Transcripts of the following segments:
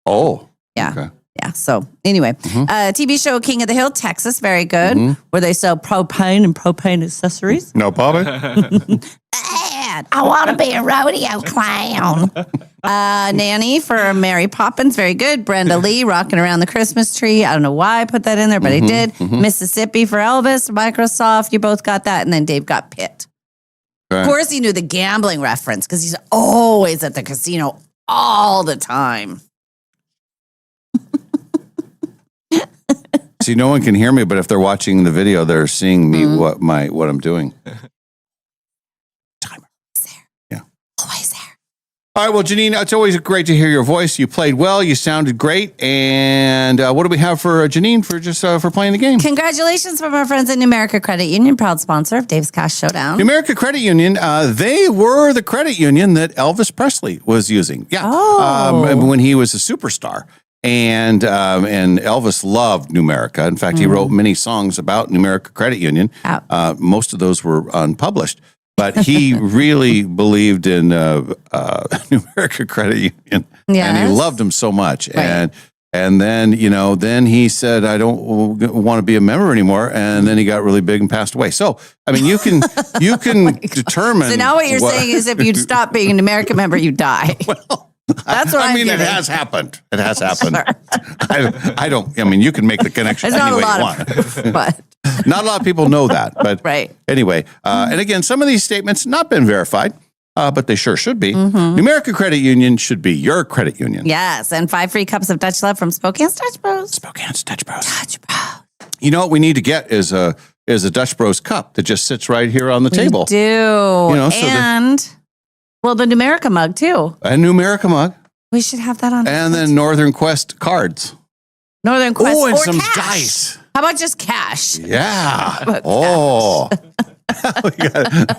Oh. Yeah. Okay. Yeah. So anyway, TV show King of the Hill, Texas, very good, where they sell propane and propane accessories. No problem. Dad, I want to be a rodeo clown. Nanny for Mary Poppins, very good. Brenda Lee, Rocking Around the Christmas Tree. I don't know why I put that in there, but I did. Mississippi for Elvis, Microsoft. You both got that. And then Dave got Pitt. Okay. Of course, he knew the gambling reference because he's always at the casino all the time. See, no one can hear me, but if they're watching the video, they're seeing me what I'm doing. Timer. There. Yeah. Always there. All right. Well, Janine, it's always great to hear your voice. You played well. You sounded great. And what do we have for Janine for playing the game? Congratulations from our friends at Numerica Credit Union, proud sponsor of Dave's Cash Showdown. Numerica Credit Union, they were the credit union that Elvis Presley was using. Yeah. When he was a superstar. And Elvis loved Numerica. In fact, he wrote many songs about Numerica Credit Union. Most of those were unpublished. But he really believed in Numerica Credit Union. Yes. And he loved them so much. Right. And then, then he said, I don't want to be a member anymore. And then he got really big and passed away. So, I mean, you can determine. So now what you're saying is if you stop being an American member, you die. Well, that's what I mean. It has happened. It has happened. Sure. I don't. I mean, you can make the connection any way you want. But not a lot of people know that. But right. Anyway, and again, some of these statements not been verified, but they sure should be. Numerica Credit Union should be your credit union. Yes, and 5 free cups of Dutch Love from Spokane's Dutch Bros. Spokane's Dutch Bros. Dutch Bros. You know what we need to get is a Dutch Bros cup that just sits right here on the table. We do. Well, the Numerica mug, too. A Numerica mug. We should have that on. And then Northern Quest cards. Northern Quest and or some cash. dice. How about just cash? Yeah.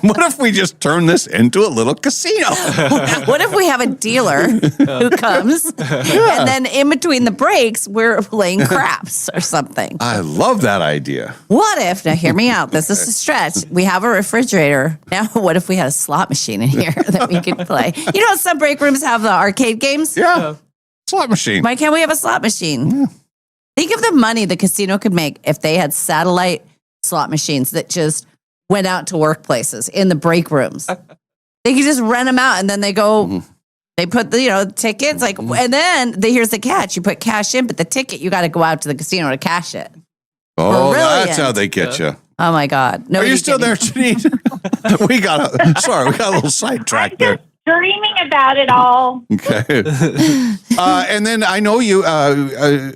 What if we just turn this into a little casino? What if we have a dealer who comes and then in between the breaks, we're playing craps or something? I love that idea. What if, now hear me out, this is a stretch. We have a refrigerator. Now, what if we had a slot machine in here that we could play? You know, some break rooms have the arcade games? Yeah. Slot machine. Why can't we have a slot machine? Yeah. Think of the money the casino could make if they had satellite slot machines that just went out to workplaces in the break rooms. They could just rent them out and then they go, they put the, tickets and then here's the catch. You put cash in, but the ticket, you got to go out to the casino to cash it. Oh, brilliant. That's how they get you. Oh my God. Are you still there, Janine? we got a little sidetrack there. Dreaming about it all. Okay. And then I know you,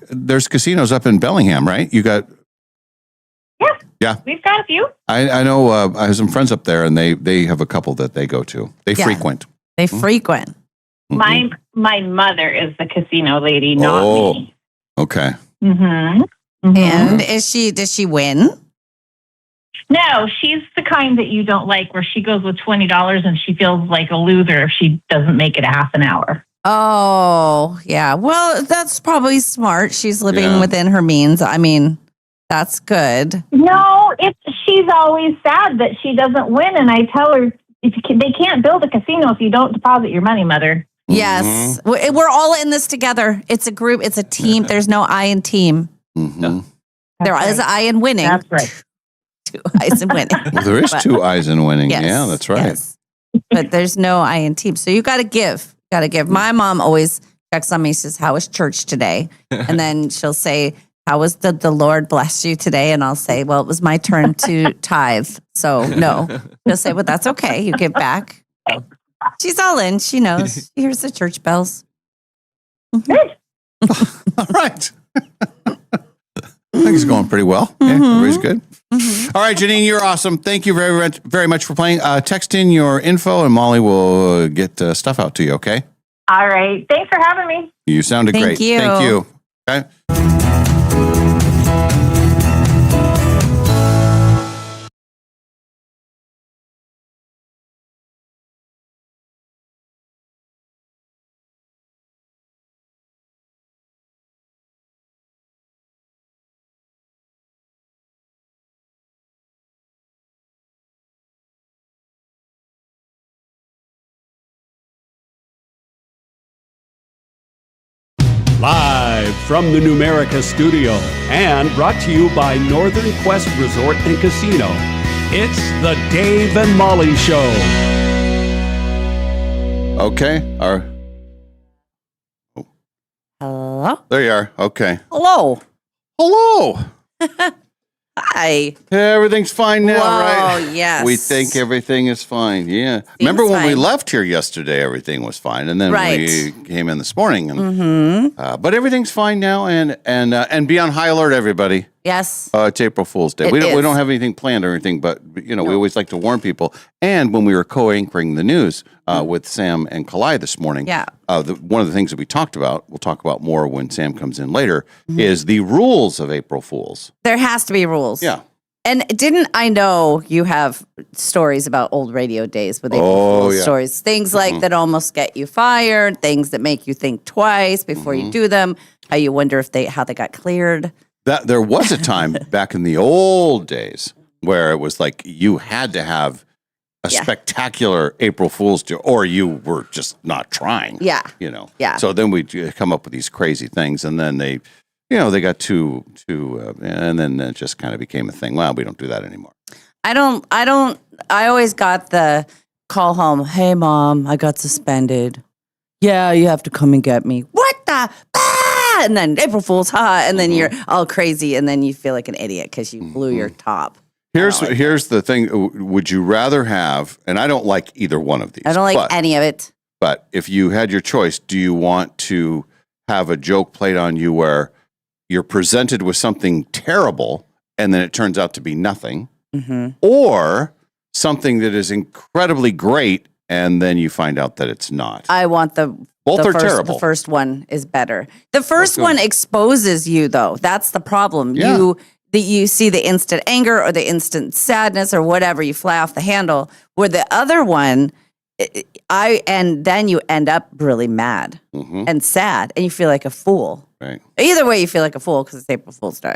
there's casinos up in Bellingham, right? You got. Yeah. We've got a few. I know I have some friends up there and they have a couple that they go to. They frequent. They frequent. My mother is the casino lady, not me. Okay. And does she win? No, she's the kind that you don't like where she goes with $20 and she feels like a loser if she doesn't make it a half an hour. Oh, yeah. Well, that's probably smart. She's living within her means. I mean, that's good. No, she's always sad that she doesn't win. And I tell her, they can't build a casino if you don't deposit your money, Mother. Yes. We're all in this together. It's a group. It's a team. There's no I in team. There is I in winning. That's right. 2 eyes in winning. Well, there is 2 eyes in winning. Yes, yeah, that's right. Yes. But there's no I in team. So you got to give. Got to give. My mom always checks on me. She says, how was church today? And then she'll say, how was the Lord bless you today? And I'll say, well, it was my turn to tithe. So no. She'll say, well, that's okay. You give back. She's all in. She knows. She hears the church bells. All right. I think it's going pretty well. Yeah, everybody's good. All right, Janine, you're awesome. Thank you very much for playing. Text in your info and Molly will get stuff out to you, okay? All right. Thanks for having me. You sounded great. Thank you. Okay. Live from the Numerica studio and brought to you by Northern Quest Resort and Casino, it's the Dave and Molly Show. Okay. Hello? There you are. Okay. Hello. Hello. Hi. Everything's fine now, Whoa, right? yes. We think everything is fine. Yeah. Remember when we left here yesterday, everything was fine, and then we came in this morning, and but everything's fine now, and be on high alert, everybody. Yes. It's April Fool's Day. We don't have anything planned or anything, but we always like to warn people. And when we were co-anchoring the news with Sam and Kalai this morning, one of the things that we talked about, we'll talk about more when Sam comes in later, is the rules of April Fools. There has to be rules. Yeah. And didn't I know you have stories about old radio days with April Fool's stories? Things like that almost get you fired, things that make you think twice before you do them, how you wonder how they got cleared. There was a time back in the old days where it was like you had to have a spectacular April Fool's joke, or you were just not trying. Yeah. Yeah. So then we'd come up with these crazy things, and then they got too, and then it just kind of became a thing. Well, we don't do that anymore. I always got the call home, hey, Mom, I got suspended. Yeah, you have to come and get me. What the? And then April Fool's, and then you're all crazy, and then you feel like an idiot because you blew your top. Here's the thing. Would you rather have, and I don't like either one of these. I don't like any of it. But if you had your choice, do you want to have a joke played on you where you're presented with something terrible and then it turns out to be nothing, or something that is incredibly great and then you find out that it's not? I want both are terrible. The first one is better. The first one exposes you, though. That's the problem. Yeah. You see the instant anger or the instant sadness or whatever. You fly off the handle. Where the other one, and then you end up really mad and sad, and you feel like a fool. Right. Either way, you feel like a fool because it's April Fool's Day.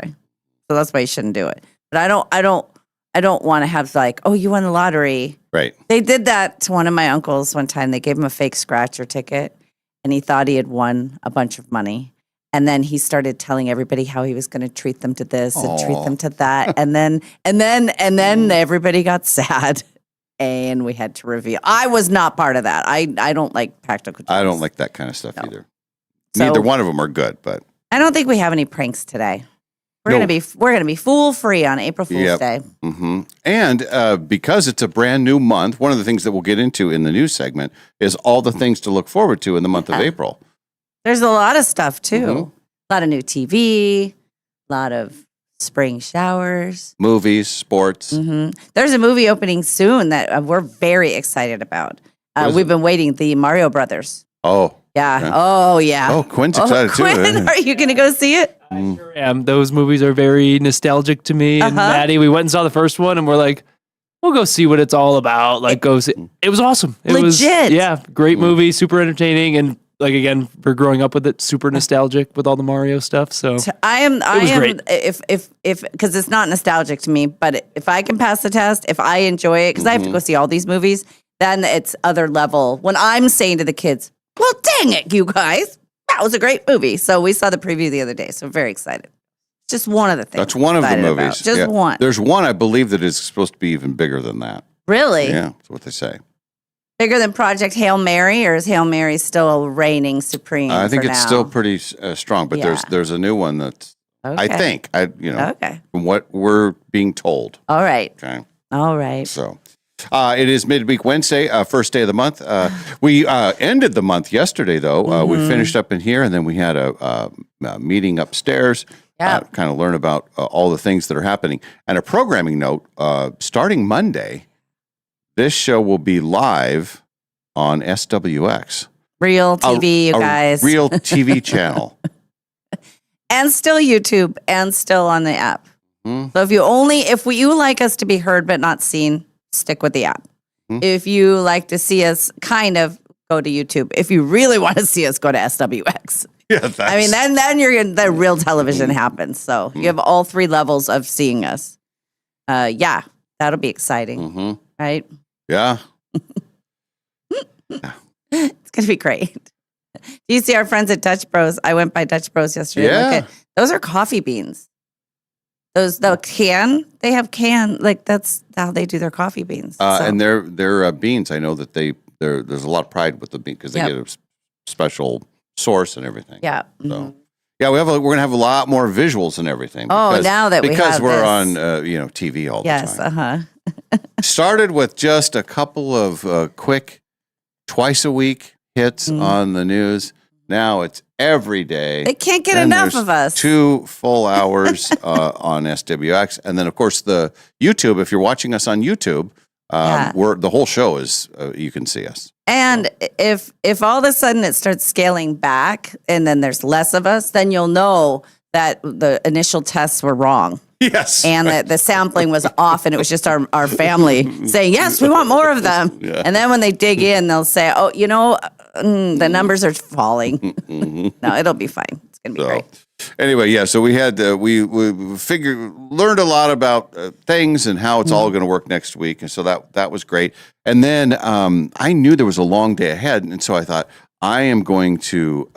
So that's why you shouldn't do it. But I don't want to have like, oh, you won the lottery. Right. They did that to one of my uncles one time. They gave him a fake scratcher ticket, and he thought he had won a bunch of money. And then he started telling everybody how he was going to treat them to this and treat them to that. And then everybody got sad, and we had to reveal. I was not part of that. I don't like practical jokes. I don't like that kind of stuff either. Neither one of them are good, but I don't think we have any pranks today. We're gonna be fool free on April Fool's Day. And because it's a brand new month, one of the things that we'll get into in the news segment is all the things to look forward to in the month of April. There's a lot of stuff too. A lot of new TV, a lot of spring showers, movies, sports. There's a movie opening soon that we're very excited about. We've been waiting. The Mario Brothers. Oh. Yeah. Okay. Oh, yeah. Oh, Quinn's excited too. Quinn, are you going to go see it? I sure am. Those movies are very nostalgic to me. And Maddie, we went and saw the first one, and we're like, we'll go see what it's all about. Like, go see. It was awesome. It was great movie, super entertaining, and like again, for growing up with it, super nostalgic with all the Mario stuff. So I am great. if because it's not nostalgic to me, but if I can pass the test, if I enjoy it, because I have to go see all these movies, then it's other level. When I'm saying to the kids, well, dang it, you guys, that was a great movie. So we saw the preview the other day, so very excited. Just one of the things. That's one of the movies. Just one. There's one I believe that is supposed to be even bigger than that. Really? Yeah, that's what they say. Bigger than Project Hail Mary, or is Hail Mary still reigning supreme? I think it's still pretty strong, but there's a new one that's. I think from what we're being told. All right. Okay. All right. So. It is midweek Wednesday, first day of the month. We ended the month yesterday, though. We finished up in here, and then we had a meeting upstairs, kind of learn about all the things that are happening. And a programming note, starting Monday, this show will be live on SWX. Real TV, you guys. Real TV channel. And still YouTube, and still on the app. So if you like us to be heard but not seen, stick with the app. If you like to see us, kind of go to YouTube. If you really want to see us, go to SWX. Yeah, I mean, then you're in the real television happens. So you have all three levels of seeing us. That'll be exciting, right? Yeah. It's gonna be great. Do you see our friends at Dutch Bros? I went by Dutch Bros yesterday. Yeah. Those are coffee beans. They have can, like that's how they do their coffee beans. And their beans, I know that there's a lot of pride with the bean because they get a special source and everything. Yeah. So yeah, we're gonna have a lot more visuals and everything. Now that because we're on TV all the time. Yes. Started with just a couple of quick twice a week hits on the news. Now it's every day. They can't get Then enough there's of us. 2 full hours on SWX, and then of course the YouTube. If you're watching us on YouTube, the whole show is you can see us. And if all of a sudden it starts scaling back, and then there's less of us, then you'll know that the initial tests were wrong. Yes. And the sampling was off, and it was just our family saying, yes, we want more of them. Yeah. And then when they dig in, they'll say, oh, the numbers are falling. No, it'll be fine. It's going to be great. Anyway, yeah, so we had, we learned a lot about things and how it's all going to work next week. And so that was great. And then I knew there was a long day ahead. And so I thought, I'm going to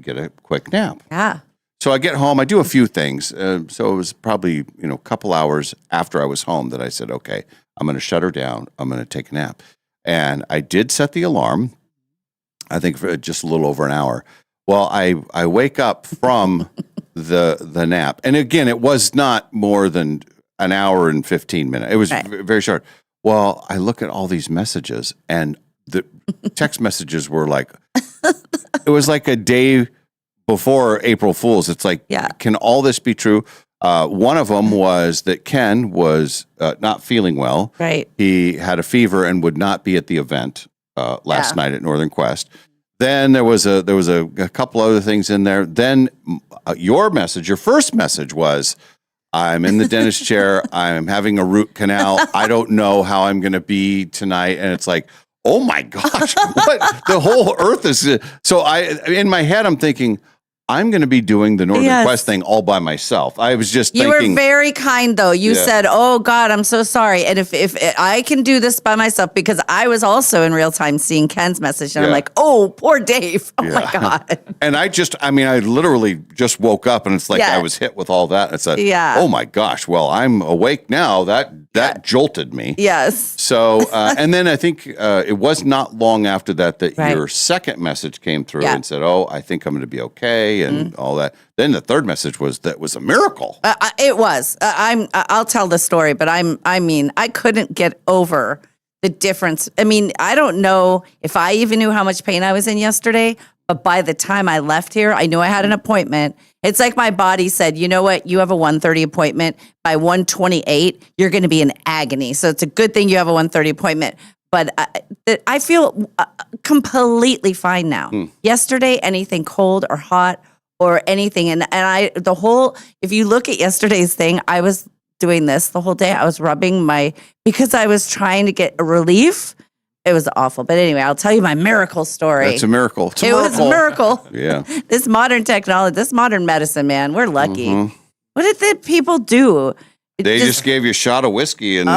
get a quick nap. Yeah. So I get home, I do a few things. So it was probably, a couple hours after I was home that I said, okay, I'm going to shut her down. I'm going to take a nap. And I did set the alarm, I think for just a little over an hour. Well, I wake up from the nap. And again, it was not more than an hour and 15 minutes. It was very short. Well, I look at all these messages, and the text messages were like, it was like a day before April Fool's. It's like, can all this be true? One of them was that Ken was not feeling well. Right. He had a fever and would not be at the event last night at Northern Quest. Then there was a couple other things in there. Then your first message was, I'm in the dentist chair. I'm having a root canal. I don't know how I'm going to be tonight. And it's like, oh my gosh, what? The whole earth is. So in my head, I'm thinking, I'm going to be doing the Northern Quest thing all by myself. I was just thinking. You were very kind, though. You said, oh, God, I'm so sorry. And if I can do this by myself, because I was also in real time seeing Ken's message. And I'm like, oh, poor Dave. Oh, my God. And I literally just woke up, and it's like I was hit with all that. It's like, oh, my gosh, well, I'm awake now. That jolted me. Yes. So, and then I think it was not long after that your second message came through and said, oh, I think I'm going to be okay. And all that. Then the third message was a miracle. It was. I'll tell the story, but I couldn't get over the difference. I mean, I don't know if I even knew how much pain I was in yesterday, but by the time I left here, I knew I had an appointment. It's like my body said, you know what? You have a 1:30 appointment. By 1:28, you're going to be in agony. So it's a good thing you have a 1:30 appointment. But I feel completely fine now. Yesterday, anything cold or hot or anything. And if you look at yesterday's thing, I was doing this the whole day. I was rubbing because I was trying to get a relief. It was awful. But anyway, I'll tell you my miracle story. It's a miracle. It was a miracle. Yeah. This modern technology, this modern medicine, man, we're lucky. What did the people do? They just gave you a shot of whiskey and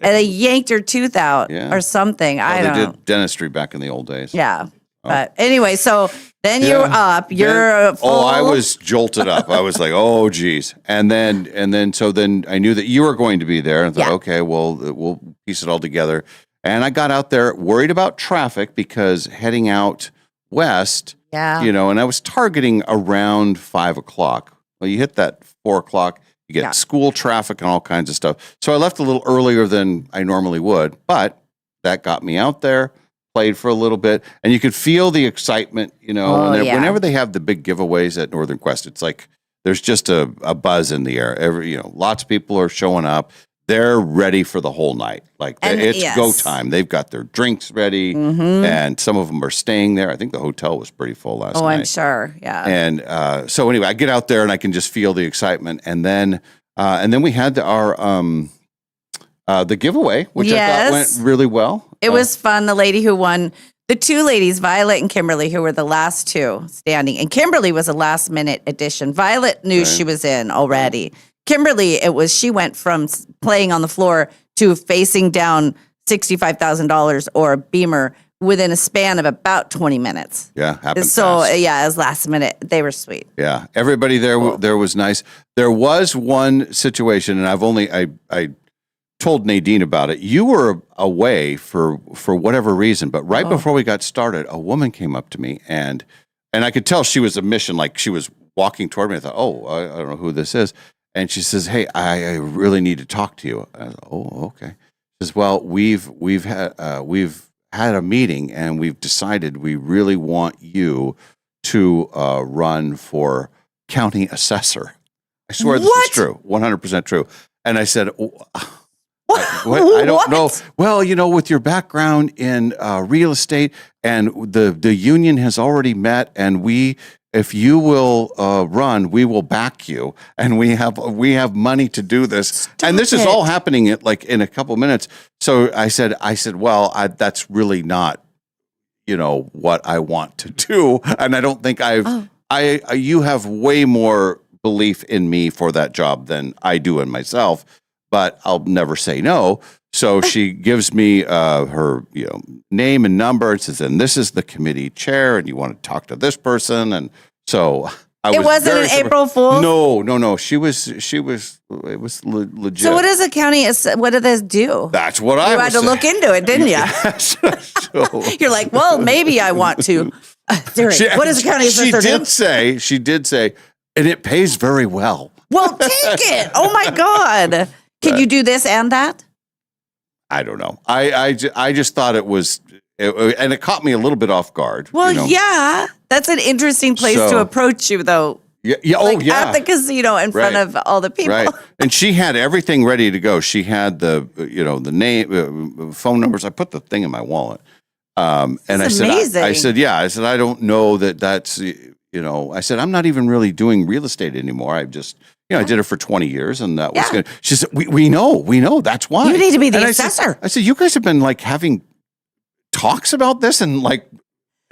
they yanked your tooth out or something. I don't know. They did dentistry back in the old days. Yeah. But anyway, so then you're up. You're full. Oh, I was jolted up. I was like, oh, geez. And then I knew that you were going to be there. And I thought, okay, well, we'll piece it all together. And I got out there worried about traffic because heading out west, and I was targeting around 5 o'clock. Well, you hit that 4 o'clock, you get school traffic and all kinds of stuff. So I left a little earlier than I normally would, but that got me out there. Played for a little bit, and you could feel the excitement, whenever they have the big giveaways at Northern Quest, it's like there's just a buzz in the air. Lots of people are showing up. They're ready for the whole night. It's go time. They've got their drinks ready, and some of them are staying there. I think the hotel was pretty full last night. Oh, I'm sure. Yeah. And so anyway, I get out there and I can just feel the excitement, and then we had our the giveaway, which I thought went really well. It was fun. The lady who won, the two ladies, Violet and Kimberly, who were the last two standing. And Kimberly was a last minute addition. Violet knew she was in already. Kimberly, she went from playing on the floor to facing down $65,000 or a Beamer within a span of about 20 minutes. Yeah, happened So fast. yeah, it was last minute. They were sweet. Yeah, everybody there was nice. There was one situation, and I told Nadine about it. You were away for whatever reason, but right before we got started, a woman came up to me, and I could tell she was a mission, like she was walking toward me. I thought, I don't know who this is. And she says, "Hey, I really need to talk to you." I was like, "Oh, okay." She says, "Well, we've had a meeting, and we've decided we really want you to run for county assessor." I swear this is true, 100% true. And I said, "What? I don't know." Well, with your background in real estate, and the union has already met, and if you will run, we will back you, and we have money to do this. And this is all happening in a couple minutes. So I said, well, that's really not, what I want to do, and I don't think you have way more belief in me for that job than I do in myself, but I'll never say no. So she gives me her name and number and says, "And this is the committee chair, and you want to talk to this person." And so it wasn't an April Fool's? No. It was legit. So what does a county? What do this do? That's what I You had to look into it, didn't you? You're like, well, maybe I want to. What is a county assessor do? She did say, and it pays very well. Well, take it. Oh my God. Can you do this and that? I don't know. I just thought it was, and it caught me a little bit off guard. Well, yeah, that's an interesting place to approach you, though. Yeah. At the casino in front of all the people. Right. And she had everything ready to go. She had the name, phone numbers. I put the thing in my wallet. And I said, I don't know that's, I said, I'm not even really doing real estate anymore. I just, I did it for 20 years, and that was good. She said, we know. That's why. You need to be the assessor. I said, you guys have been having talks about this, and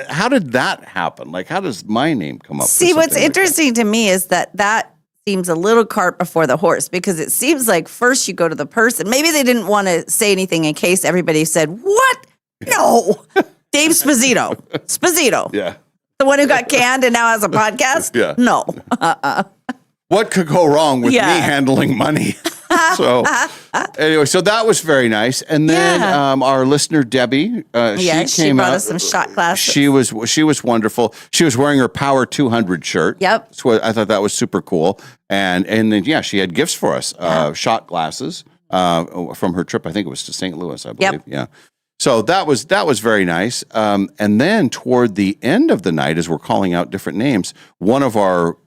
how did that happen? How does my name come up? See, what's interesting to me is that seems a little cart before the horse, because it seems like first you go to the person. Maybe they didn't want to say anything in case everybody said, "What? No." Dave Sposito. Yeah. The one who got canned and now has a podcast? Yeah. No. What could go wrong with me handling money? So anyway, so that was very nice. And then our listener Debbie, she brought out, us some shot glasses. She was wonderful. She was wearing her Power 200 shirt. Yep. So I thought that was super cool. And then she had gifts for us, shot glasses from her trip. I think it was to St. Louis, I believe. Yep. Yeah. So that was very nice. And then toward the end of the night, as we're calling out different names, one of our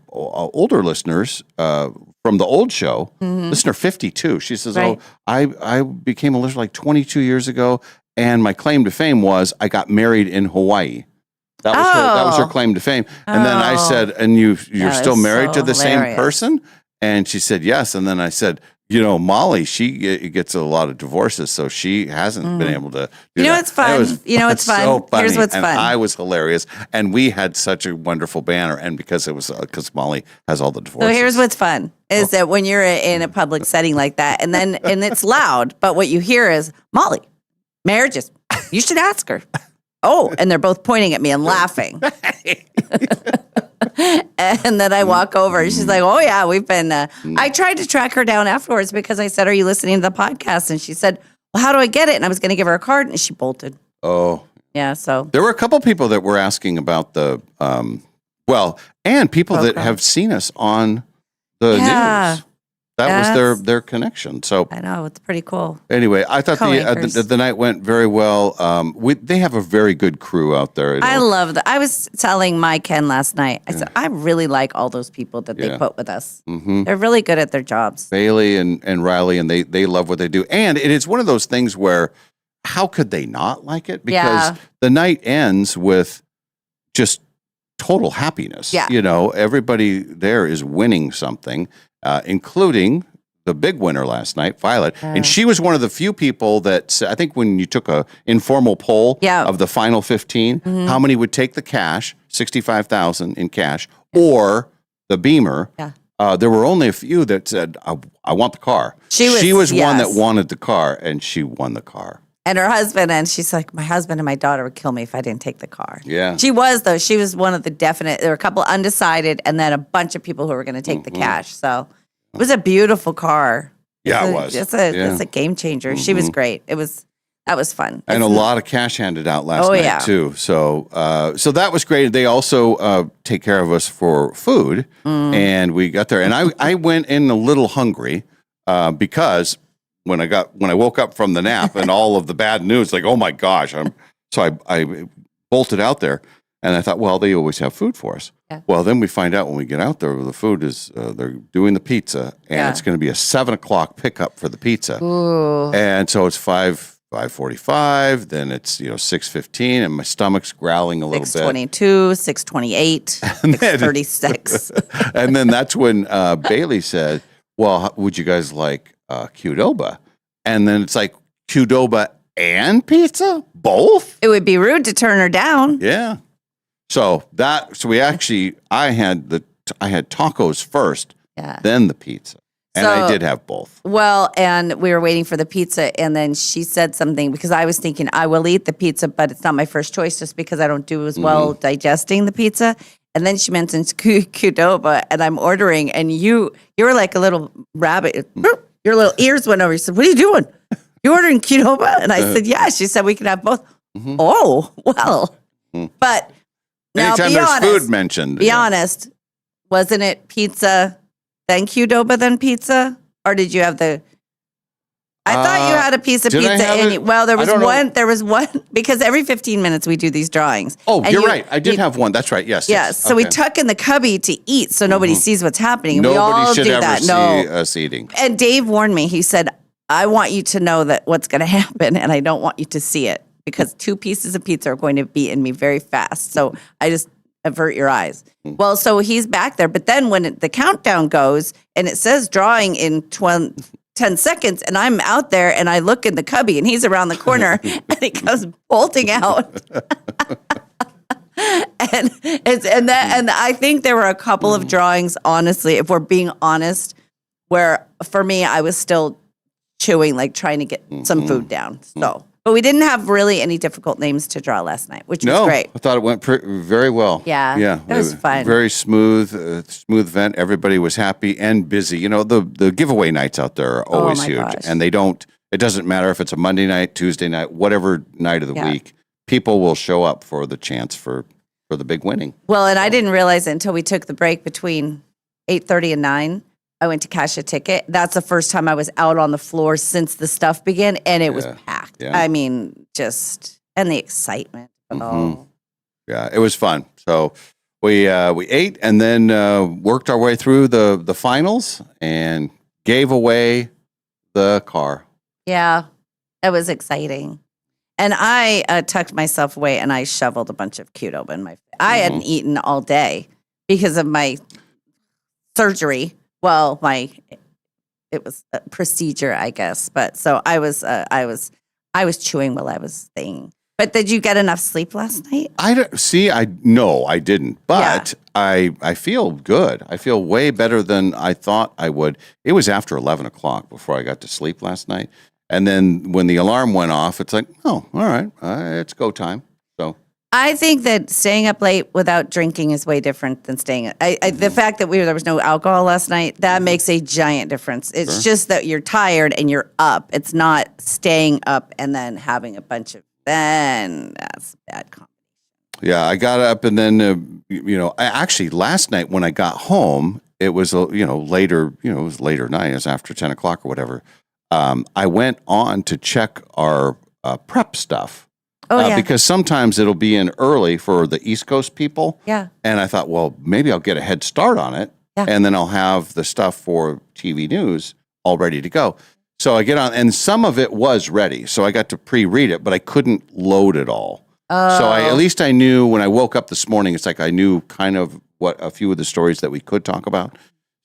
older listeners from the old show, listener 52, she says, "Oh, I became a listener 22 years ago, and my claim to fame was I got married in Hawaii." That was her claim to fame. And then I said, "And you're still married to the same person?" And she said, "Yes." And then I said, Molly, she gets a lot of divorces, so she hasn't been able to do that. What's fun? What's fun? So funny. Here's what's and fun. I was hilarious, and we had such a wonderful banner, and because because Molly has all the divorces. So here's what's fun is that when you're in a public setting like that, and it's loud, but what you hear is, "Molly, marriages, you should ask her." Oh, and they're both pointing at me and laughing. And then I walk over and she's like, "Oh yeah, we've been," I tried to track her down afterwards because I said, "Are you listening to the podcast?" And she said, "Well, how do I get it?" And I was going to give her a card, and she bolted. Oh. Yeah, so. There were a couple people that were asking about the, and people that have seen us on the news. That was their connection. So I know, it's pretty cool. Anyway, I thought the night went very well. They have a very good crew out there. I love that. I was telling my Ken last night, I said, I really like all those people that they put with us. Mm-hmm. They're really good at their jobs. Bailey and Riley, and they love what they do. And it is one of those things where how could they not like it? Because the night ends with just total happiness. Yeah. Everybody there is winning something. Including the big winner last night, Violet. And she was one of the few people that, I think when you took a informal poll of the final 15, how many would take the cash, $65,000 in cash, or the Beamer? Yeah. There were only a few that said, I want the car. She was one that wanted the car, and she won the car. And her husband, and she's like, my husband and my daughter would kill me if I didn't take the car. Yeah. She was, though. She was one of the definite. There were a couple undecided, and then a bunch of people who were going to take the cash. So it was a beautiful car. Yeah, it was. It's a game changer. She was great. That was fun. And a lot of cash handed out last night too. So that was great. They also take care of us for food, and we got there. And I went in a little hungry because when I woke up from the nap and all of the bad news, like, oh my gosh, I bolted out there, and I thought, well, they always have food for us. Yeah. Well, then we find out when we get out there, the food is they're doing the pizza, and it's going to be a 7:00 pickup for the pizza. Ooh. And so it's 5:45, then it's 6:15, and my stomach's growling a little bit. 6:22, 6:28, 6:36. And then that's when Bailey said, well, would you guys like Qdoba? And then it's like, Qdoba and pizza? Both? It would be rude to turn her down. Yeah. So we actually, I had tacos first, then the pizza. And I did have both. Well, and we were waiting for the pizza, and then she said something, because I was thinking, I will eat the pizza, but it's not my first choice just because I don't do as well digesting the pizza. And then she mentions Qdoba, and I'm ordering, and you were like a little rabbit. Your little ears went over. You said, what are you doing? You ordering Qdoba? And I said, yeah. She said, we can have both. Oh, well. But now, anytime be there's honest, food mentioned. Be honest, wasn't it pizza, then Qdoba, then pizza? Or did you have the... I thought you had a piece of pizza in you. Well, there was one, because every 15 minutes we do these drawings. Oh, and you're right. I did have one. That's right. Yes. Yes. So we tuck in the cubby to eat so nobody sees what's happening. Nobody we all should do ever that. see us eating. And Dave warned me. He said, I want you to know that what's going to happen, and I don't want you to see it, because 2 pieces of pizza are going to be in me very fast. So I just avert your eyes. Well, so he's back there. But then when the countdown goes and it says drawing in 10 seconds, and I'm out there and I look in the cubby and he's around the corner and he comes bolting out. and I think there were a couple of drawings, honestly, if we're being honest, where for me, I was still chewing, like trying to get some food down. So, but we didn't have really any difficult names to draw last night, which was great. I thought it went very well. Yeah. It was fun. Very smooth event. Everybody was happy and busy. The giveaway nights out there are always huge. Gosh. And it doesn't matter if it's a Monday night, Tuesday night, whatever night of the week, people will show up for the chance for the big winning. Well, and I didn't realize it until we took the break between 8:30 and 9. I went to cash a ticket. That's the first time I was out on the floor since the stuff began, and it was packed. Yeah. I mean, and the excitement of it all. Yeah, it was fun. So we ate and then worked our way through the finals and gave away the car. Yeah, it was exciting. And I tucked myself away and I shoveled a bunch of Qdoba in my face. I hadn't eaten all day because of my surgery. Well, it was a procedure, I guess. But so I was chewing while I was staying. But did you get enough sleep last night? No, I didn't. But I feel good. I feel way better than I thought I would. It was after 11 o'clock before I got to sleep last night. And then when the alarm went off, it's like, oh, all right, it's go time. So I think that staying up late without drinking is way different than staying. The fact that there was no alcohol last night, that makes a giant difference. It's just that you're tired and you're up. It's not staying up and then having a bunch of. Then that's a bad combination. Yeah, I got up and then actually last night when I got home, it was later. It was later night. It was after 10 o'clock or whatever. I went on to check our prep stuff. Because sometimes it'll be in early for the East Coast people. Yeah. And I thought, well, maybe I'll get a head start on it. Yeah. And then I'll have the stuff for TV news all ready to go. So I get on, and some of it was ready. So I got to pre-read it, but I couldn't load it all. Oh. So at least I knew when I woke up this morning, it's like I knew kind of what a few of the stories that we could talk about.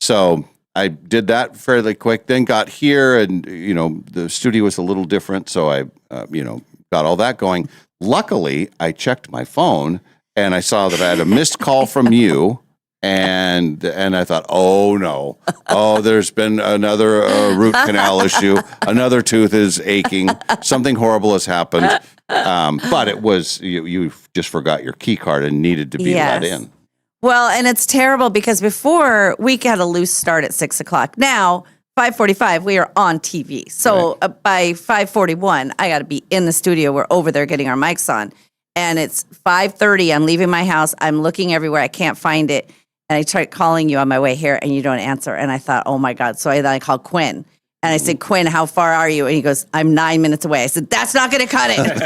So I did that fairly quick, then got here and, the studio was a little different. So I, got all that going. Luckily, I checked my phone and I saw that I had a missed call from you And I thought, oh no, there's been another root canal issue. Another tooth is aching. Something horrible has happened. But it was you just forgot your key card and needed to be let in. Well, and it's terrible because before we had a loose start at 6:00. Now 5:45, we are on TV. So by 5:41, I got to be in the studio. We're over there getting our mics on, and it's 5:30. I'm leaving my house. I'm looking everywhere. I can't find it. And I tried calling you on my way here, and you don't answer. And I thought, oh, my God. So then I called Quinn. And I said, Quinn, how far are you? And he goes, I'm 9 minutes away. I said, that's not going to cut it.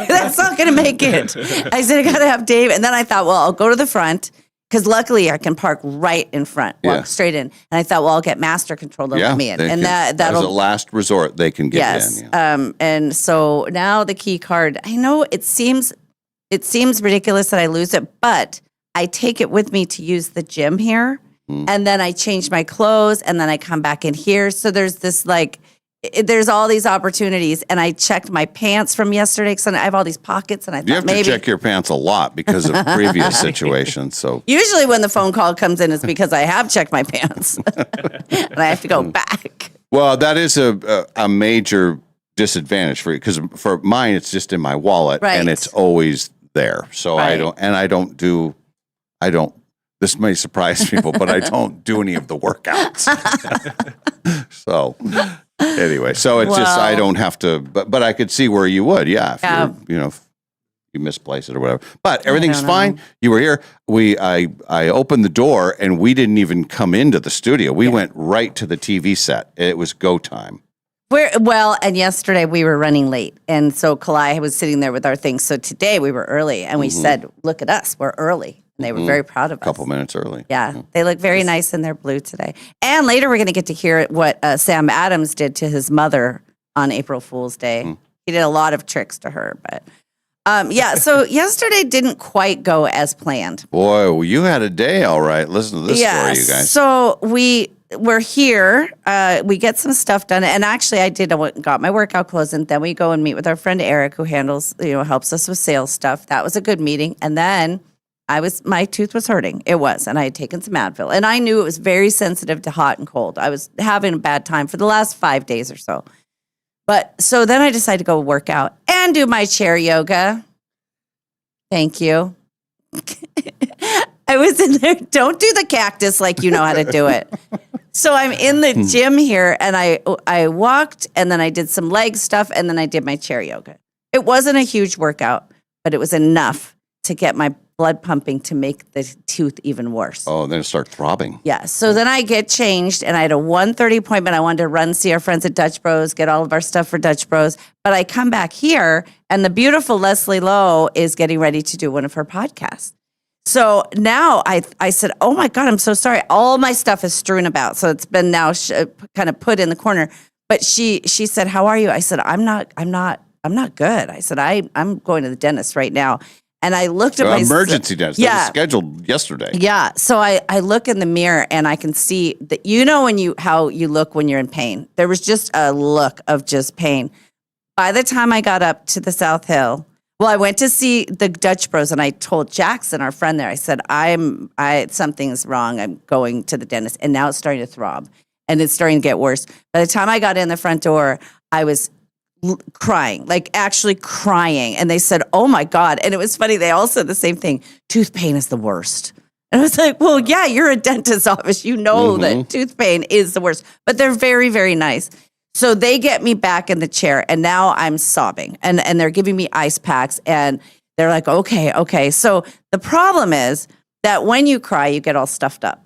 That's not going to make it. I said, I got to have Dave. And then I thought, well, I'll go to the front, because luckily I can park right in front, walk straight in. And I thought, well, I'll get Master Control to let me in. And that'll, as a last resort, they can get in. Yeah. And so now the key card, I know it seems ridiculous that I lose it, but I take it with me to use the gym here, and then I change my clothes, and then I come back in here. So there's this there's all these opportunities, and I checked my pants from yesterday because I have all these pockets, and I thought you have to check your pants a lot because of previous situations. So usually when the phone call comes in, it's because I have checked my pants, and I have to go back. Well, that is a major disadvantage for you, because for mine, it's just in my wallet, and it's always there. So I don't. This may surprise people, but I don't do any of the workouts. So anyway, so it's just, I don't have to, but I could see where you would. Yeah. If you misplace it or whatever, but everything's fine. You were here. I opened the door and we didn't even come into the studio. We went right to the TV set. It was go time. And yesterday we were running late. And so Kalai was sitting there with our things. So today we were early, and we said, look at us, we're early. And they were very proud of us. A couple minutes early. Yeah. They look very nice in their blue today. And later we're going to get to hear what Sam Adams did to his mother on April Fool's Day. He did a lot of tricks to her, but so yesterday didn't quite go as planned. Boy, well, you had a day, all right. Listen to this story, you guys. So we're here. We get some stuff done, and actually, I got my workout clothes, and then we go and meet with our friend Eric, who helps us with sales stuff. That was a good meeting, and then my tooth was hurting. It was, and I had taken some Advil, and I knew it was very sensitive to hot and cold. I was having a bad time for the last 5 days or so. But so then I decided to go work out and do my chair yoga. Thank you. I was in there. Don't do the cactus like you know how to do it. So I'm in the gym here, and I walked, and then I did some leg stuff, and then I did my chair yoga. It wasn't a huge workout, but it was enough to get my blood pumping to make the tooth even worse. Oh, then it started throbbing. Yeah. So then I get changed, and I had a 1:30 appointment. I wanted to run, see our friends at Dutch Bros, get all of our stuff for Dutch Bros. But I come back here, and the beautiful Leslie Lowe is getting ready to do one of her podcasts. So now I said, oh my God, I'm so sorry. All my stuff is strewn about. So it's been now kind of put in the corner. But she said, how are you? I said, I'm not good. I said, I'm going to the dentist right now. And I looked at my emergency dentist. Yeah. That was scheduled yesterday. Yeah. So I look in the mirror and I can see that, how you look when you're in pain. There was just a look of just pain. By the time I got up to the South Hill, I went to see the Dutch Bros, and I told Jackson, our friend there, I said, something's wrong. I'm going to the dentist. And now it's starting to throb, and it's starting to get worse. By the time I got in the front door, I was crying, like actually crying. And they said, oh my God. And it was funny. They all said the same thing. Tooth pain is the worst. And I was like, well, yeah, you're a dentist's office. You know that tooth pain is the worst, but they're very, very nice. So they get me back in the chair, and now I'm sobbing, and they're giving me ice packs, and they're like, okay. So the problem is that when you cry, you get all stuffed up.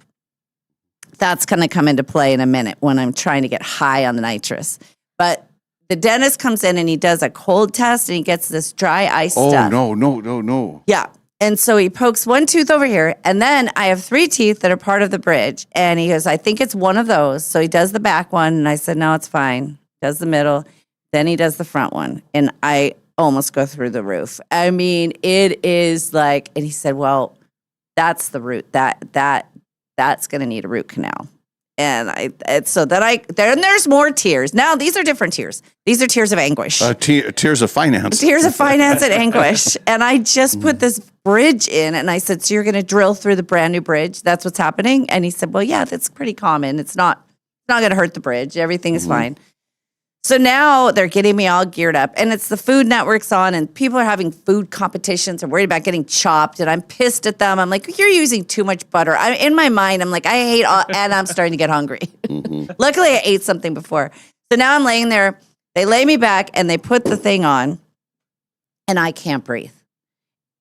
That's going to come into play in a minute when I'm trying to get high on the nitrous. But the dentist comes in, and he does a cold test, and he gets this dry ice stuff. Oh, no. Yeah. And so he pokes one tooth over here, and then I have 3 teeth that are part of the bridge. And he goes, I think it's one of those. So he does the back one, and I said, no, it's fine. Does the middle. Then he does the front one. And I almost go through the roof. I mean, it is like, and he said, well, that's the root. That's going to need a root canal. Then there's more tears. Now these are different tears. These are tears of anguish. Tears of finance. Tears of finance and anguish. And I just put this bridge in, and I said, so you're going to drill through the brand new bridge? That's what's happening? And he said, well, yeah, that's pretty common. It's not going to hurt the bridge. Everything is fine. So now they're getting me all geared up, and it's the Food Network's on, and people are having food competitions and worried about getting chopped, and I'm pissed at them. I'm like, you're using too much butter. In my mind, I'm like, I hate all, and I'm starting to get hungry. Luckily, I ate something before. So now I'm laying there. They lay me back, and they put the thing on, and I can't breathe.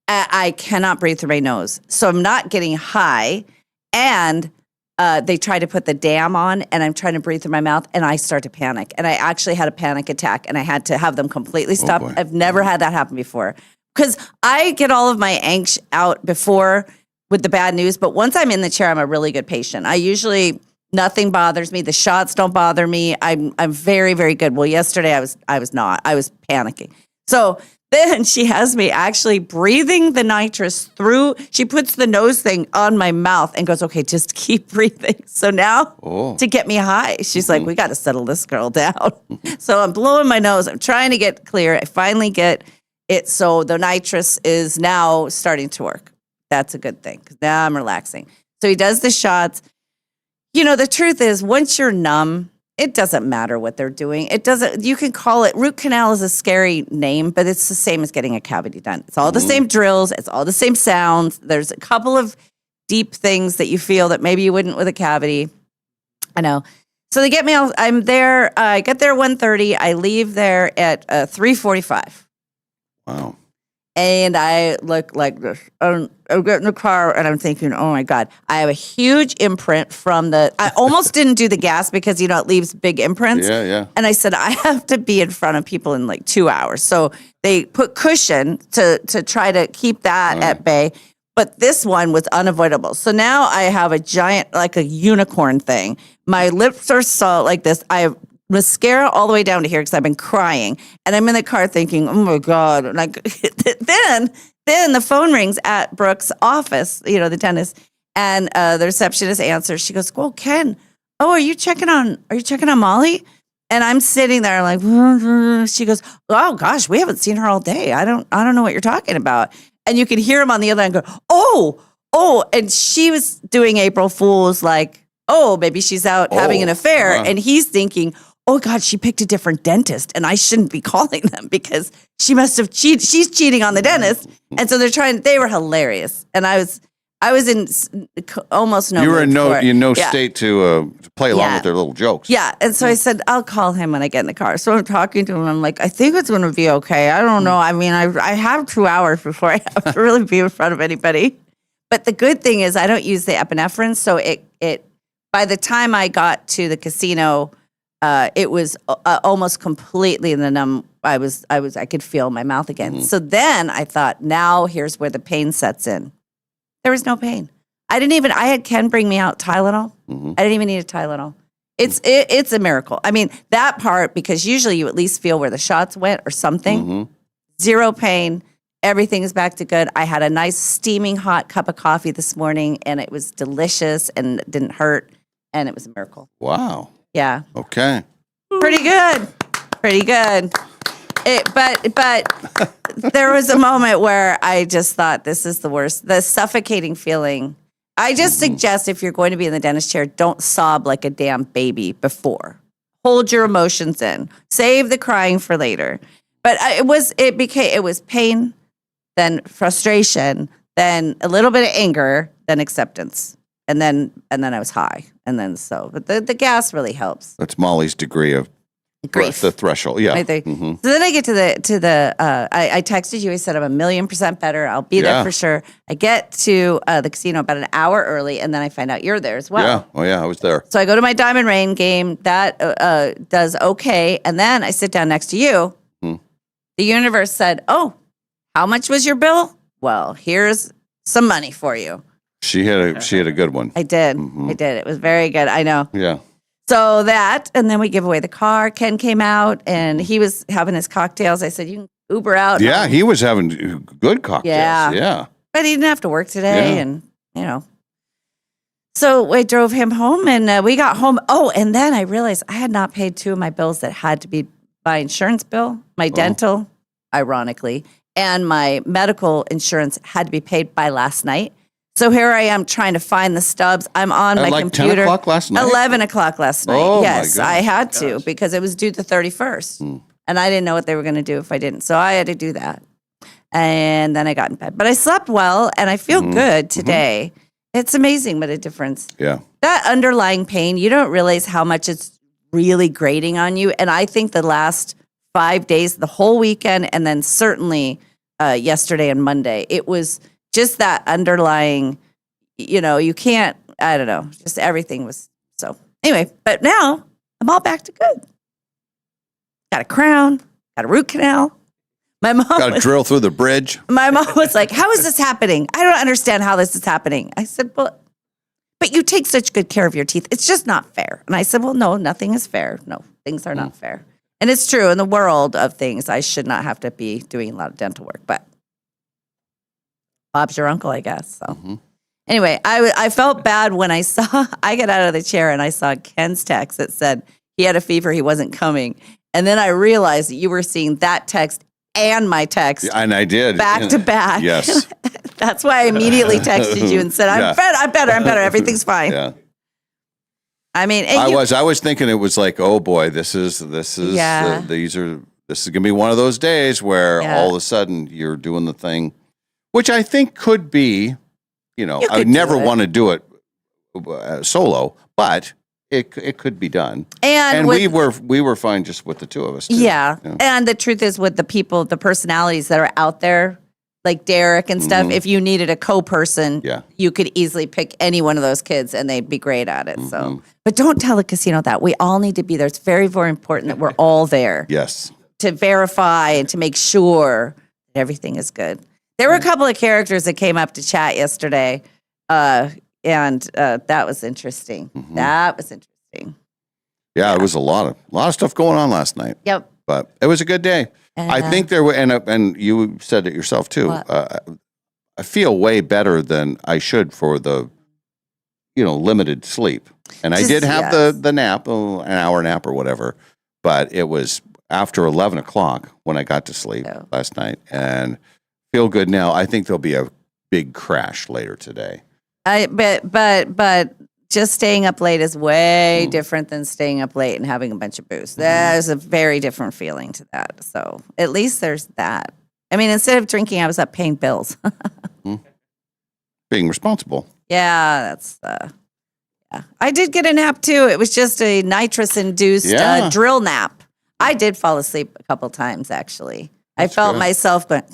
I cannot breathe through my nose. So I'm not getting high, and they try to put the dam on, and I'm trying to breathe through my mouth, and I start to panic. And I actually had a panic attack, and I had to have them completely stop. I've never had that happen before. Because I get all of my angst out before with the bad news, but once I'm in the chair, I'm a really good patient. Nothing bothers me. The shots don't bother me. I'm very, very good. Well, yesterday I was not. I was panicking. So then she has me actually breathing the nitrous through. She puts the nose thing on my mouth and goes, okay, just keep breathing. So now to get me high, she's like, we got to settle this girl down. So I'm blowing my nose. I'm trying to get clear. I finally get it. So the nitrous is now starting to work. That's a good thing because now I'm relaxing. So he does the shots. The truth is once you're numb, it doesn't matter what they're doing. You can call it, root canal is a scary name, but it's the same as getting a cavity done. It's all the same drills. It's all the same sounds. There's a couple of deep things that you feel that maybe you wouldn't with a cavity. I know. So they get me, I'm there. I get there 1:30. I leave there at 3:45. Wow. And I look like this. I get in the car and I'm thinking, oh my God, I have a huge imprint I almost didn't do the gas because, it leaves big imprints. Yeah. And I said, I have to be in front of people in like 2 hours. So they put cushion to try to keep that at bay. But this one was unavoidable. So now I have a giant, like a unicorn thing. My lips are so like this. I have mascara all the way down to here because I've been crying. And I'm in the car thinking, oh my God. And then the phone rings at Brooke's office, the dentist, and the receptionist answers. She goes, well, Ken, are you checking on Molly? And I'm sitting there like, she goes, oh gosh, we haven't seen her all day. I don't know what you're talking about. And you can hear him on the other end go, oh. And she was doing April Fool's like, oh, maybe she's out having an affair. And he's thinking, oh God, she picked a different dentist and I shouldn't be calling them because she must have cheated. She's cheating on the dentist. And so they were hilarious. And I was in almost no. You were in no state to play along with their little jokes. Yeah. And so I said, I'll call him when I get in the car. So I'm talking to him. I'm like, I think it's going to be okay. I don't know. I mean, I have 2 hours before I have to really be in front of anybody. But the good thing is I don't use the epinephrine. So it by the time I got to the casino, it was almost completely in the numb. I could feel my mouth again. So then I thought, now here's where the pain sets in. There was no pain. I had Ken bring me out Tylenol. I didn't even need a Tylenol. It's a miracle. I mean, that part, because usually you at least feel where the shots went or something. Zero pain. Everything is back to good. I had a nice steaming hot cup of coffee this morning and it was delicious and it didn't hurt. And it was a miracle. Wow. Yeah. Okay. Pretty good. But there was a moment where I just thought this is the worst. The suffocating feeling. I just suggest if you're going to be in the dentist chair, don't sob like a damn baby before. Hold your emotions in. Save the crying for later. But it was pain, then frustration, then a little bit of anger, then acceptance. And then I was high. But the gas really helps. That's Molly's degree of grief. The threshold. Yeah. Right there. So then I get to the I texted you. I said, I'm 1,000,000% better. I'll be there for sure. I get to the casino about an hour early, and then I find out you're there as well. Yeah. Oh, yeah. I was there. So I go to my Diamond Rain game. That does okay. And then I sit down next to you. The universe said, oh, how much was your bill? Well, here's some money for you. She had a good one. I did. It was very good. I know. Yeah. So that, and then we give away the car. Ken came out and he was having his cocktails. I said, you can Uber out. Yeah, he was having good cocktails. Yeah. But he didn't have to work today and. So we drove him home and we got home. Oh, and then I realized I had not paid 2 of my bills that had to be my insurance bill, my dental, ironically, and my medical insurance had to be paid by last night. So here I am trying to find the stubs. I'm on my computer. 10 o'clock last night? 11 o'clock last night. Oh, yes, my goodness. I had to because it was due the 31st. And I didn't know what they were going to do if I didn't. So I had to do that. And then I got in bed. But I slept well and I feel good today. It's amazing what a difference. Yeah. That underlying pain, you don't realize how much it's really grating on you. And I think the last 5 days, the whole weekend, and then certainly yesterday and Monday, it was just that underlying, you can't, I don't know, just everything was so. Anyway, but now I'm all back to good. Got a crown, got a root canal. My mom got to drill through the bridge. My mom was like, how is this happening? I don't understand how this is happening. I said, well, but you take such good care of your teeth. It's just not fair. And I said, well, no, nothing is fair. No, things are not fair. And it's true. In the world of things, I should not have to be doing a lot of dental work. But Bob's your uncle, I guess. So anyway, I felt bad when I got out of the chair and I saw Ken's text that said he had a fever, he wasn't coming. And then I realized that you were seeing that text and my text. And I did. Back to back. Yes. That's why I immediately texted you and said, I'm better. Everything's fine. Yeah. I mean, I was thinking it was like, oh boy, this is this is going to be one of those days where all of a sudden you're doing the thing, which I think could be, I would never want to do it solo, but it could be done. And we were fine just with the 2 of us. Too. Yeah. And the truth is with the people, the personalities that are out there, like Derek and stuff, if you needed a co-person, you could easily pick any one of those kids and they'd be great at it. So, but don't tell the casino that. We all need to be there. It's very, very important that we're all there. Yes. To verify and to make sure that everything is good. There were a couple of characters that came up to chat yesterday, and that was interesting. That was interesting. Yeah, it was a lot of stuff going on last night. Yep. But it was a good day. I think there were, and you said it yourself too. I feel way better than I should for the, limited sleep. And I did have the nap, an hour nap or whatever. But it was after 11 o'clock when I got to sleep last night, and feel good now. I think there'll be a big crash later today. But just staying up late is way different than staying up late and having a bunch of booze. There's a very different feeling to that. So at least there's that. I mean, instead of drinking, I was up paying bills. Being responsible. Yeah, that's, I did get a nap too. It was just a nitrous-induced drill nap. I did fall asleep a couple times, actually. I felt myself, but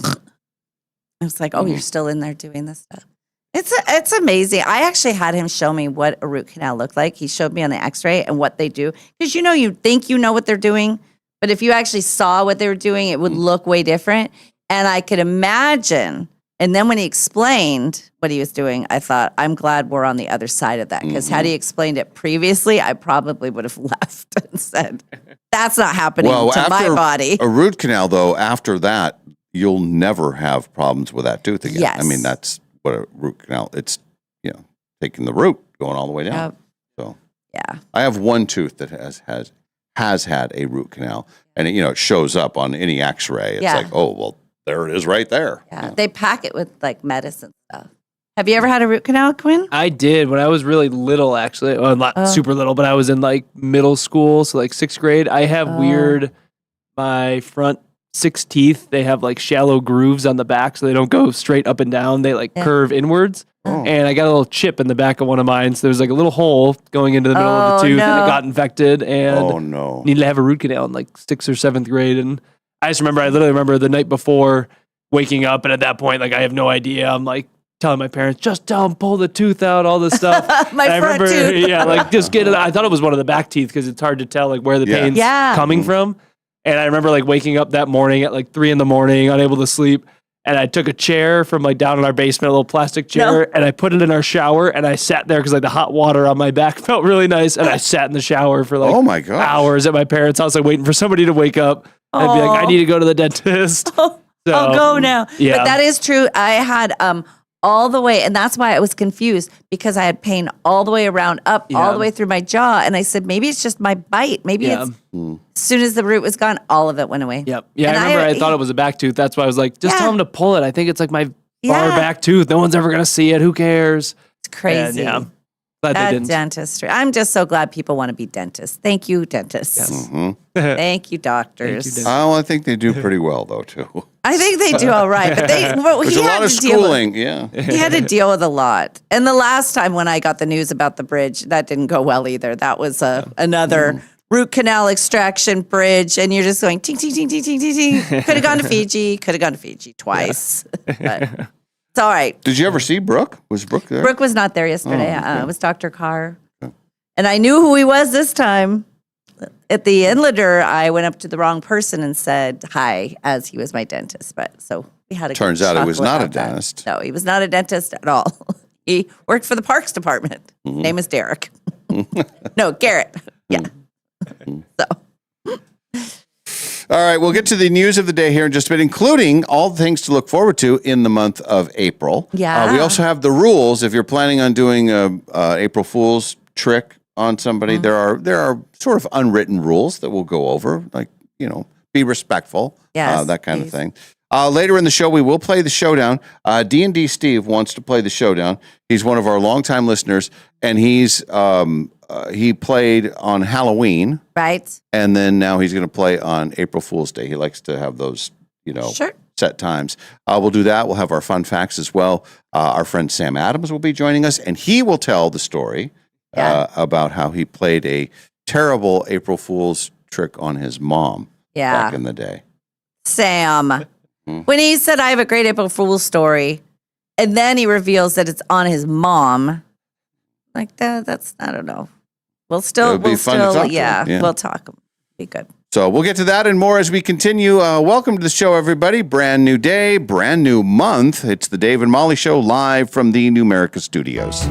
I was like, oh, you're still in there doing this stuff. It's amazing. I actually had him show me what a root canal looked like. He showed me on the x-ray and what they do. Because you think you know what they're doing, but if you actually saw what they were doing, it would look way different. And I could imagine, and then when he explained what he was doing, I thought, I'm glad we're on the other side of that. Because had he explained it previously, I probably would have left and said, that's not happening to my body. A root canal, though, after that, you'll never have problems with that tooth again. Yes. I mean, that's what a root canal, it's, taking the root, going all the way down. So I have one tooth that has had a root canal, and it shows up on any x-ray. It's like, oh, well, there it is right there. Yeah. They pack it with like medicine stuff. Have you ever had a root canal, Quinn? I did when I was really little, actually. Well, not super little, but I was in like middle school, so like 6th grade. I have my front 6 teeth, they have like shallow grooves on the back, so they don't go straight up and down. They like curve inwards. And I got a little chip in the back of one of mine, so there's like a little hole going into the middle of the tooth, and it got infected, and needed to have a root canal in like 6th or 7th grade. And I literally remember the night before waking up, and at that point, like I have no idea. I'm like telling my parents, just tell them, pull the tooth out, all this stuff. My front tooth. Like just get it out. I thought it was one of the back teeth because it's hard to tell like where the pain's coming from. And I remember like waking up that morning at like 3 a.m, unable to sleep. And I took a chair from like down in our basement, a little plastic chair, and I put it in our shower, and I sat there because like the hot water on my back felt really nice. And I sat in the shower for like hours at my parents' house, like waiting for somebody to wake up. And I'd be like, I need to go to the dentist. I'll go now. Yeah. But that is true. I had all the way. And that's why I was confused, because I had pain all the way around, up, all the way through my jaw. And I said, maybe it's just my bite. Maybe it's as soon as the root was gone, all of it went away. Yep. Yeah, and I remember I thought it was a back tooth. That's why I was like, just tell him to pull it. I think it's like my far back tooth. No one's ever going to see it. Who cares? It's crazy. And, glad they didn't. Dentistry. I'm just so glad people want to be dentists. Thank you, dentists. Yes. Thank you, doctors. Thank you, Oh, I think they do pretty well, though, too. I think they do all right. But There's a lot of schooling, he had to deal with a lot. And the last time when I got the news about the bridge, that didn't go well either. That was another root canal extraction bridge. And you're just going, ting, ting, ting, ting, ting, ting, ting. Could have gone to Fiji. Could have gone to Fiji twice. But it's all right. Did you ever see Brooke? Was Brooke there? Brooke was not there yesterday. It was Dr. Carr. And I knew who he was this time. At the Inlander, I went up to the wrong person and said hi, as he was my dentist. But so we had a Turns out he was not a dentist. No, he was not a dentist at all. He worked for the Parks Department. His name is Derek. No, Garrett. Yeah. So. All right, we'll get to the news of the day here in just a bit, including all the things to look forward to in the month of April. Yeah. We also have the rules. If you're planning on doing a April Fool's trick on somebody, there are sort of unwritten rules that we'll go over, like, be respectful, that kind of thing. Later in the show, we will play the showdown. D&D Steve wants to play the showdown. He's one of our longtime listeners, and he played on Halloween. Right. And then now he's going to play on April Fool's Day. He likes to have those, set times. We'll do that. We'll have our fun facts as well. Our friend Sam Adams will be joining us, and he will tell the story about how he played a terrible April Fool's trick on his mom back in the day. Sam. When he said, I have a great April Fool's story, and then he reveals that it's on his mom, like that's, I don't know. We'll talk. Be good. So we'll get to that and more as we continue. Welcome to the show, everybody. Brand new day, brand new month. It's the Dave and Molly Show live from the Numerica Studios.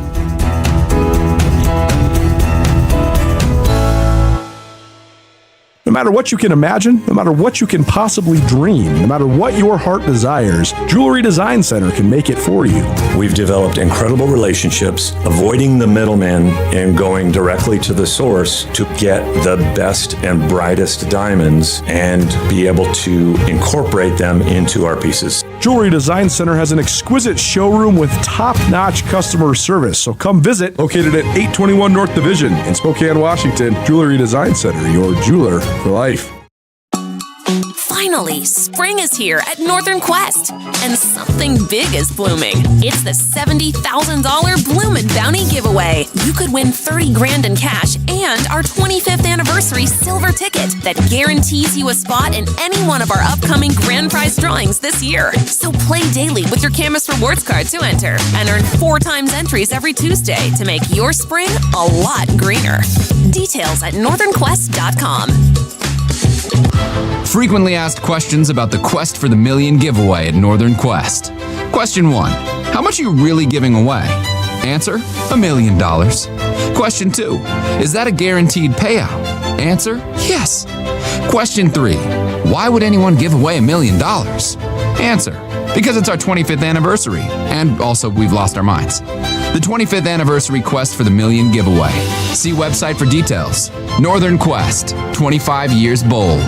No matter what you can imagine, no matter what you can possibly dream, no matter what your heart desires, Jewelry Design Center can make it for you. We've developed incredible relationships, avoiding the middleman and going directly to the source to get the best and brightest diamonds and be able to incorporate them into our pieces. Jewelry Design Center has an exquisite showroom with top-notch customer service, so come visit. Located at 821 North Division in Spokane, Washington, Jewelry Design Center, your jeweler for life. Finally, spring is here at Northern Quest, and something big is blooming. It's the $70,000 Bloomin' Bounty giveaway. You could win $30,000 in cash and our 25th anniversary silver ticket that guarantees you a spot in any one of our upcoming grand prize drawings this year. So play daily with your Camus Rewards card to enter and earn 4 times entries every Tuesday to make your spring a lot greener. Details at northernquest.com. Frequently asked questions about the Quest for the Million giveaway at Northern Quest. Question 1. How much are you really giving away? Answer, $1 million. Question 2. Is that a guaranteed payout? Answer, yes. Question 3. Why would anyone give away $1 million? Answer, because it's our 25th anniversary, and also we've lost our minds. The 25th anniversary Quest for the Million giveaway. See website for details. Northern Quest, 25 years bold.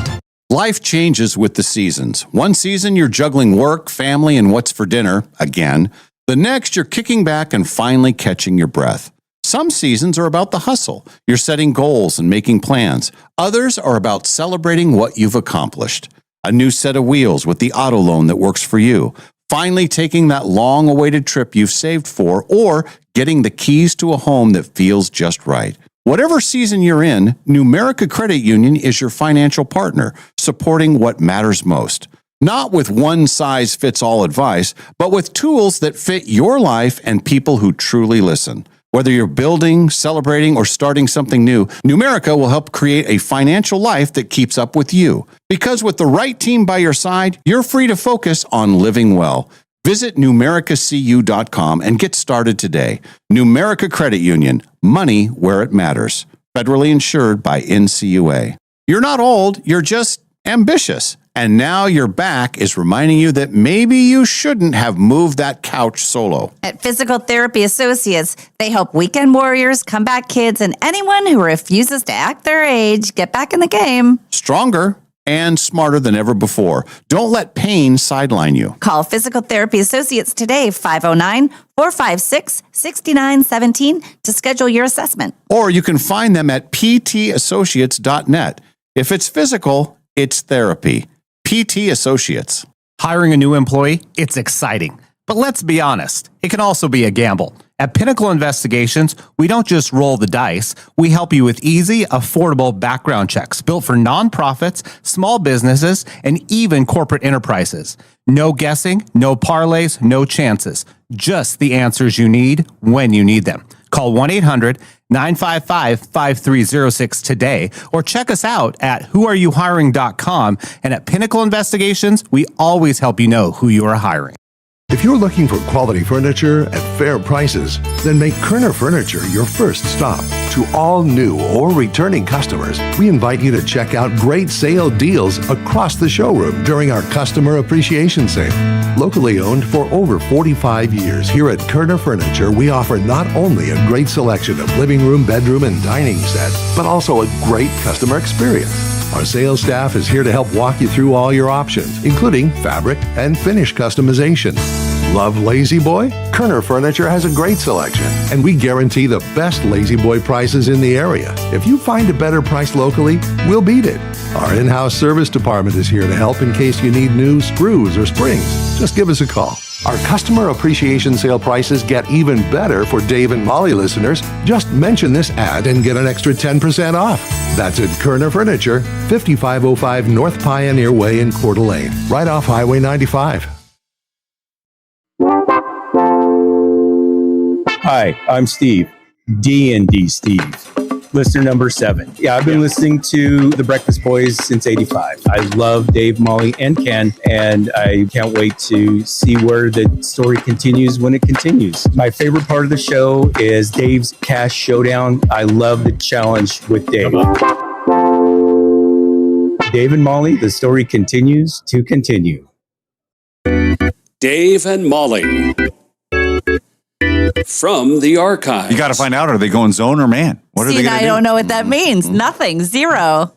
Life changes with the seasons. One season, you're juggling work, family, and what's for dinner, again. The next, you're kicking back and finally catching your breath. Some seasons are about the hustle. You're setting goals and making plans. Others are about celebrating what you've accomplished. A new set of wheels with the auto loan that works for you. Finally taking that long-awaited trip you've saved for, or getting the keys to a home that feels just right. Whatever season you're in, Numerica Credit Union is your financial partner, supporting what matters most. Not with one-size-fits-all advice, but with tools that fit your life and people who truly listen. Whether you're building, celebrating, or starting something new, Numerica will help create a financial life that keeps up with you. Because with the right team by your side, you're free to focus on living well. Visit numericacu.com and get started today. Numerica Credit Union, money where it matters. Federally insured by NCUA. You're not old, you're just ambitious. And now your back is reminding you that maybe you shouldn't have moved that couch solo. At Physical Therapy Associates, they help weekend warriors, comeback kids, and anyone who refuses to act their age get back in the game. Stronger and smarter than ever before. Don't let pain sideline you. Call Physical Therapy Associates today, 509-456-6917 to schedule your assessment. Or you can find them at ptassociates.net. If it's physical, it's therapy. PT Associates. Hiring a new employee, it's exciting. But let's be honest, it can also be a gamble. At Pinnacle Investigations, we don't just roll the dice. We help you with easy, affordable background checks built for nonprofits, small businesses, and even corporate enterprises. No guessing, no parlays, no chances. Just the answers you need when you need them. Call 1-800-955-5306 today or check us out at whoareyouhiring.com. And at Pinnacle Investigations, we always help you know who you are hiring. If you're looking for quality furniture at fair prices, then make Kerner Furniture your first stop. To all new or returning customers, we invite you to check out great sale deals across the showroom during our Customer Appreciation Sale. Locally owned for over 45 years, here at Kerner Furniture, we offer not only a great selection of living room, bedroom, and dining sets, but also a great customer experience. Our sales staff is here to help walk you through all your options, including fabric and finish customization. Love Lazy Boy? Kerner Furniture has a great selection, and we guarantee the best Lazy Boy prices in the area. If you find a better price locally, we'll beat it. Our in-house service department is here to help in case you need new screws or springs. Just give us a call. Our Customer Appreciation Sale prices get even better for Dave and Molly listeners. Just mention this ad and get an extra 10% off. That's at Kerner Furniture, 5505 North Pioneer Way in Coeur d'Alene, right off Highway 95. Hi, I'm Steve, D&D Steve, listener number 7. Yeah, I've been listening to The Breakfast Boys since '85. I love Dave, Molly, and Ken, and I can't wait to see where the story continues when it continues. My favorite part of the show is Dave's Cash Showdown. I love the challenge with Dave. Dave and Molly, the story continues to continue. Dave and Molly. From the archives. You got to find out, are they going zone or man? What are they going to do? I don't know what that means. Nothing. Zero.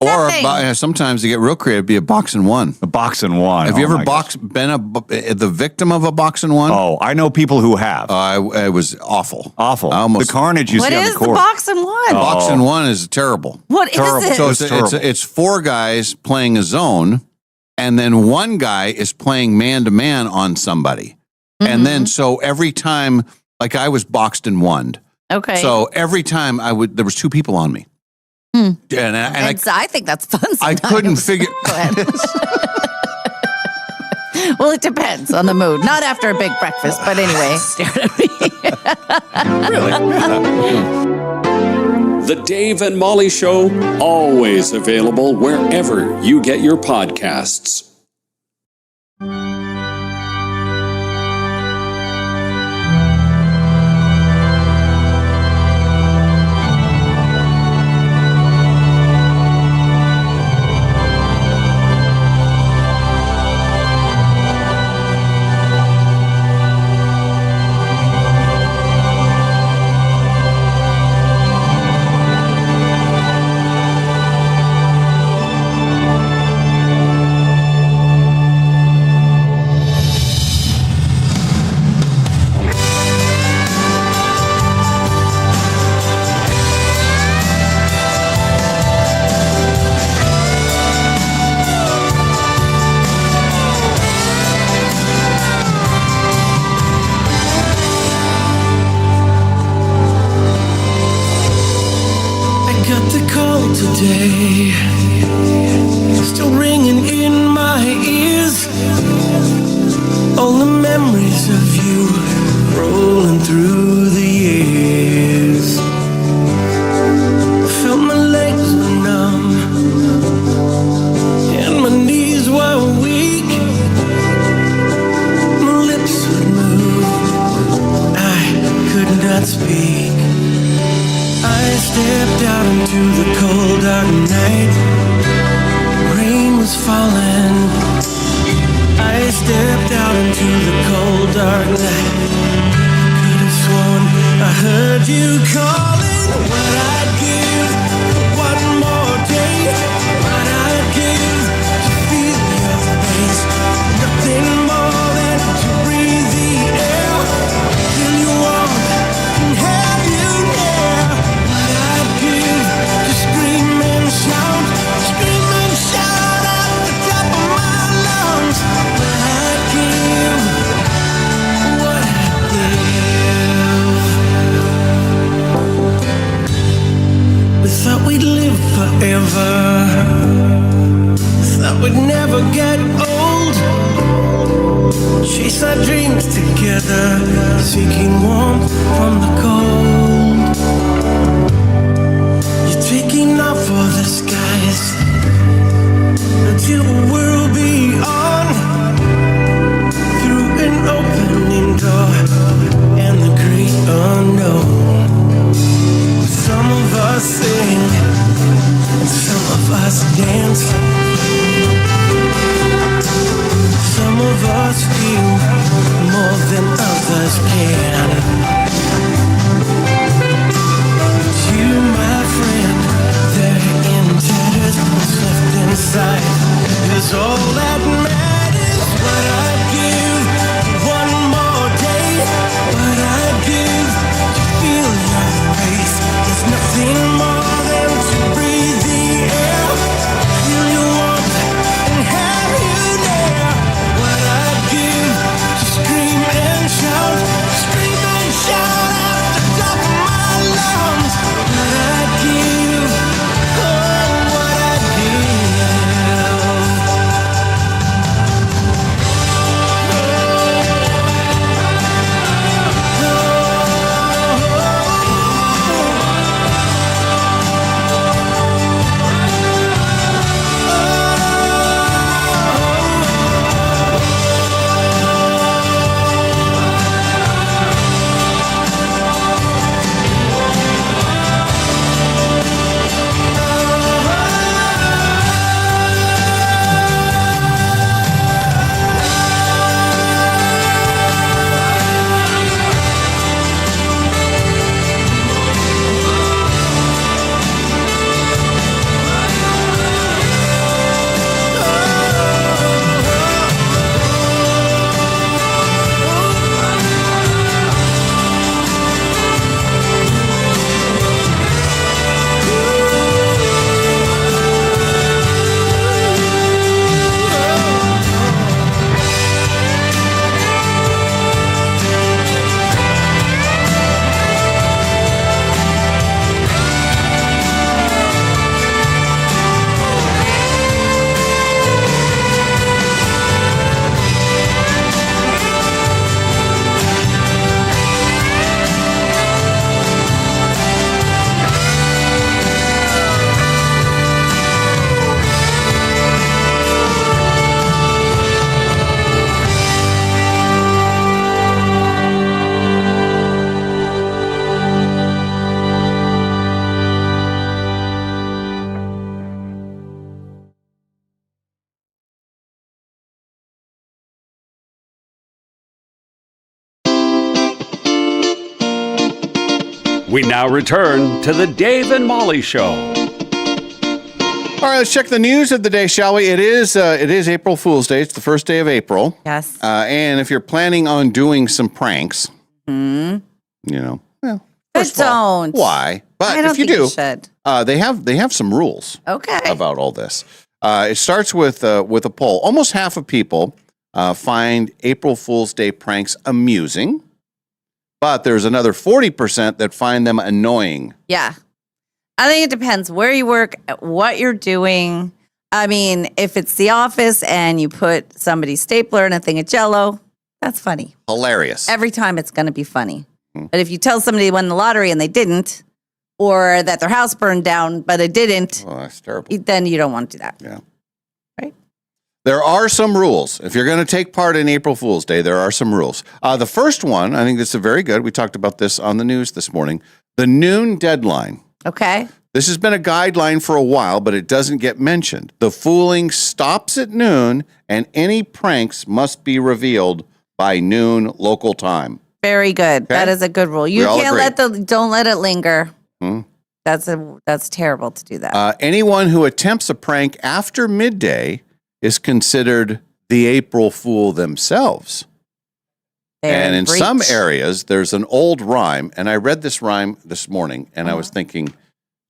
Or sometimes to get real creative, be a box and one. A box and one. Have you ever been the victim of a box and one? Oh, I know people who have. It was awful. Awful. The carnage you see on the court. What is the box and one? Box and one is terrible. What is it? So it's 4 guys playing a zone, and then one guy is playing man-to-man on somebody. Mm-hmm. And then so every time, like I was boxed and won. Okay. So every time there was 2 people on me. And I think that's fun sometimes. I couldn't figure. Go ahead. Well, it depends on the mood. Not after a big breakfast, but anyway. Stare at me. Really? The Dave and Molly Show, always available wherever you get your podcasts. Today, still ringing in my ears, all the memories of you rolling through the years. Felt my legs were numb and my knees were weak. My lips would move, I could not speak. I stepped out into the cold dark night. Rain was falling, I stepped out into the cold dark night. Could have sworn I heard you calling. What I'd give for one more day, what I'd give to feel your face. Nothing more than to breathe the air, feel you warm and have you near. What I'd give to scream and shout at the top of my lungs. What I'd give, what I'd give. We thought we'd live forever, thought we'd never get old. Chase our dreams together, seeking warmth from the cold. You're taking off all the skies until we'll be on, through an opening door and the great unknown. Some of us sing, some of us dance, some of us feel more than others can. But you, my friend, they're in tatters, what's left inside is all that matters. What I'd give one more day, what I'd give to feel your face. There's nothing more than to breathe the air, feel you warmth and have you near. What I'd give to scream and shout at the top of my lungs. What I'd give, oh, what I'd We now return to the Dave and Molly Show. All right, let's check the news of the day, shall we? It is April Fool's Day. It's the first day of April. Yes. And if you're planning on doing some pranks, well, first of all, don't. why? But I don't if you think do, you should. they have some rules. Okay. About all this. It starts with a poll. Almost half of people find April Fool's Day pranks amusing, but there's another 40% that find them annoying. Yeah. I think it depends where you work, what you're doing. I mean, if it's the office and you put somebody's stapler in a thing of Jell-O, that's funny. Hilarious. Every time it's going to be funny. But if you tell somebody they won the lottery and they didn't, or that their house burned down but it didn't, that's terrible. Then you don't want to do that. Yeah. Right? There are some rules. If you're going to take part in April Fool's Day, there are some rules. The first one, I think this is very good. We talked about this on the news this morning. The noon deadline. Okay. This has been a guideline for a while, but it doesn't get mentioned. The fooling stops at noon, and any pranks must be revealed by noon local time. Very good. Okay? That is a good rule. You can't don't let it linger. That's terrible to do that. Anyone who attempts a prank after midday is considered the April Fool themselves. And in some areas, there's an old rhyme, and I read this rhyme this morning, and I was thinking,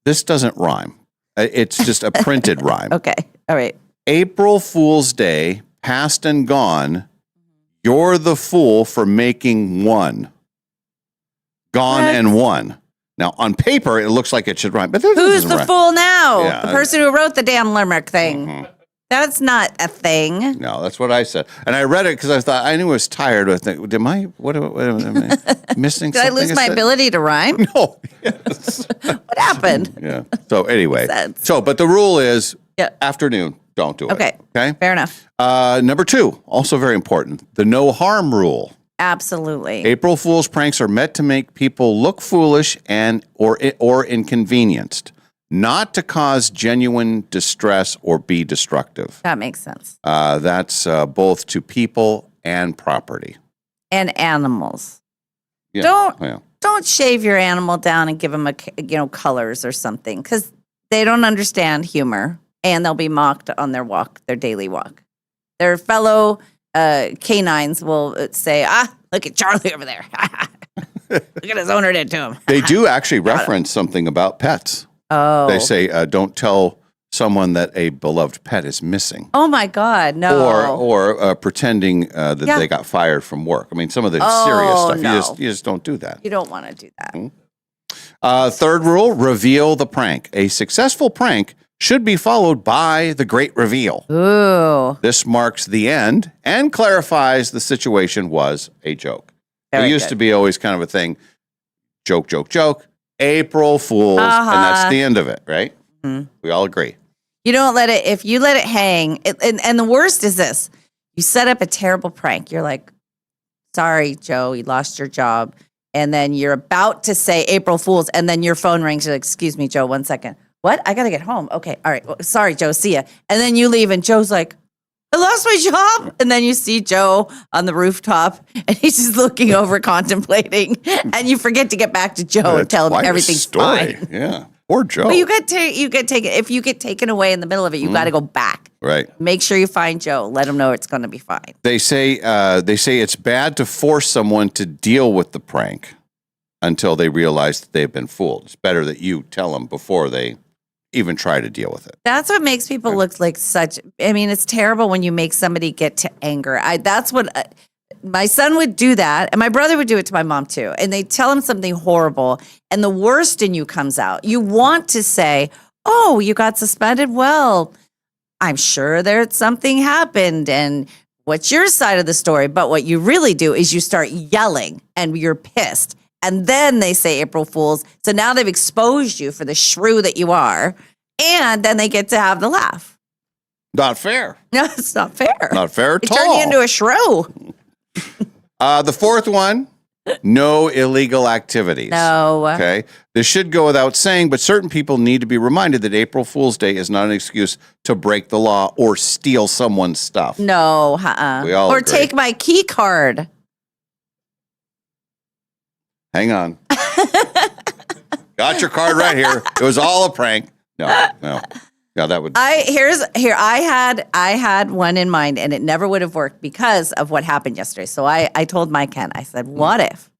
this doesn't rhyme. It's just a printed rhyme. Okay. All right. April Fool's Day, past and gone. You're the fool for making one. Gone and one. Now, on paper, it looks like it should rhyme. But who's the rhyme. fool now? Yeah, the person who wrote the damn limerick thing. That's not a thing. No, that's what I said. And I read it because I thought, I knew I was tired. I think, am I missing Did something? I lose my ability to rhyme? No. Yes. What happened? Yeah. So anyway. But the rule is afternoon, don't do it. Okay. Okay. Fair enough. Number 2, also very important, the no harm rule. Absolutely. April Fool's pranks are meant to make people look foolish or inconvenienced, not to cause genuine distress or be destructive. That makes sense. That's both to people and property. And animals. Yeah. Don't shave your animal down and give them colors or something, because they don't understand humor, and they'll be mocked on their daily walk. Their fellow canines will say, look at Charlie over there. Look at his owner did to him. They do actually reference something about pets. Oh. They say, don't tell someone that a beloved pet is missing. Oh, my God, no. Or pretending that they got fired from work. I mean, some of the serious stuff, no. you just don't do that. You don't want to do that. Third rule, reveal the prank. A successful prank should be followed by the great reveal. Ooh. This marks the end and clarifies the situation was a joke. It used to be always kind of a thing, joke, joke, joke, April Fools, and that's the end of it, right? Mm-hmm. We all agree. You don't let it, if you let it hang, and the worst is this, you set up a terrible prank. You're like, sorry, Joe, you lost your job. And then you're about to say April Fools, and then your phone rings. You're like, excuse me, Joe, 1 second. What? I got to get home. Okay. All right. Well, sorry, Joe. See ya. And then you leave, and Joe's like, I lost my job. And then you see Joe on the rooftop, and he's just looking over, contemplating. And you forget to get back to Joe and tell him everything's fine. Yeah. Or Joe. But you get taken. If you get taken away in the middle of it, you got to go back. Right. Make sure you find Joe. Let him know it's going to be fine. They say it's bad to force someone to deal with the prank until they realize that they've been fooled. It's better that you tell them before they even try to deal with it. That's what makes people look like it's terrible when you make somebody get to anger. That's what my son would do that, and my brother would do it to my mom too. And they tell him something horrible, and the worst in you comes out. You want to say, oh, you got suspended? Well, I'm sure there's something happened, and what's your side of the story? But what you really do is you start yelling, and you're pissed. And then they say April Fools. So now they've exposed you for the shrew that you are. And then they get to have the laugh. Not fair. No, it's not fair. Not fair at all. It turned you into a shrew. The fourth one, no illegal activities. No. Okay. This should go without saying, but certain people need to be reminded that April Fool's Day is not an excuse to break the law or steal someone's stuff. No. We all or agree. take my key card. Hang on. Got your card right here. It was all a prank. No. Yeah, that would. I had one in mind, and it never would have worked because of what happened yesterday. So I told my Ken, I said, what if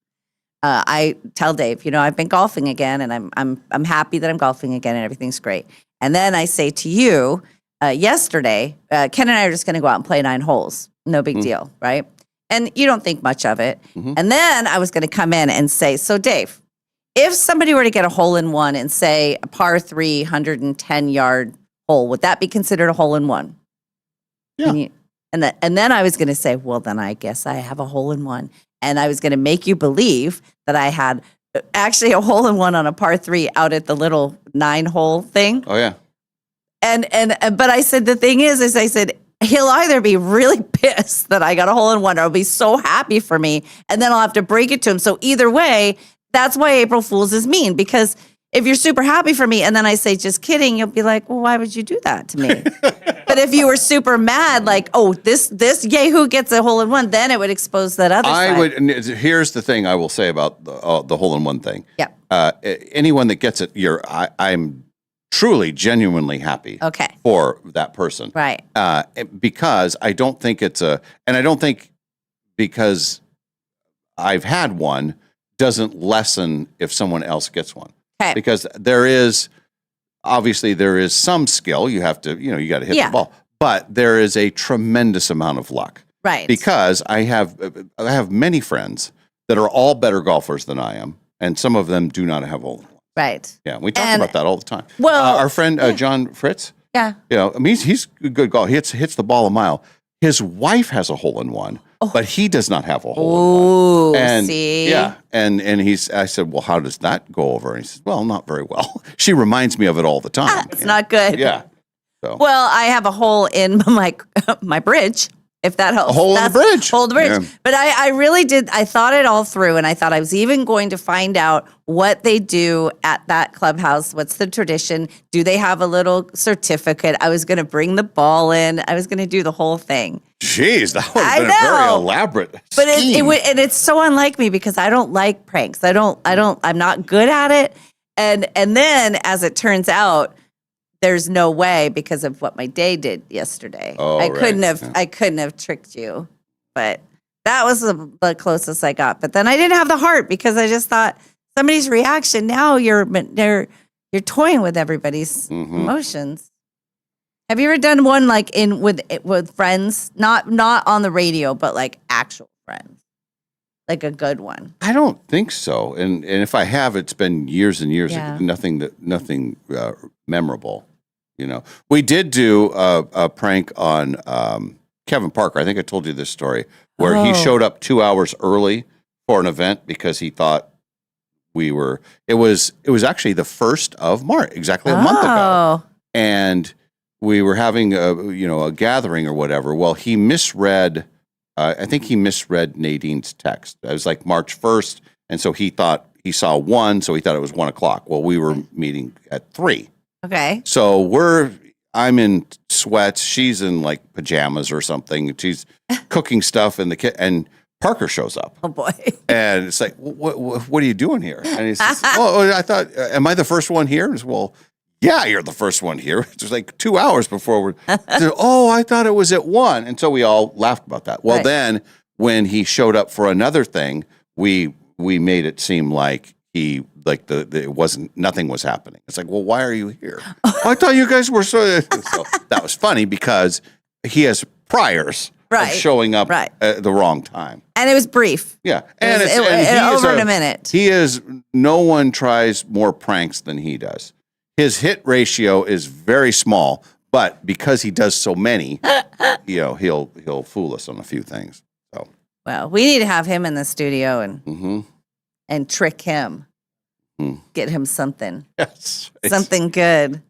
I tell Dave, I've been golfing again, and I'm happy that I'm golfing again, and everything's great. And then I say to you, yesterday, Ken and I are just going to go out and play 9 holes. No big deal, right? And you don't think much of it. Mm-hmm. And then I was going to come in and say, so Dave, if somebody were to get a hole-in-one and say a par 3, 110-yard hole, would that be considered a hole-in-one? Yeah. And then I was going to say, well, then I guess I have a hole-in-one. And I was going to make you believe that I had actually a hole-in-one on a par 3 out at the little 9-hole thing. Oh, yeah. But I said, the thing is I said, he'll either be really pissed that I got a hole-in-one, or he'll be so happy for me, and then I'll have to break it to him. So either way, that's why April Fools is mean, because if you're super happy for me and then I say, just kidding, you'll be like, well, why would you do that to me? But if you were super mad, like, oh, this yahoo gets a hole in one, then it would expose that other side. Here's the thing I will say about the hole in one thing. Yeah. Anyone that gets it, I'm truly, genuinely happy for that person. Right. Because I don't think and I don't think because I've had one doesn't lessen if someone else gets one. Okay. Because there is some skill. You have to, you got to hit the ball. But there is a tremendous amount of luck. Right. Because I have many friends that are all better golfers than I am, and some of them do not have hole in one. Right. Yeah, we talk about that all the time. Well, our friend John Fritz. Yeah. He's a good golfer. He hits the ball a mile. His wife has a hole in one, but he does not have a hole in one. And see? Yeah. And I said, well, how does that go over? And he says, well, not very well. She reminds me of it all the time. It's not good. Yeah. So. Well, I have a hole in my bridge. If that helps. A hole in the bridge. Hole in the bridge. Yeah. But I really did. I thought it all through, and I thought I was even going to find out what they do at that clubhouse. What's the tradition? Do they have a little certificate? I was going to bring the ball in. I was going to do the whole thing. Jeez, that would have been a very elaborate But scheme. and it's so unlike me because I don't like pranks. I'm not good at it. And then as it turns out, there's no way because of what my day did yesterday. Oh, I couldn't have tricked you, but that was the closest I got. But then I didn't have the heart because I just thought somebody's reaction. Now you're toying with everybody's emotions. Have you ever done one like with friends, not on the radio, but like actual friends, like a good one? I don't think so. And if I have, it's been years and years. Yeah. Nothing memorable. We did do a prank on Kevin Parker. I think I told you this story where he showed up 2 hours early for an event because he thought it was actually the 1st of March, exactly a month ago. And we were having a gathering or whatever. Well, he misread, I think he misread Nadine's text. It was like March 1st. And so he thought he saw 1, so he thought it was 1 o'clock. Well, we were meeting at 3. Okay. So I'm in sweats. She's in like pajamas or something. She's cooking stuff in the kitchen, and Parker shows up. Oh boy! And it's like, what are you doing here? And he says, I thought, am I the first one here? And says, well, yeah, you're the first one here. It's like 2 hours before I thought it was at 1, and so we all laughed about that. Well, Then when he showed up for another thing, we made it seem like nothing was happening. It's like, well, why are you here? I thought you guys were so that was funny because he has priors of showing up at the wrong time. And it was brief. Yeah. And it was over in a minute. No one tries more pranks than he does. His hit ratio is very small, but because he does so many, he'll fool us on a few things. So well, we need to have him in the studio and trick him. Get him something. Yes. Something good.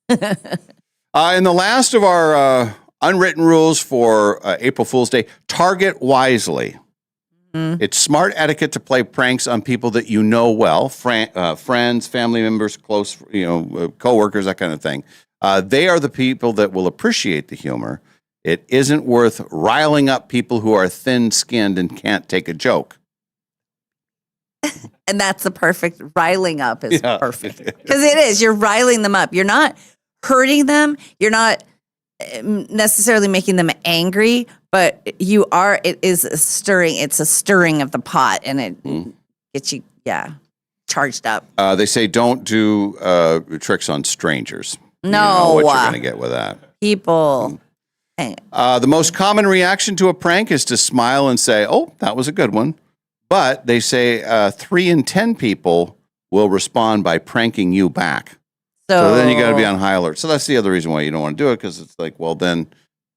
And the last of our unwritten rules for April Fool's Day, target wisely. It's smart etiquette to play pranks on people that you know well, friends, family members, close, coworkers, that kind of thing. They are the people that will appreciate the humor. It isn't worth riling up people who are thin-skinned and can't take a joke. And that's the perfect riling up is perfect. Because it is. You're riling them up. You're not hurting them. You're not necessarily making them angry, but it is a stirring. It's a stirring of the pot and it gets you, charged up. They say don't do tricks on strangers. No. You know what you're going to get with that. People. The most common reaction to a prank is to smile and say, oh, that was a good one. But they say 3 in 10 people will respond by pranking you back. So then you got to be on high alert. So that's the other reason why you don't want to do it, because it's like, well, then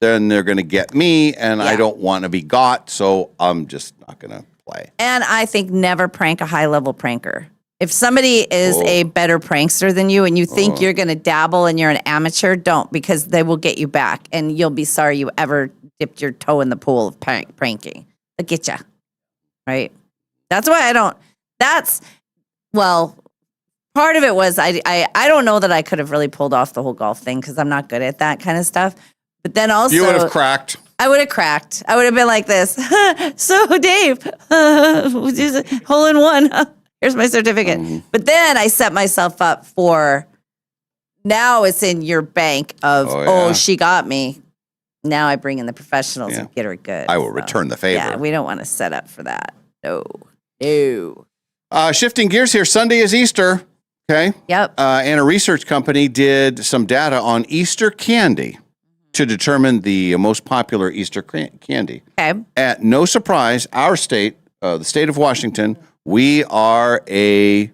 they're going to get me, and I don't want to be got, so I'm just not going to play. And I think never prank a high-level pranker. If somebody is a better prankster than you and you think you're going to dabble and you're an amateur, don't, because they will get you back, and you'll be sorry you ever dipped your toe in the pool of pranking. They'll get you, right? That's why I don't. part of it was I don't know that I could have really pulled off the whole golf thing because I'm not good at that kind of stuff. But then also, you would have cracked. I would have cracked. I would have been like this. So, Dave, hole in one. Here's my certificate. But then I set myself up for, now it's in your bank of, she got me. Now I bring in the professionals and get her good. I will return the favor. Yeah, we don't want to set up for that. No. Shifting gears here. Sunday is Easter. Okay. Yep. And a research company did some data on Easter candy to determine the most popular Easter candy. Okay. At no surprise, our state, the state of Washington, we are a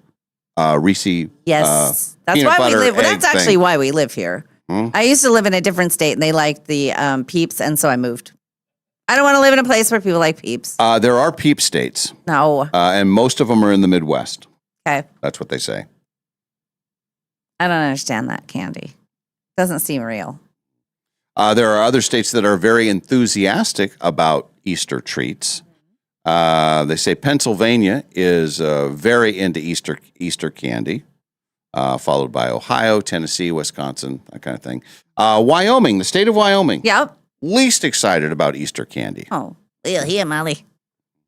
Reese. Yes. That's why we live. Well, that's actually why we live here. I used to live in a different state and they liked the Peeps, and so I moved. I don't want to live in a place where people like Peeps. There are Peep states. No. And most of them are in the Midwest. Okay. That's what they say. I don't understand that candy. Doesn't seem real. There are other states that are very enthusiastic about Easter treats. They say Pennsylvania is very into Easter candy, followed by Ohio, Tennessee, Wisconsin, that kind of thing. Wyoming, the state of Wyoming. Yep. Least excited about Easter candy. Oh, well, here, Molly.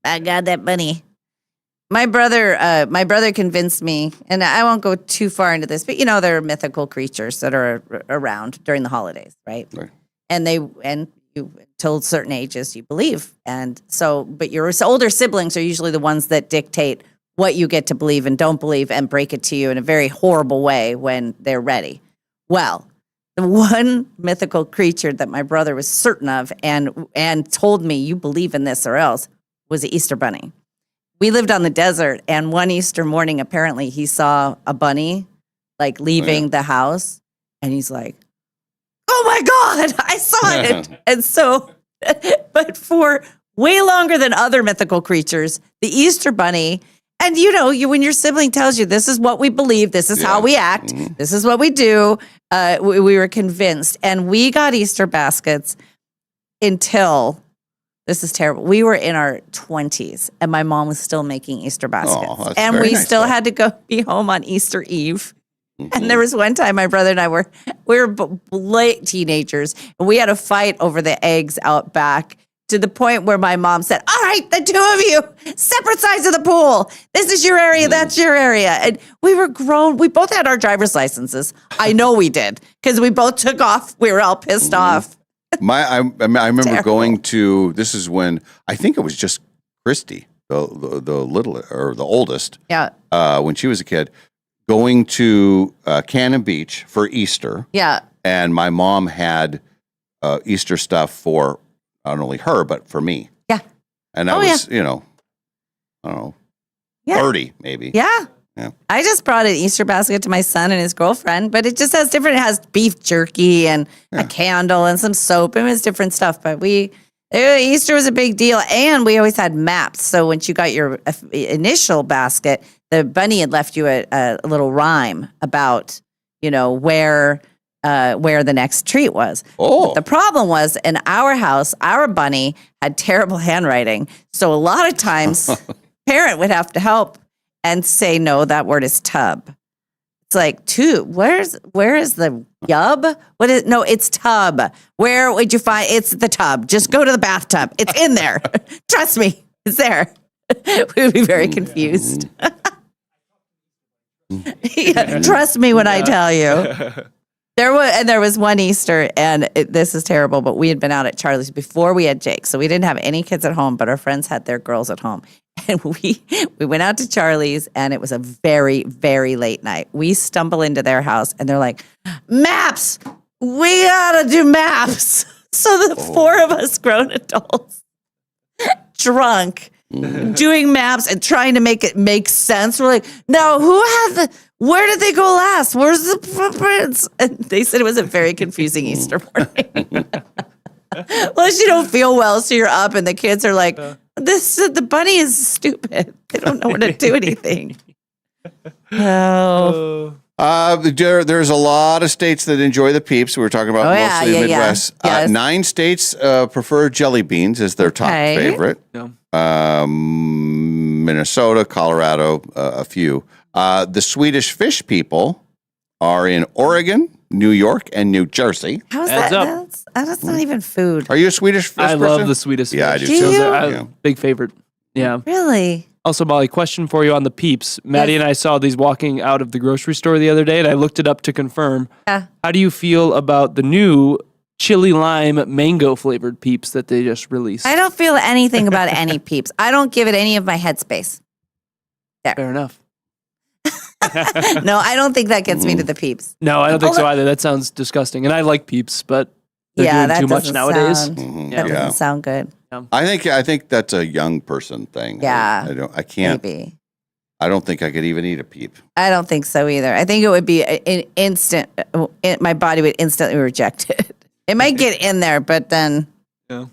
I got that bunny. My brother convinced me, and I won't go too far into this, but there are mythical creatures that are around during the holidays, right? And you till certain ages you believe, and so, but your older siblings are usually the ones that dictate what you get to believe and don't believe, and break it to you in a very horrible way when they're ready. Well, the one mythical creature that my brother was certain of and told me, you believe in this or else, was the Easter bunny. We lived on the desert, and one Easter morning, apparently, he saw a bunny, like, leaving the house, and he's like, oh, my God, I saw it. And so, but for way longer than other mythical creatures, the Easter bunny, and when your sibling tells you, this is what we believe, this is how we act, this is what we do, we were convinced. And we got Easter baskets until... This is terrible. We were in our 20s, and my mom was still making Easter baskets. And we still had to be home on Easter Eve. And there was one time my brother and I were late teenagers, and we had a fight over the eggs out back, to the point where my mom said, all right, the two of you, separate sides of the pool. This is your area, that's your area. And we were grown. We both had our driver's licenses. I know we did, because we both took off. We were all pissed off. I remember going to, this is when, I think it was just Christy, the little, or the oldest. Yeah. When she was a kid, going to Cannon Beach for Easter. Yeah. And my mom had Easter stuff for not only her, but for me. Yeah. And that was, I don't know, 30 maybe. Yeah. Yeah. I just brought an Easter basket to my son and his girlfriend, but it just has different. It has beef jerky and a candle and some soap. It was different stuff, but Easter was a big deal, and we always had maps. So once you got your initial basket, the bunny had left you a little rhyme about where the next treat was. Oh. But the problem was, in our house, our bunny had terrible handwriting, so a lot of times parent would have to help and say, no, that word is tub. It's like, where is the yub? No, it's tub. Where would you find, it's the tub. Just go to the bathtub. It's in there. Trust me, it's there. We would be very confused. Trust me when I tell you. There was one Easter, and this is terrible, but we had been out at Charlie's before we had Jake, so we didn't have any kids at home, but our friends had their girls at home. And we went out to Charlie's, and it was a very, very late night. We stumble into their house, and they're like, maps! We gotta do maps! So the four of us grown adults, drunk, doing maps and trying to make it make sense. We're like, now where did they go last? Where's the footprints? And they said it was a very confusing Easter morning. Unless you don't feel well, so you're up, and the kids are like, the bunny is stupid. They don't know how to do anything. Oh. There's a lot of states that enjoy the Peeps. We were talking about mostly the Midwest. Yeah. Yes. 9 states prefer jelly beans as their top favorite. Yeah. Minnesota, Colorado, a few. The Swedish fish people are in Oregon, New York, and New Jersey. How's that? That's not even food. Are you a Swedish fish person? love the Swedish fish. Yeah, I do. Do too. you? Big favorite. Yeah. Really? Also, Molly, question for you on the Peeps. Maddie and I saw these walking out of the grocery store the other day, and I looked it up to confirm. Yeah. How do you feel about the new chili lime mango flavored Peeps that they just released? I don't feel anything about any Peeps. I don't give it any of my headspace. There. Fair enough. No, I don't think that gets me to the Peeps. No, I don't think so either. That sounds disgusting. And I like Peeps, but they're doing too much nowadays. That doesn't sound good. I think that's a young person thing. Yeah. I can't. Maybe. I don't think I could even eat a Peep. I don't think so either. I think it would be an instant. My body would instantly reject it. It might get in there, but then. Yeah.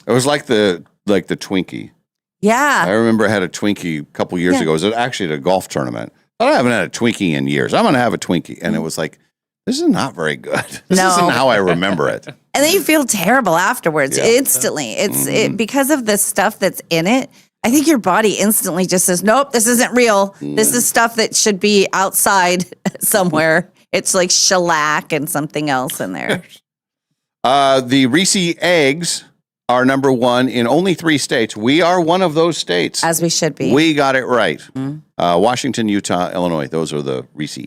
It was like the Twinkie. Yeah. I remember I had a Twinkie a couple years ago. It was actually at a golf tournament. I haven't had a Twinkie in years. I'm going to have a Twinkie. And it was like, this is not very good. This isn't how I remember it. And then you feel terrible afterwards, instantly. It's because of the stuff that's in it. I think your body instantly just says, nope, this isn't real. This is stuff that should be outside somewhere. It's like shellac and something else in there. The Reese eggs are number one in only 3 states. We are one of those states. As we should be. We got it right. Washington, Utah, Illinois. Those are the Reese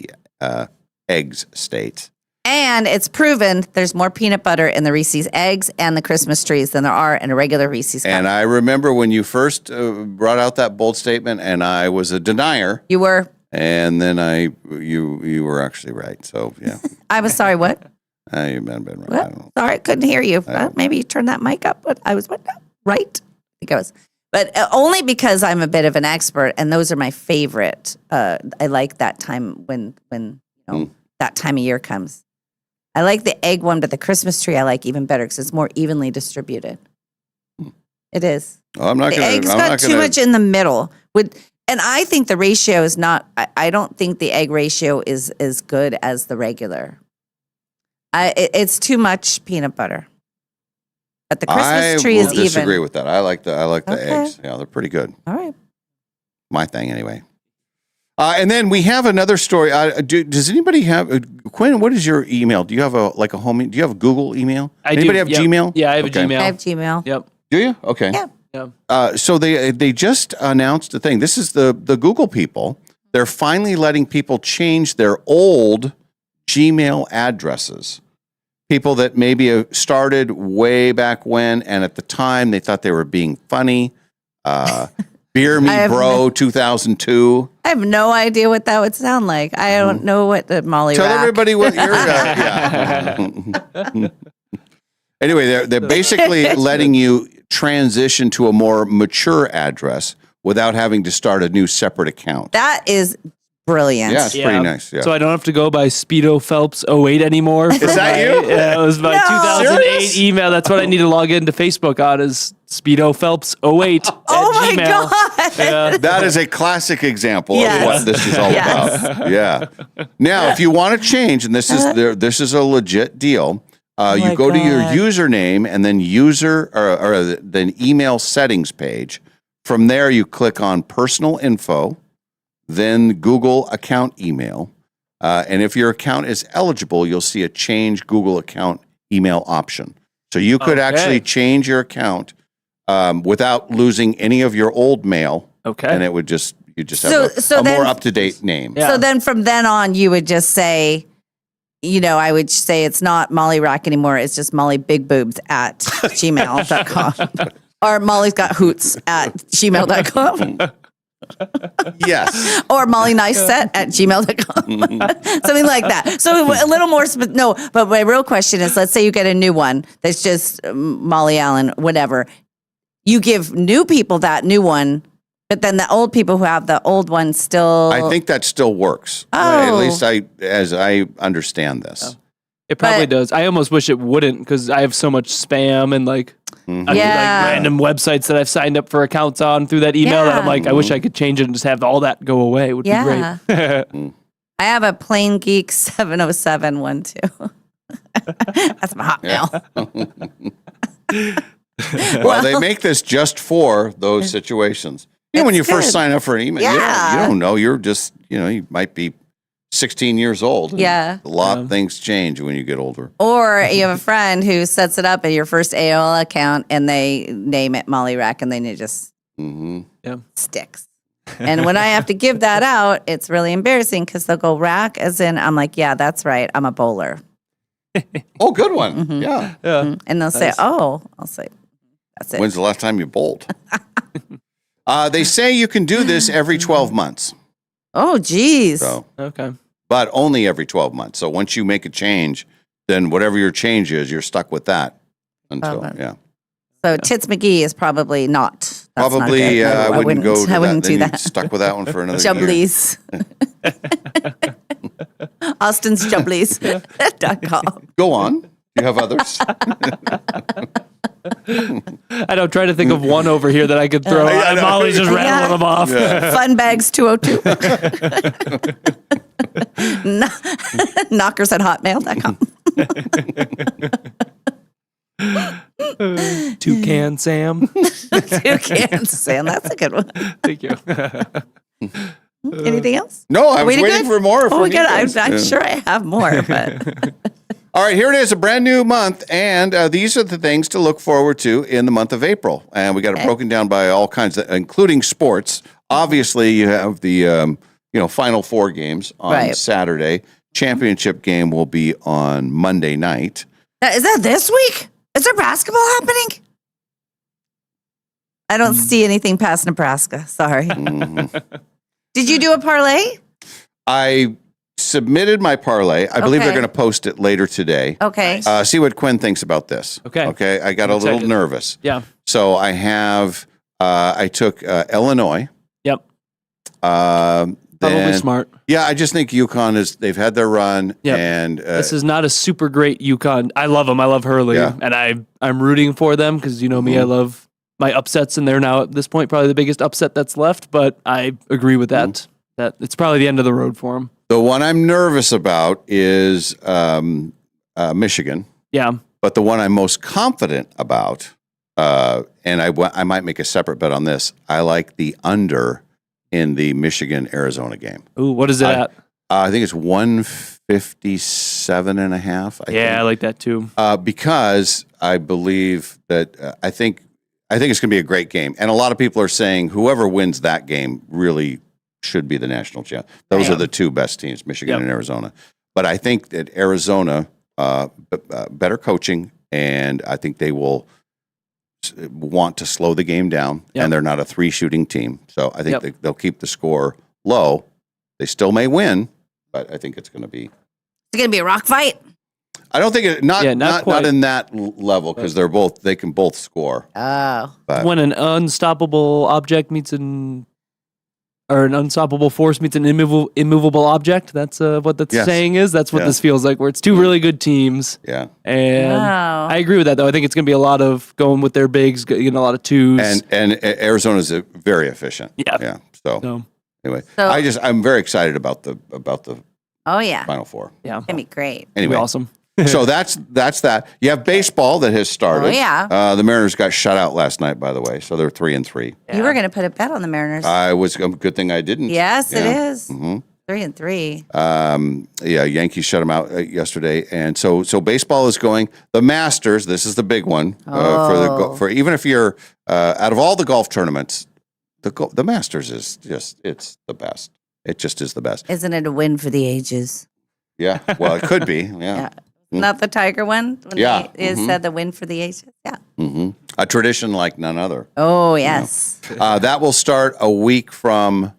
eggs states. And it's proven there's more peanut butter in the Reese's eggs and the Christmas trees than there are in a regular Reese's cup. And I remember when you first brought out that bold statement, and I was a denier. You were. And then you were actually right. So, yeah. I was sorry, what? You've been right. What? I don't know. Sorry, I couldn't hear you. Maybe you turned that mic up. But I was right. I think I was. But only because I'm a bit of an expert, and those are my favorite. I like that time when that time of year comes. I like the egg one, but the Christmas tree I like even better because it's more evenly distributed. It is. Well, I'm not the gonna, eggs I'm got not too gonna, much in the middle. And I think the ratio is not. I don't think the egg ratio is as good as the regular. It's too much peanut butter. But the Christmas tree is even. I disagree with that. I like the Okay. eggs. Yeah, they're pretty good. All right. My thing, anyway. And then we have another story. Does anybody have Quinn? What is your email? Do you have a home? Do you have a Google email? Anybody have Gmail? Yeah, I have a Gmail. I have Gmail. Yep. Do you? Okay. Yeah. So they just announced a thing. This is the Google people. They're finally letting people change their old Gmail addresses. People that maybe started way back when, and at the time they thought they were being funny. Beer Me Bro 2002. I have no idea what that would sound like. I don't know what the Molly Tell Rack. everybody what you're. Anyway, they're basically letting you transition to a more mature address without having to start a new separate account. That is brilliant. Yeah, it's pretty nice. Yeah. So I don't have to go by Speedo Phelps 08 anymore. Is that you? Yeah, it was my 2008 email. That's what I need to log into Facebook on is Speedo Phelps 08 Oh my Gmail. God. Yeah. That is a classic example Yes. of what this is all about. Yeah. Now, if you want to change, and this is a legit deal, you go to your username and then then email settings page. From there, you click on personal info, then Google account email. And if your account is eligible, you'll see a change Google account email option. So you could actually change your account without losing any of your old mail. Okay. And you just have a more up-to-date name. Yeah. So then from then on, you would just say, I would say it's not Molly Rack anymore. It's just Molly Big Boobs at gmail.com. Or Molly's Got Hoots at gmail.com. Yes. Or Molly Nice Set at gmail.com. Something like that. So a little more, but my real question is, let's say you get a new one that's just Molly Allen, whatever. You give new people that new one, but then the old people who have the old one still. I think that still works. Oh. At least as I understand this. It probably does. I almost wish it wouldn't because I have so much spam and like random websites that I've signed up for accounts on through that email that I'm like, I wish I could change it and just have all that go away. It would be great. I have a Plain Geek 70712. That's my Hotmail. Well, they make this just for those situations. When you first sign up for an email, you don't know. You're just, you might be 16 years old. Yeah. A lot of things change when you get older. Or you have a friend who sets it up at your first AOL account and they name it Molly Rack and then it just sticks. And when I have to give that out, it's really embarrassing because they'll go Rack as in, I'm like, yeah, that's right. I'm a bowler. Oh, good one. Yeah. And they'll say, I'll say, that's it. When's the last time you bowled? They say you can do this every 12 months. Oh, geez. So, okay. But only every 12 months. So once you make a change, then whatever your change is, you're stuck with that until, So Tits McGee is probably not. That's probably, not I wouldn't go to I wouldn't that. do Then that. stuck with that one for another Jubblies. Austin's Jubblies.com. Go on. Do you have others? I don't try to think of one over here that I could throw. I'm always just rattling them off. Funbags 202. Knockers at hotmail.com. Toucan Sam. Toucan Sam. That's a good one. Thank you. Anything else? No, I was waiting for more. Oh, good. I'm sure I have more, but. All right, here it is, a brand new month, and these are the things to look forward to in the month of April. And we got it broken down by all kinds, including sports. Obviously, you have the Final Four games on Saturday. Championship game will be on Monday night. Is that this week? Is there basketball happening? I don't see anything past Nebraska. Sorry. Did you do a parlay? I submitted my parlay. I believe they're going to post it later today. Okay. See what Quinn thinks about this. Okay. I got a little nervous. Yeah. So I have, I took Illinois. Yep. Probably smart. Yeah, I just think UConn they've had their run. Yep. And this is not a super great UConn. I love them. I love Hurley. Yeah. And I'm rooting for them because you know me, I love my upsets, and they're now at this point probably the biggest upset that's left. But I agree with that. That it's probably the end of the road for them. The one I'm nervous about is Michigan. Yeah. But the one I'm most confident about, and I might make a separate bet on this, I like the under in the Michigan-Arizona game. Ooh, what is it at? I think it's 157.5. I like that too. Because I believe that I think it's going to be a great game. And a lot of people are saying whoever wins that game really should be the national champ. Those are the two best teams, Michigan and Arizona. But I think that Arizona, better coaching, and I think they will want to slow the game down, and they're not a 3-shooting team. So I think they'll keep the score low. They still may win, but I think it's going to be... It's going to be a rock fight? I don't think it... Not in that level, because they can both score. Oh. But when an unstoppable object meets an unstoppable force meets an immovable object. That's what the saying is. That's what this feels like, where it's two really good teams. Yeah. And I agree with that, though. I think it's going to be a lot of going with their bigs, getting a lot of twos. And Arizona's very efficient. Yeah. Yeah. So anyway, I'm very excited about the Final Four. Yeah. It's going to be great. Anyway. Awesome. So that's that. You have baseball that has started. Oh, yeah. The Mariners got shut out last night, by the way, so they're 3-3. You were going to put a bet on the Mariners. I was a good thing I didn't. Yes, it is. Mm-hmm. 3-3. Yankees shut them out yesterday, and so baseball is going. The Masters, this is the big one for even if you're out of all the golf tournaments, the Masters is it's the best. It just is the best. Isn't it a win for the ages? Yeah, well, it could be. Yeah. Not the Tiger one? When they said the win for the ages? Yeah. Mm-hmm. A tradition like none other. Oh, yes. That will start a week from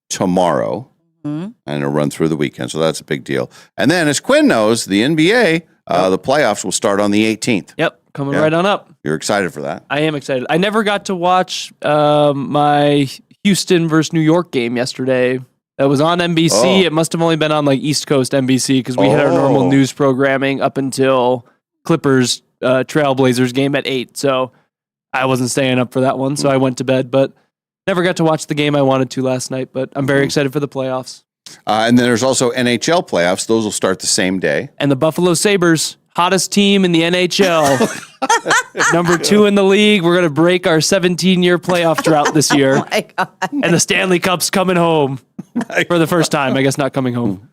tomorrow, and it'll run through the weekend, so that's a big deal. And then, as Quinn knows, the NBA, the playoffs will start on the 18th. Yep, coming right on up. You're excited for that? I am excited. I never got to watch my Houston versus New York game yesterday. That was on NBC. Oh. It must have only been on like East Coast NBC because we had our normal news programming up until Clippers Trailblazers game at 8. So I wasn't staying up for that one. So I went to bed, but never got to watch the game I wanted to last night. But I'm very excited for the playoffs. And then there's also NHL playoffs. Those will start the same day. And the Buffalo Sabres, hottest team in the NHL. Number 2 in the league. We're going to break our 17-year playoff drought this year. Oh my God. And the Stanley Cup's coming home for the first time. I guess not coming home.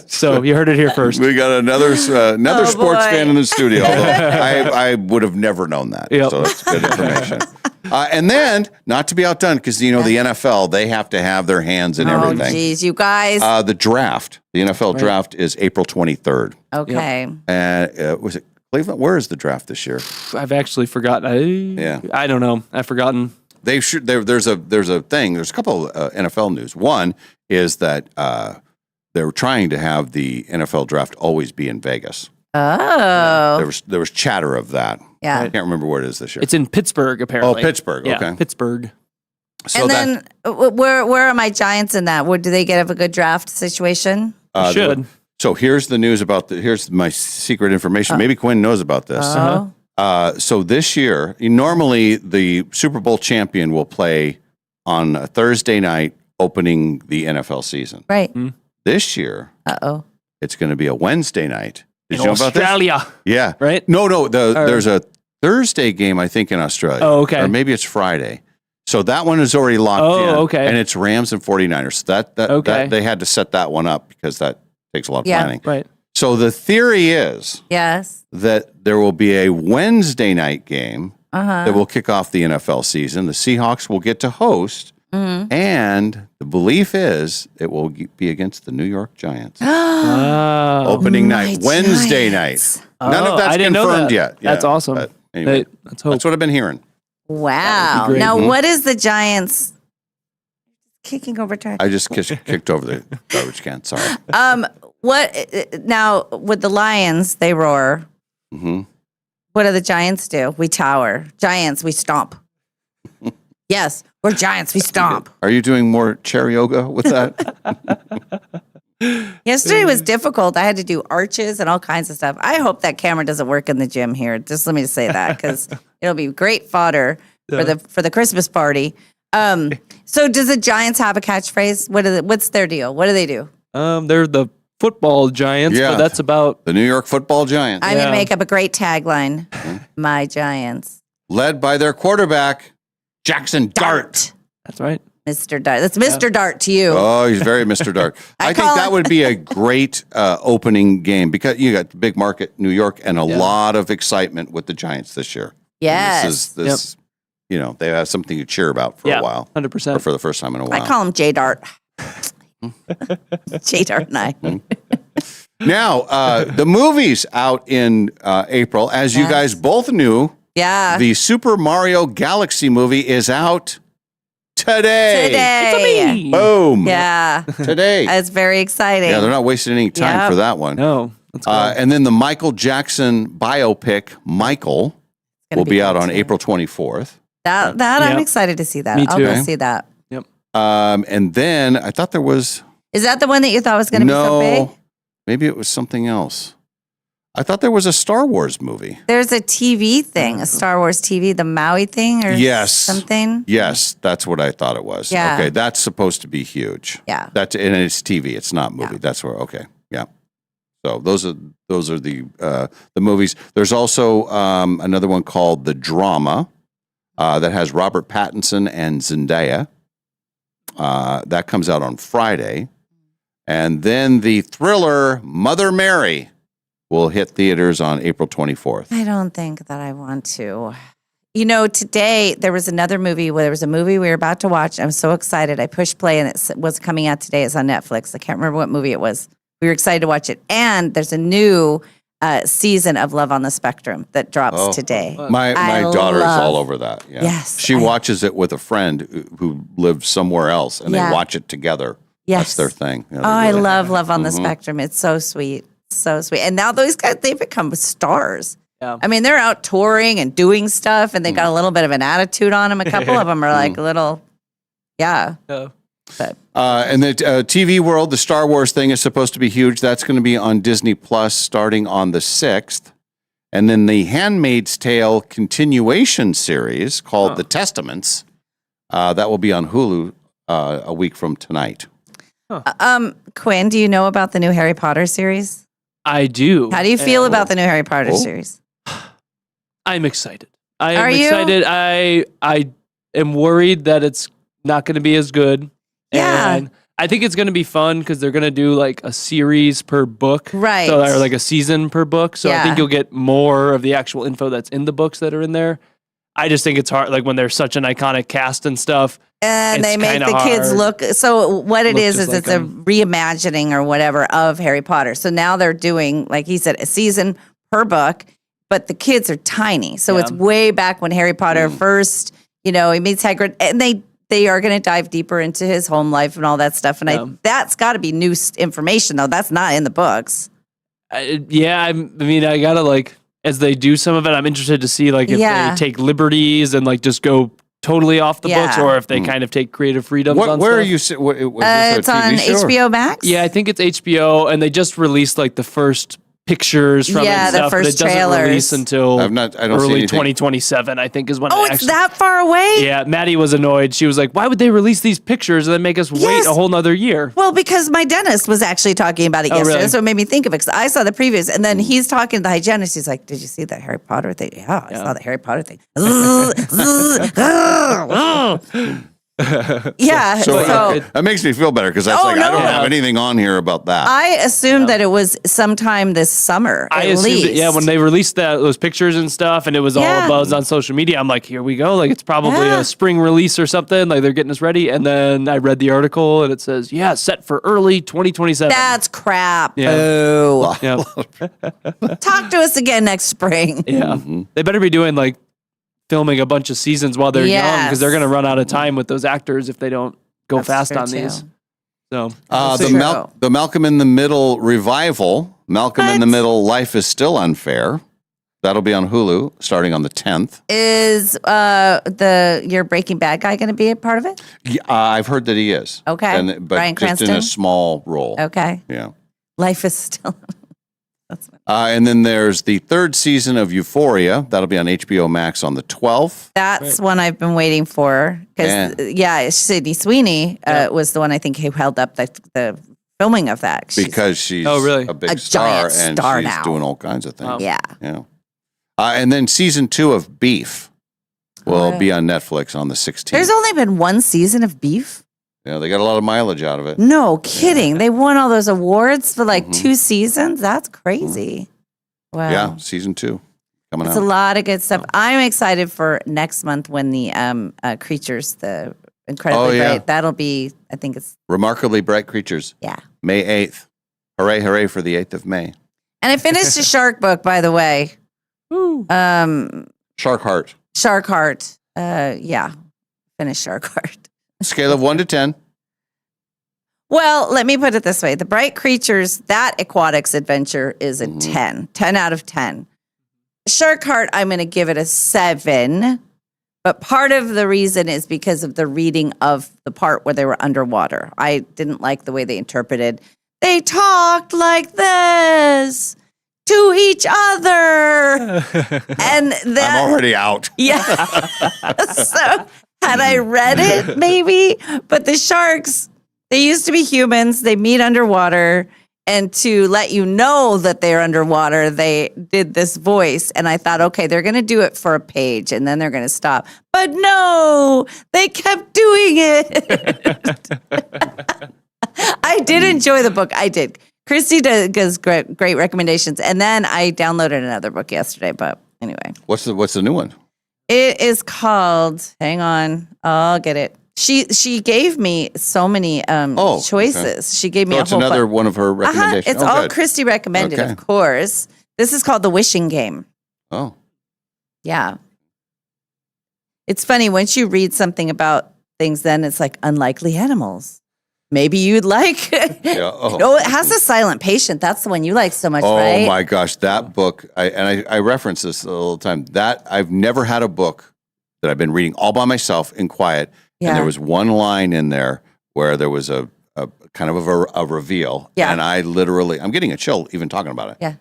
So you heard it here first. We got another sports fan in the studio. I would have never known that. Yep. So that's good information. And then, not to be outdone, because the NFL, they have to have their hands in everything. Oh, geez, you guys. The draft, the NFL draft is April 23rd. Okay. And was it Cleveland? Where is the draft this year? I've actually forgotten. I don't know. I've forgotten. They should. There's a thing. There's a couple of NFL news. One is that they were trying to have the NFL draft always be in Vegas. Oh. There was chatter of that. Yeah. I can't remember where it is this year. It's in Pittsburgh, apparently. Oh, Pittsburgh. Okay. Yeah, Pittsburgh. So and then where are my Giants in that? Do they get a good draft situation? Should. So here's the news about here's my secret information. Maybe Quinn knows about this. So this year, normally the Super Bowl champion will play on a Thursday night opening the NFL season. Right. This year, it's going to be a Wednesday night. Did you know about this? Australia. Yeah. Right? No. There's a Thursday game, I think, in Australia. Oh, okay. Or maybe it's Friday. So that one is already locked in. Oh, okay. And it's Rams and 49ers. So that they had to set that one up because that takes a lot of planning. Right. So the theory is that there will be a Wednesday night game that will kick off the NFL season. The Seahawks will get to host. And the belief is it will be against the New York Giants. Opening night, Wednesday night. None of that's confirmed yet. That's awesome. But anyway, let's hope. that's what I've been hearing. Wow. Now, what is the Giants kicking over trash? I just kicked over the garbage can. Sorry. What now with the Lions? They roar. What do the Giants do? We tower. Giants, we stomp. Yes, we're Giants. We stomp. Are you doing more chair yoga with that? Yesterday was difficult. I had to do arches and all kinds of stuff. I hope that camera doesn't work in the gym here. Just let me say that because it'll be great fodder for the Christmas party. So does the Giants have a catchphrase? What's their deal? What do they do? They're the football Giants, but that's about the New York Football Giants. I'm gonna make up a great tagline. My Giants, led by their quarterback, Jackson Dart. That's right. Mr. Dart. That's Mr. Dart to you. Oh, he's very Mr. Dart. I think that would be a great opening game because you got the big market, New York, and a lot of excitement with the Giants this year. Yes. This they have something to cheer about for a while. 100%. Or for the first time in a while. I call him J Dart. J Dart and I. Now, the movie's out in April. As you guys both knew, the Super Mario Galaxy movie is out today. Boom. Yeah. Today. That's very exciting. Yeah, they're not wasting any time for that one. No. And then the Michael Jackson biopic, Michael, will be out on April 24th. That I'm excited to see that. Me too. I'll go see that. Yep. And then I thought there was... Is that the one that you thought was going to be so big? Maybe it was something else. I thought there was a Star Wars movie. There's a TV thing, a Star Wars TV, the Maui thing or something. Yes, that's what I thought it was. Yeah. Okay, that's supposed to be huge. Yeah. And it's TV, it's not movie. That's where yeah. So those are the movies. There's also another one called The Drama that has Robert Pattinson and Zendaya. That comes out on Friday. And then the thriller Mother Mary will hit theaters on April 24th. I don't think that I want to. You know, today there was another movie where there was a movie we were about to watch. I'm so excited. I pushed play and it was coming out today. It's on Netflix. I can't remember what movie it was. We were excited to watch it. And there's a new season of Love on the Spectrum that drops today. My daughter is all over that. Yeah. Yes. She watches it with a friend who lives somewhere else and they watch it together. Yes. That's their thing. Oh, I love Love on the Spectrum. It's so sweet. So sweet. And now those guys, they've become stars. Yeah. I mean, they're out touring and doing stuff and they got a little bit of an attitude on them. A couple of them are like a little, But. And the TV world, the Star Wars thing is supposed to be huge. That's going to be on Disney Plus starting on the 6th. And then the Handmaid's Tale continuation series called The Testaments, that will be on Hulu a week from tonight. Quinn, do you know about the new Harry Potter series? I do. How do you feel about the new Harry Potter series? I'm excited. I am Are you? excited. I am worried that it's not going to be as good. Yeah. And I think it's going to be fun because they're going to do like a series per book. Right. So, or like a season per book. So I think you'll get more of the actual info that's in the books that are in there. I just think it's hard, like when there's such an iconic cast and stuff. And they make the kids look. So what it is like it's a reimagining or whatever of Harry Potter. So now they're doing, like he said, a season per book, but the kids are tiny. So it's way back when Harry Potter first, he meets Hagrid, and they are going to dive deeper into his home life and all that stuff. And that's got to be new information, though. That's not in the books. I gotta like, as they do some of it, I'm interested to see like if they take liberties and like just go totally off the books, or if they kind of take creative freedoms on where stuff. are you? It's on HBO Max. Yeah, I think it's HBO, and they just released like the first pictures from it and the stuff, but it first doesn't trailers. release until I don't see early anything. 2027, I think is when Oh, it it's that far away? Yeah, Maddie was annoyed. She was like, why would they release these pictures and then make us wait a whole nother year? Well, because my dentist was actually talking about it yesterday, really? so it made me think of it, because I saw the previews, and then he's talking to the hygienist. He's like, did you see that Harry Potter thing? Yeah, I saw the Harry Potter thing. Yeah. So that makes me feel better because I don't have anything on here about that. I assumed that it was sometime this summer, I at assumed least. when they released those pictures and stuff, and it was all a buzz on social media, I'm like, here we go. Like, it's probably a spring release or something. Like, they're getting us ready. And then I read the article, and it says, set for early 2027. That's crap. Yeah. Boo. Yeah. Talk to us again next spring. Yeah. They better be doing, like, filming a bunch of seasons while they're young, because they're going to run out of time with those actors if they don't go fast on these. So the Malcolm in the Middle revival, Malcolm in the Middle, Life is Still Unfair. That'll be on Hulu starting on the 10th. Is your Breaking Bad guy going to be a part of it? Yeah, I've heard that he is. Okay. But Bryan just in Cranston? a small role. Okay. Yeah. Life is still. And then there's the third season of Euphoria. That'll be on HBO Max on the 12th. That's one I've been waiting for. Because, Sydney Sweeney was the one I think who held up the filming of that. Because she's a big star, and she's doing all kinds of things. Yeah. And then season 2 of Beef will be on Netflix on the 16th. There's only been one season of Beef? Yeah, they got a lot of mileage out of it. No kidding. They won all those awards for like 2 seasons. That's crazy. Wow. Yeah, season 2 coming It's out. a lot of good stuff. I'm excited for next month when the Creatures, the Incredibly Bright, that'll be, I think it's Remarkably Bright Creatures. Yeah. May 8th. Hooray, hooray for the 8th of May. And I finished a shark book, by the way. Shark Heart. Shark Heart. Finished Shark Heart. Scale of 1 to 10. Well, let me put it this way. The Bright Creatures, that aquatics adventure is a 10. 10 out of 10. Shark Heart, I'm going to give it a 7. But part of the reason is because of the reading of the part where they were underwater. I didn't like the way they interpreted. They talked like this to each other. And that, I'm already out. Yeah. So had I read it, maybe. But the sharks, they used to be humans. They meet underwater. And to let you know that they're underwater, they did this voice. And I thought, okay, they're going to do it for a page and then they're going to stop. But no, they kept doing it. I did enjoy the book. I did. Christy does great recommendations. And then I downloaded another book yesterday. But anyway. What's the new one? It is called, hang on, I'll get it. She gave me so many choices. Okay. She gave me a whole another one of her recommendations. It's all good. Christy recommended, of course. This is called The Wishing Game. Oh. Yeah. It's funny, once you read something about things, then it's like unlikely animals. Maybe you'd like. It has a silent patient. That's the one you like so much, right? Oh my gosh, that book! I reference this all the time. That I've never had a book that I've been reading all by myself in quiet, and there was one line in there where there was a kind of a reveal, and I'm getting a chill even talking about it. Yeah,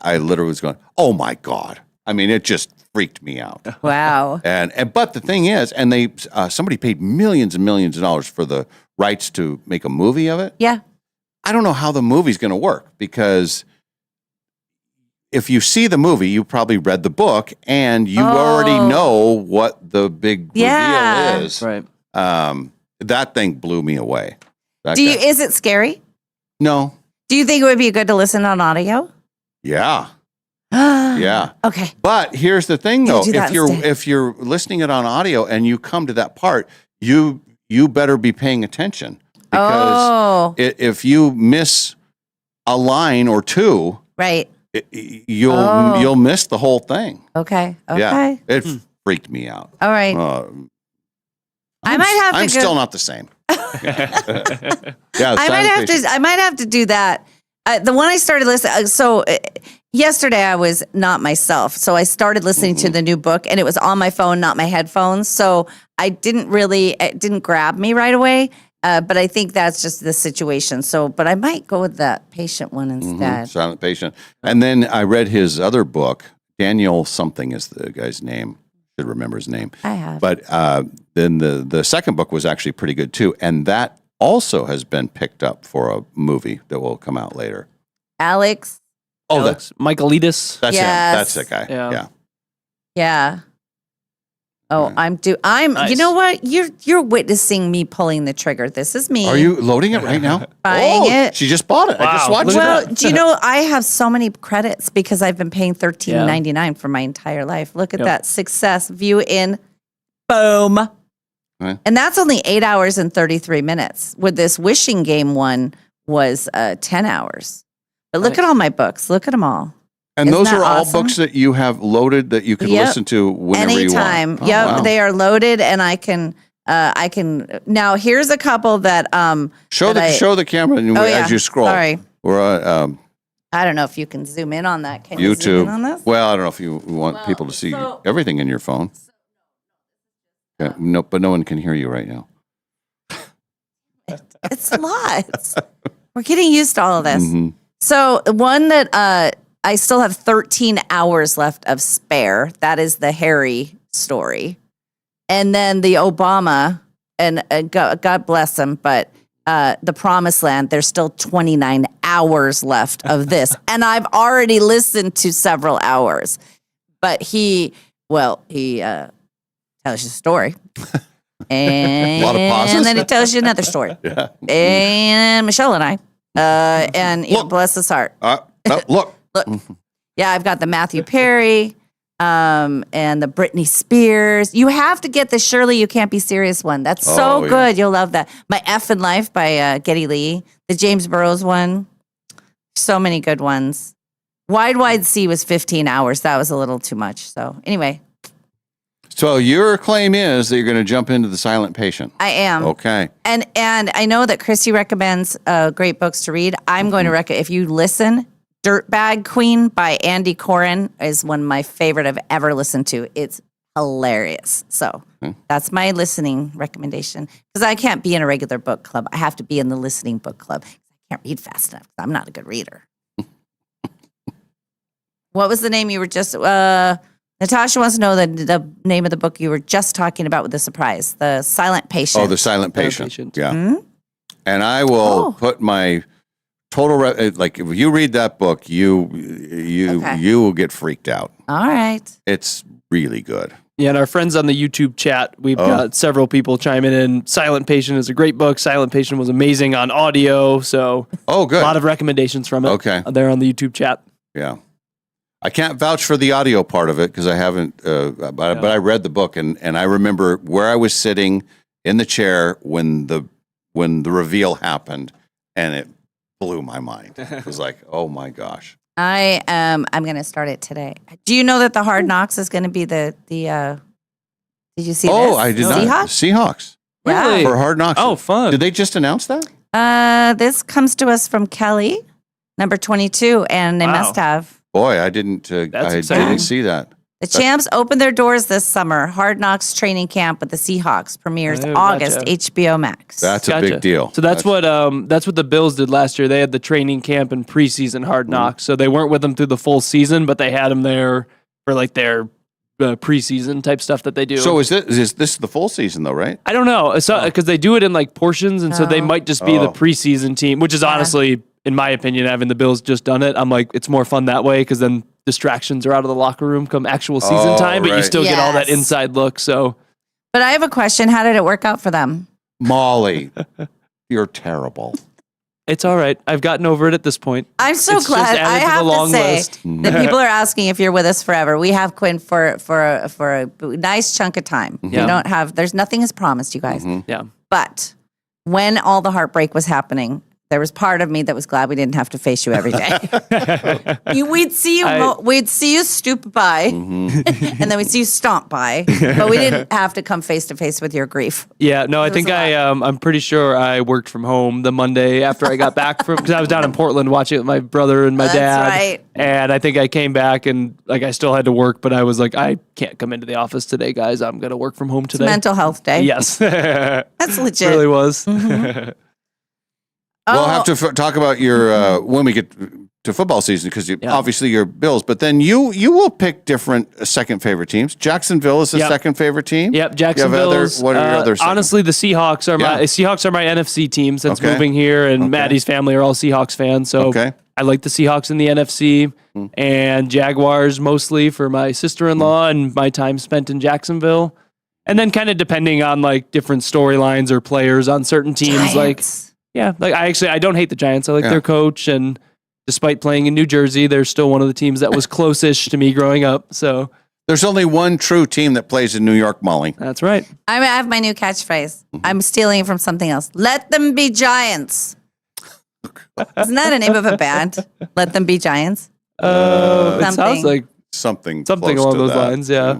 I literally was going, oh my God! I mean, it just freaked me out. Wow. But the thing is, and they somebody paid millions and millions of dollars for the rights to make a movie of it. Yeah. I don't know how the movie's going to work because if you see the movie, you probably read the book, and you already know what the big reveal is. Right. That thing blew me away. Is it scary? No. Do you think it would be good to listen on audio? Yeah. Yeah. Okay. But here's the thing, though: do that if you're listening it on audio and you come to that part, you better be paying attention, because if you miss a line or two, right, you'll miss the whole thing. Okay. Yeah, it freaked me out. All right. I might have to. I'm still not the same. Yeah, I might have to do that. The one I started listening. Yesterday I was not myself, so I started listening to the new book, and it was on my phone, not my headphones. So it didn't grab me right away. But I think that's just the situation. But I might go with that patient one instead. Silent Patient. And then I read his other book. Daniel something is the guy's name. Should remember his name. I have. But then the second book was actually pretty good too, and that also has been picked up for a movie that will come out later. Alex. Oh, that's Michaelides. That's him. That's that guy. Yeah. Oh, Nice. You know what? You're witnessing me pulling the trigger. This is me. Are you loading it right now? Buying it. She just bought it. I just watched it. Well, do you know I have so many credits because I've been paying $13.99 for my entire life. Look at that success view in. Boom. Right. And that's only 8 hours and 33 minutes. With this wishing game one was 10 hours. But look at all my books. Look at them all. And Isn't those that are all awesome? books that you have loaded that you can listen to whenever Anytime. you want. Yep, wow. they are loaded, and I can. Now here's a couple that show the camera as you scroll. Sorry, we're on I don't know if you can zoom in on that. Can you zoom YouTube. in on this? Well, I don't know if you want people to see everything in your phone. Yeah, no, but no one can hear you right now. It's lots. We're getting used to all of this. Mm-hmm. So one that I still have 13 hours left of spare. That is the Harry story. And then the Obama, and God bless him, but the Promised Land, there's still 29 hours left of this. And I've already listened to several hours. But he tells you a story. And, a lot of pauses. and then he tells you another story. Yeah. And Michelle and I, bless his heart. Look. Yeah, I've got the Matthew Perry and the Britney Spears. You have to get the Shirley You Can't Be Serious one. That's so good. You'll love that. My F in Life by Geddy Lee. The James Burrows one. So many good ones. Wide Sea was 15 hours. That was a little too much. So anyway. So your claim is that you're going to jump into The Silent Patient. I am. Okay. And I know that Christy recommends great books to read. I'm going to recommend, if you listen, Dirtbag Queen by Andy Coren is one of my favorite I've ever listened to. It's hilarious. So that's my listening recommendation. Because I can't be in a regular book club. I have to be in the listening book club. I can't read fast enough. I'm not a good reader. What was the name you were just... Natasha wants to know the name of the book you were just talking about with the surprise. The Silent Patient. Oh, The Silent Patient. Yeah. Hmm? And I will put my... total, like if you read that book, you will get freaked out. All right. It's really good. Yeah, and our friends on the YouTube chat, we've got several people chiming in. Silent Patient is a great book. Silent Patient was amazing on audio. So, good. A lot of recommendations from it. Okay, there on the YouTube chat. Yeah, I can't vouch for the audio part of it because I haven't. But I read the book and I remember where I was sitting in the chair when the reveal happened, and it blew my mind. It was like, oh my gosh. I'm going to start it today. Do you know that the Hard Knocks is going to be the did you see this? Oh, I did not. Seahawks. Really? For Hard Knocks. Oh, fun. Did they just announce that? This comes to us from Kelly, number 22, and they must have. Boy, I didn't see that. The champs open their doors this summer. Hard Knocks training camp with the Seahawks premieres August, HBO Max. That's a big deal. So that's what the Bills did last year. They had the training camp and preseason Hard Knocks. So they weren't with them through the full season, but they had them there for like their preseason type stuff that they do. So is this the full season though, right? I don't know. Because they do it in like portions, and so they might just be the preseason team, which is honestly, in my opinion, having the Bills just done it, I'm like, it's more fun that way because then distractions are out of the locker room come actual season time, but you still get all that inside look. So, but I have a question. How did it work out for them? Molly, you're terrible. It's all right. I've gotten over it at this point. I'm so glad. I have to say that people are asking if you're with us forever. We have Quinn for a nice chunk of time. Yeah. We don't have. There's nothing is promised, you guys. Yeah. But when all the heartbreak was happening, there was part of me that was glad we didn't have to face you every day. We'd see you stoop by, and then we'd see you stomp by, but we didn't have to come face to face with your grief. Yeah, no, I think I'm pretty sure I worked from home the Monday after I got back from, because I was down in Portland watching it with my brother and my dad. Right. And I think I came back and like I still had to work, but I was like, I can't come into the office today, guys. I'm going to work from home today. It's mental health day. Yes. That's legit. It really was. We'll have to talk about your when we get to football season because obviously your Bills, but then you will pick different second favorite teams. Jacksonville is the second favorite team. Yep, Jacksonville. What are your other? Honestly, the Seahawks are my NFC team since moving here, and Maddie's family are all Seahawks fans. So I like the Seahawks in the NFC and Jaguars mostly for my sister-in-law and my time spent in Jacksonville. And then kind of depending on like different storylines or players on certain teams, I don't hate the Giants. I like their coach, and despite playing in New Jersey, they're still one of the teams that was close-ish to me growing up. So there's only one true team that plays in New York, Molly. That's right. I have my new catchphrase. I'm stealing it from something else. Let them be giants. Isn't that a name of a band? Let them be giants. It sounds like something along those lines. Yeah.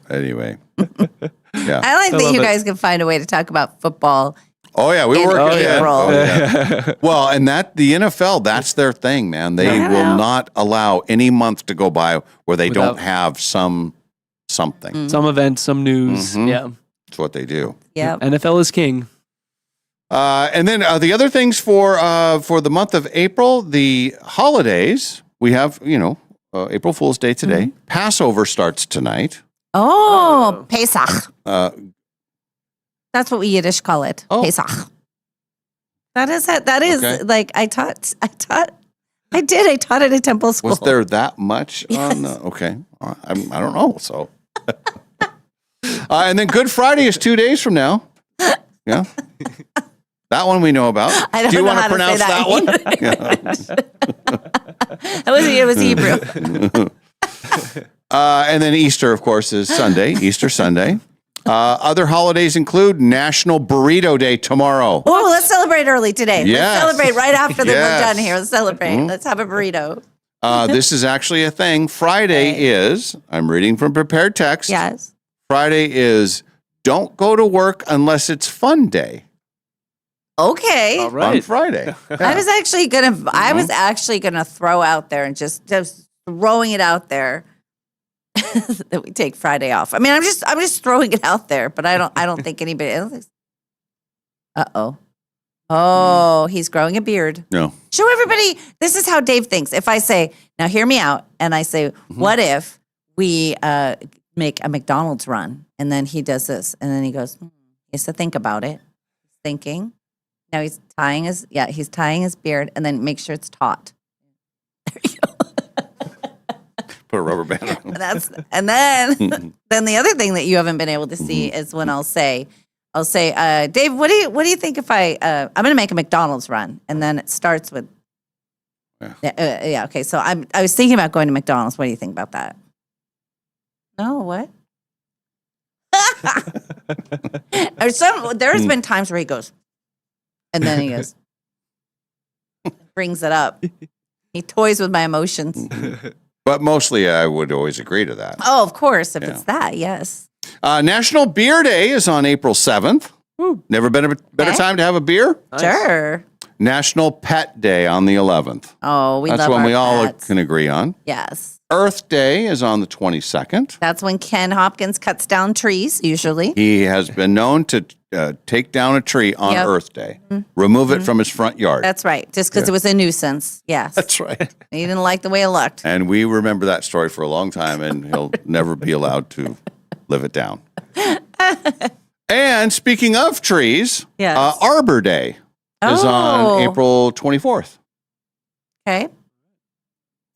Anyway, I like that you guys can find a way to talk about football. Oh yeah, we work it in. April. Well, and the NFL, that's their thing, man. They will not allow any month to go by where they don't have something, some event, some news. Yeah, that's what they do. Yeah, NFL is king. And then the other things for the month of April, the holidays. We have April Fool's Day today. Passover starts tonight. Oh, Pesach. That's what we Yiddish call it. Pesach. That is it. That is like I taught at a temple school. Was there that much on? Okay, I don't know. So, and then Good Friday is 2 days from now. Yeah, that one we know about. Do you want to pronounce that one? It was Hebrew. And then Easter, of course, is Sunday. Easter Sunday. Other holidays include National Burrito Day tomorrow. Oh, let's celebrate early today. Yes. Let's celebrate right after we're done here. Let's celebrate. Let's have a burrito. This is actually a thing. Friday is, I'm reading from prepared text. Yes. Friday is don't go to work unless it's fun day. Okay. All right. On Friday. I was actually gonna throw out there and just throwing it out there that we take Friday off. I mean, I'm just throwing it out there, but I don't think anybody else. Oh, he's growing a beard. No. Show everybody. This is how Dave thinks. If I say, now hear me out, and I say, what if we make a McDonald's run? And then he does this, and then he goes, he has to think about it. He's thinking. Now he's tying his beard, and then make sure it's taut. There you go. Put a rubber band on. And then the other thing that you haven't been able to see is when I'll say, Dave, what do you think if I'm going to make a McDonald's run, and then it starts with, okay. So I was thinking about going to McDonald's. What do you think about that? No, what? There's been times where he goes, and then he goes, brings it up. He toys with my emotions. But mostly I would always agree to that. Oh, of course. If it's that, yes. National Beer Day is on April 7th. Never been a better time to have a beer? Nice. Sure. National Pet Day on the 11th. Oh, That's one we all can agree on. Yes. Earth Day is on the 22nd. That's when Ken Hopkins cuts down trees, usually. He has been known to take down a tree on Earth Day, remove it from his front yard. That's right. Just because it was a nuisance. Yes. That's right. He didn't like the way it looked. And we remember that story for a long time, and he'll never be allowed to live it down. And speaking of trees, Arbor Day is on April 24th. Okay.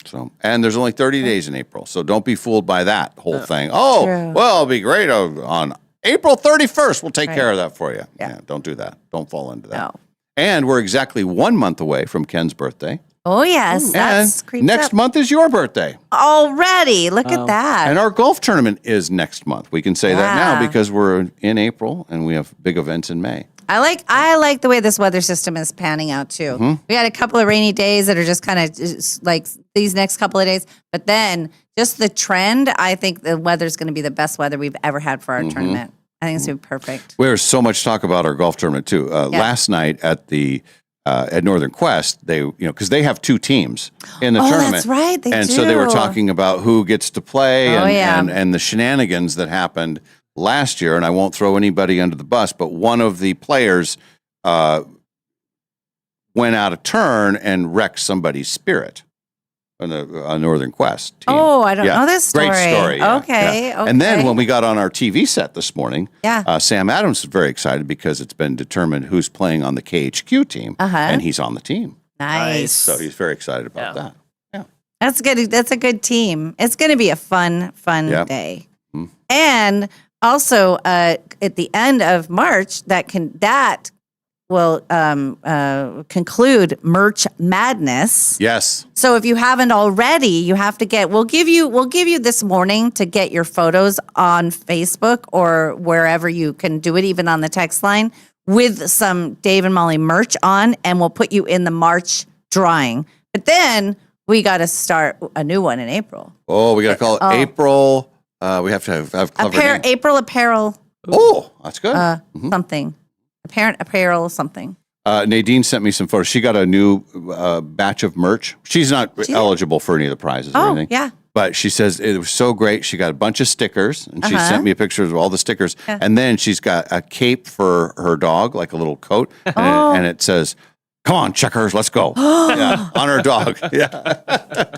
So, and there's only 30 days in April, so don't be fooled by that whole thing. Oh, True. well, it'll be great on April 31st. We'll take care of that for you. Yeah, don't do that. Don't fall into that. No. And we're exactly 1 month away from Ken's birthday. Oh, yes. That's And creeps next up. month is your birthday. Already. Look at that. And our golf tournament is next month. We can say that now because we're in April and we have big events in May. I like the way this weather system is panning out too. Mm-hmm. We had a couple of rainy days that are just kind of like these next couple of days, but then just the trend, I think the weather's going to be the best weather we've ever had for our tournament. I think it's going to be perfect. There's so much talk about our golf tournament too. Last night at Northern Quest, because they have 2 teams in the tournament. That's right. They do. So they were talking about who gets to play Oh, and the shenanigans that happened last year. And I won't throw anybody under the bus, but one of the players went out of turn and wrecked somebody's spirit on the Northern Quest team. Oh, I don't know this story. Great story. Okay. And then when we got on our TV set this morning, Sam Adams was very excited because it's been determined who's playing on the KHQ team, and he's on the team. Nice. So he's very excited about that. That's good. That's a good team. It's going to be a fun day. And also at the end of March, that will conclude Merch Madness. Yes. So if you haven't already, you have to we'll give you this morning to get your photos on Facebook or wherever you can do it, even on the text line, with some Dave and Molly merch on, and we'll put you in the March drawing. But then we got to start a new one in April. Oh, we got to call it April. We have to have clever name. April Apparel. Oh, that's good. Something. Apparent Apparel something. Nadine sent me some photos. She got a new batch of merch. She's not eligible for any of the prizes or anything. Yeah. But she says it was so great. She got a bunch of stickers, and she sent me a picture of all the stickers. Yeah. And then she's got a cape for her dog, like a little coat, and it says, "Come on, checkers, let's go." On her dog. Yeah.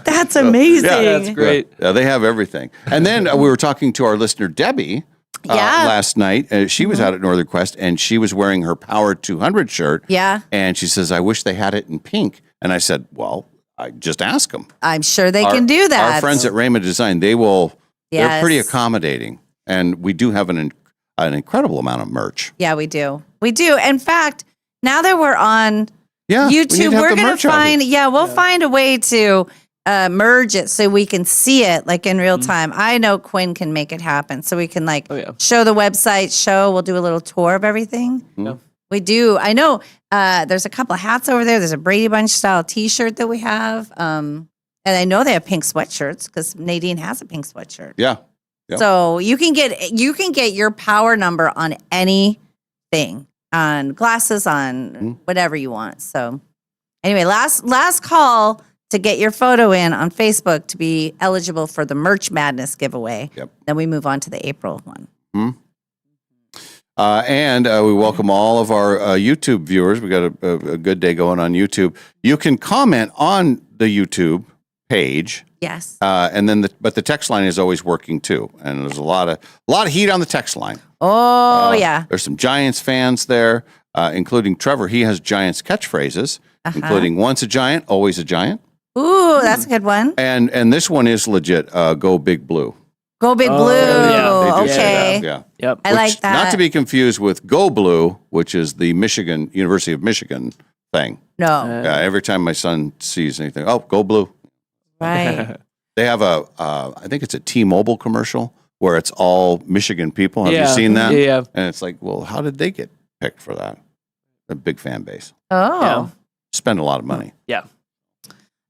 That's amazing. That's great. Yeah, they have everything. And then we were talking to our listener, Debbie, last night. She was out at Northern Quest, and she was wearing her Power 200 shirt. Yeah. And she says, "I wish they had it in pink." And I said, "Well, I just ask them." I'm sure they can do that. Our friends at Raymond Design, they're pretty Yes. accommodating. And we do have an incredible amount of merch. Yeah, we do. We do. In fact, now that we're on Yeah, YouTube, we're going to merch out find, there. we'll find a way to merge it so we can see it like in real time. I know Quinn can make it happen. So we can show the website, we'll do a little tour of everything. Yeah. We do. I know there's a couple of hats over there. There's a Brady Bunch style t-shirt that we have. And I know they have pink sweatshirts because Nadine has a pink sweatshirt. Yeah. Yep. So you can get your power number on anything, on glasses, on whatever you want. So anyway, last call to get your photo in on Facebook to be eligible for the Merch Madness giveaway. Yep. Then we move on to the April one. And we welcome all of our YouTube viewers. We got a good day going on YouTube. You can comment on the YouTube page. Yes. And then but the text line is always working too. And there's a lot of heat on the text line. Oh yeah. There's some Giants fans there, including Trevor. He has Giants catchphrases, including "Once a Giant, always a Giant." Ooh, that's a good one. And this one is legit. Go Big Blue. Go Big Blue. Yeah, They do say Okay. that, yeah. Yep. I like that. Not to be confused with Go Blue, which is the University of Michigan thing. No. Every time my son sees anything, Go Blue. Right. They have I think it's a T-Mobile commercial where it's all Michigan people. Have you seen that? Yeah. And it's like, well, how did they get picked for that? A big fan base. Oh. Yeah. Spend a lot of money. Yeah.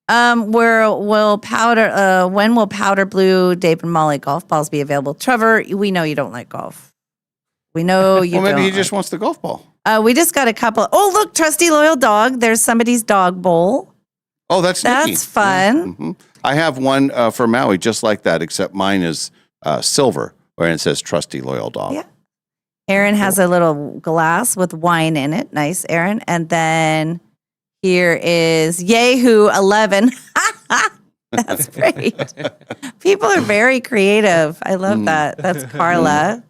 When will powder blue Dave and Molly golf balls be available? Trevor, we know you don't like golf. We know you Well, maybe don't. he just wants the golf ball. We just got a couple. Oh, look, trusty loyal dog. There's somebody's dog bowl. Oh, that's Nikki. That's fun. Yeah. Mhm. I have one for Maui just like that, except mine is silver, where it says "Trusty Loyal Dog." Yeah. Aaron has a little glass with wine in it. Nice, Aaron. And then here is Yahoo 11. That's great. People are very creative. I love that. That's Carla.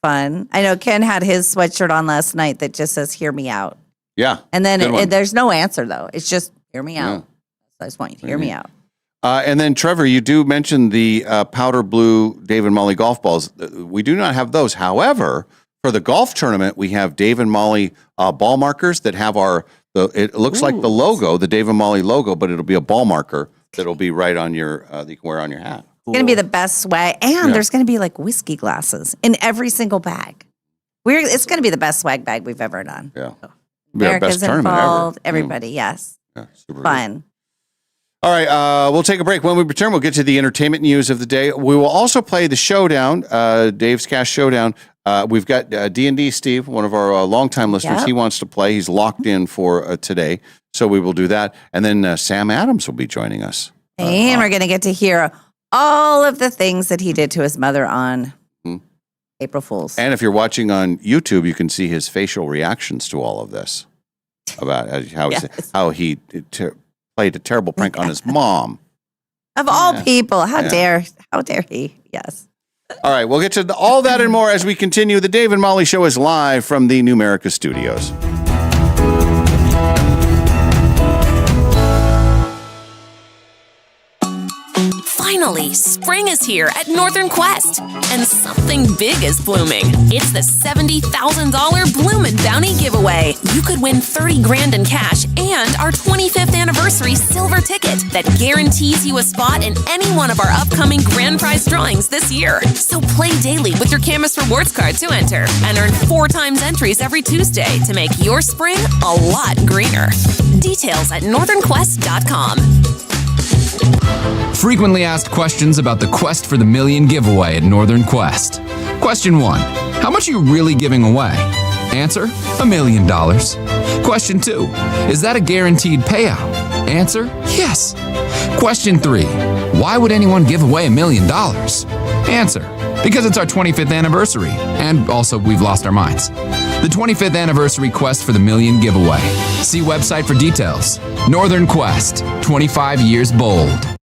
Fun. I know Ken had his sweatshirt on last night that just says "Hear me out." Yeah. And then Good one. there's no answer though. It's just "Hear me out." So I just want you to hear me out. And then, Trevor, you do mention the powder blue Dave and Molly golf balls. We do not have those. However, for the golf tournament, we have Dave and Molly ball markers that have it looks like the logo, the Dave and Molly logo, but it'll be a ball marker that'll be right on that you can wear on your hat. It's going to be the best swag. And there's going to be like whiskey glasses in every single bag. It's going to be the best swag bag we've ever done. Yeah. America's involved. Everybody, yes. Yeah, super fun. Good. All right, we'll take a break. When we return, we'll get to the entertainment news of the day. We will also play the showdown, Dave's Cash Showdown. We've got D&D Steve, one of our longtime listeners. He wants to play. He's locked in for today, so we will do that. And then Sam Adams will be joining us. And we're going to get to hear all of the things that he did to his mother on April Fool's. And if you're watching on YouTube, you can see his facial reactions to all of this about how he played a terrible prank on his mom. Of all people, how dare he? Yes. All right, we'll get to all that and more as we continue. The Dave and Molly Show is live from the Numerica studios. Finally, spring is here at Northern Quest, and something big is blooming. It's the $70,000 Bloomin' Bounty giveaway. You could win $30,000 in cash and our 25th anniversary silver ticket that guarantees you a spot in any one of our upcoming grand prize drawings this year. So play daily with your Camus Rewards card to enter and earn 4 times entries every Tuesday to make your spring a lot greener. Details at northernquest.com. Frequently asked questions about the Quest for the Million giveaway at Northern Quest. Question 1. How much are you really giving away? Answer, $1 million. Question 2. Is that a guaranteed payout? Answer, yes. Question 3. Why would anyone give away $1 million? Answer, because it's our 25th anniversary, and also we've lost our minds. The 25th anniversary Quest for the Million giveaway. See website for details. Northern Quest, 25 years bold.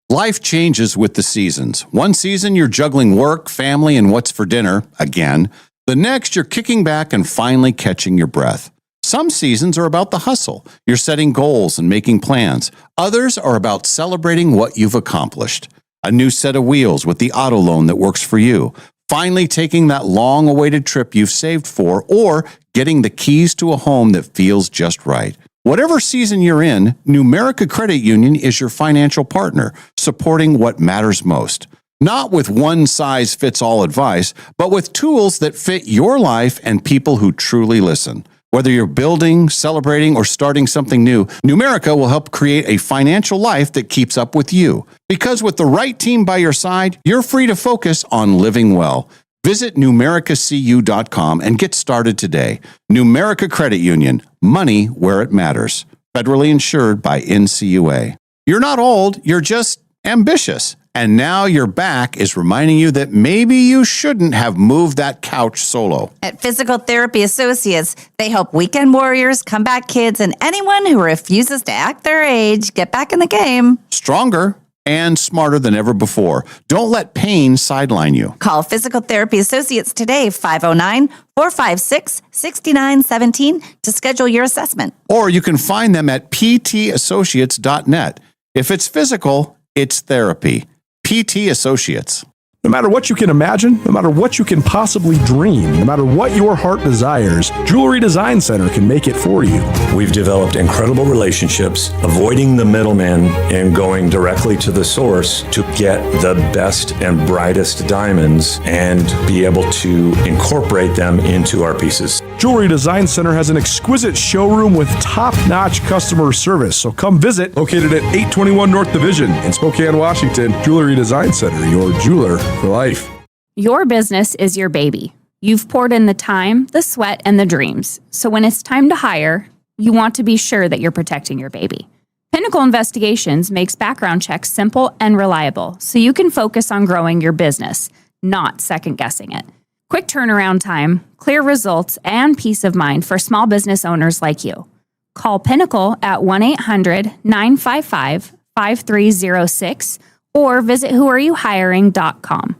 Life changes with the seasons. One season, you're juggling work, family, and what's for dinner, again. The next, you're kicking back and finally catching your breath. Some seasons are about the hustle. You're setting goals and making plans. Others are about celebrating what you've accomplished. A new set of wheels with the auto loan that works for you. Finally taking that long-awaited trip you've saved for, or getting the keys to a home that feels just right. Whatever season you're in, Numerica Credit Union is your financial partner, supporting what matters most. Not with one-size-fits-all advice, but with tools that fit your life and people who truly listen. Whether you're building, celebrating, or starting something new, Numerica will help create a financial life that keeps up with you. Because with the right team by your side, you're free to focus on living well. Visit numericacu.com and get started today. Numerica Credit Union, money where it matters. Federally insured by NCUA. You're not old, you're just ambitious. And now your back is reminding you that maybe you shouldn't have moved that couch solo. At Physical Therapy Associates, they help weekend warriors, comeback kids, and anyone who refuses to act their age get back in the game. Stronger and smarter than ever before. Don't let pain sideline you. Call Physical Therapy Associates today, 509-456-6917 to schedule your assessment. Or you can find them at ptassociates.net. If it's physical, it's therapy. PT Associates. No matter what you can imagine, no matter what you can possibly dream, no matter what your heart desires, Jewelry Design Center can make it for you. We've developed incredible relationships, avoiding the middleman and going directly to the source to get the best and brightest diamonds and be able to incorporate them into our pieces. Jewelry Design Center has an exquisite showroom with top-notch customer service, so come visit. Located at 821 North Division in Spokane, Washington, Jewelry Design Center, your jeweler for life. Your business is your baby. You've poured in the time, the sweat, and the dreams. So when it's time to hire, you want to be sure that you're protecting your baby. Pinnacle Investigations makes background checks simple and reliable, so you can focus on growing your business, not second-guessing it. Quick turnaround time, clear results, and peace of mind for small business owners like you. Call Pinnacle at 1-800-955-5306 or visit whoareyouhiring.com.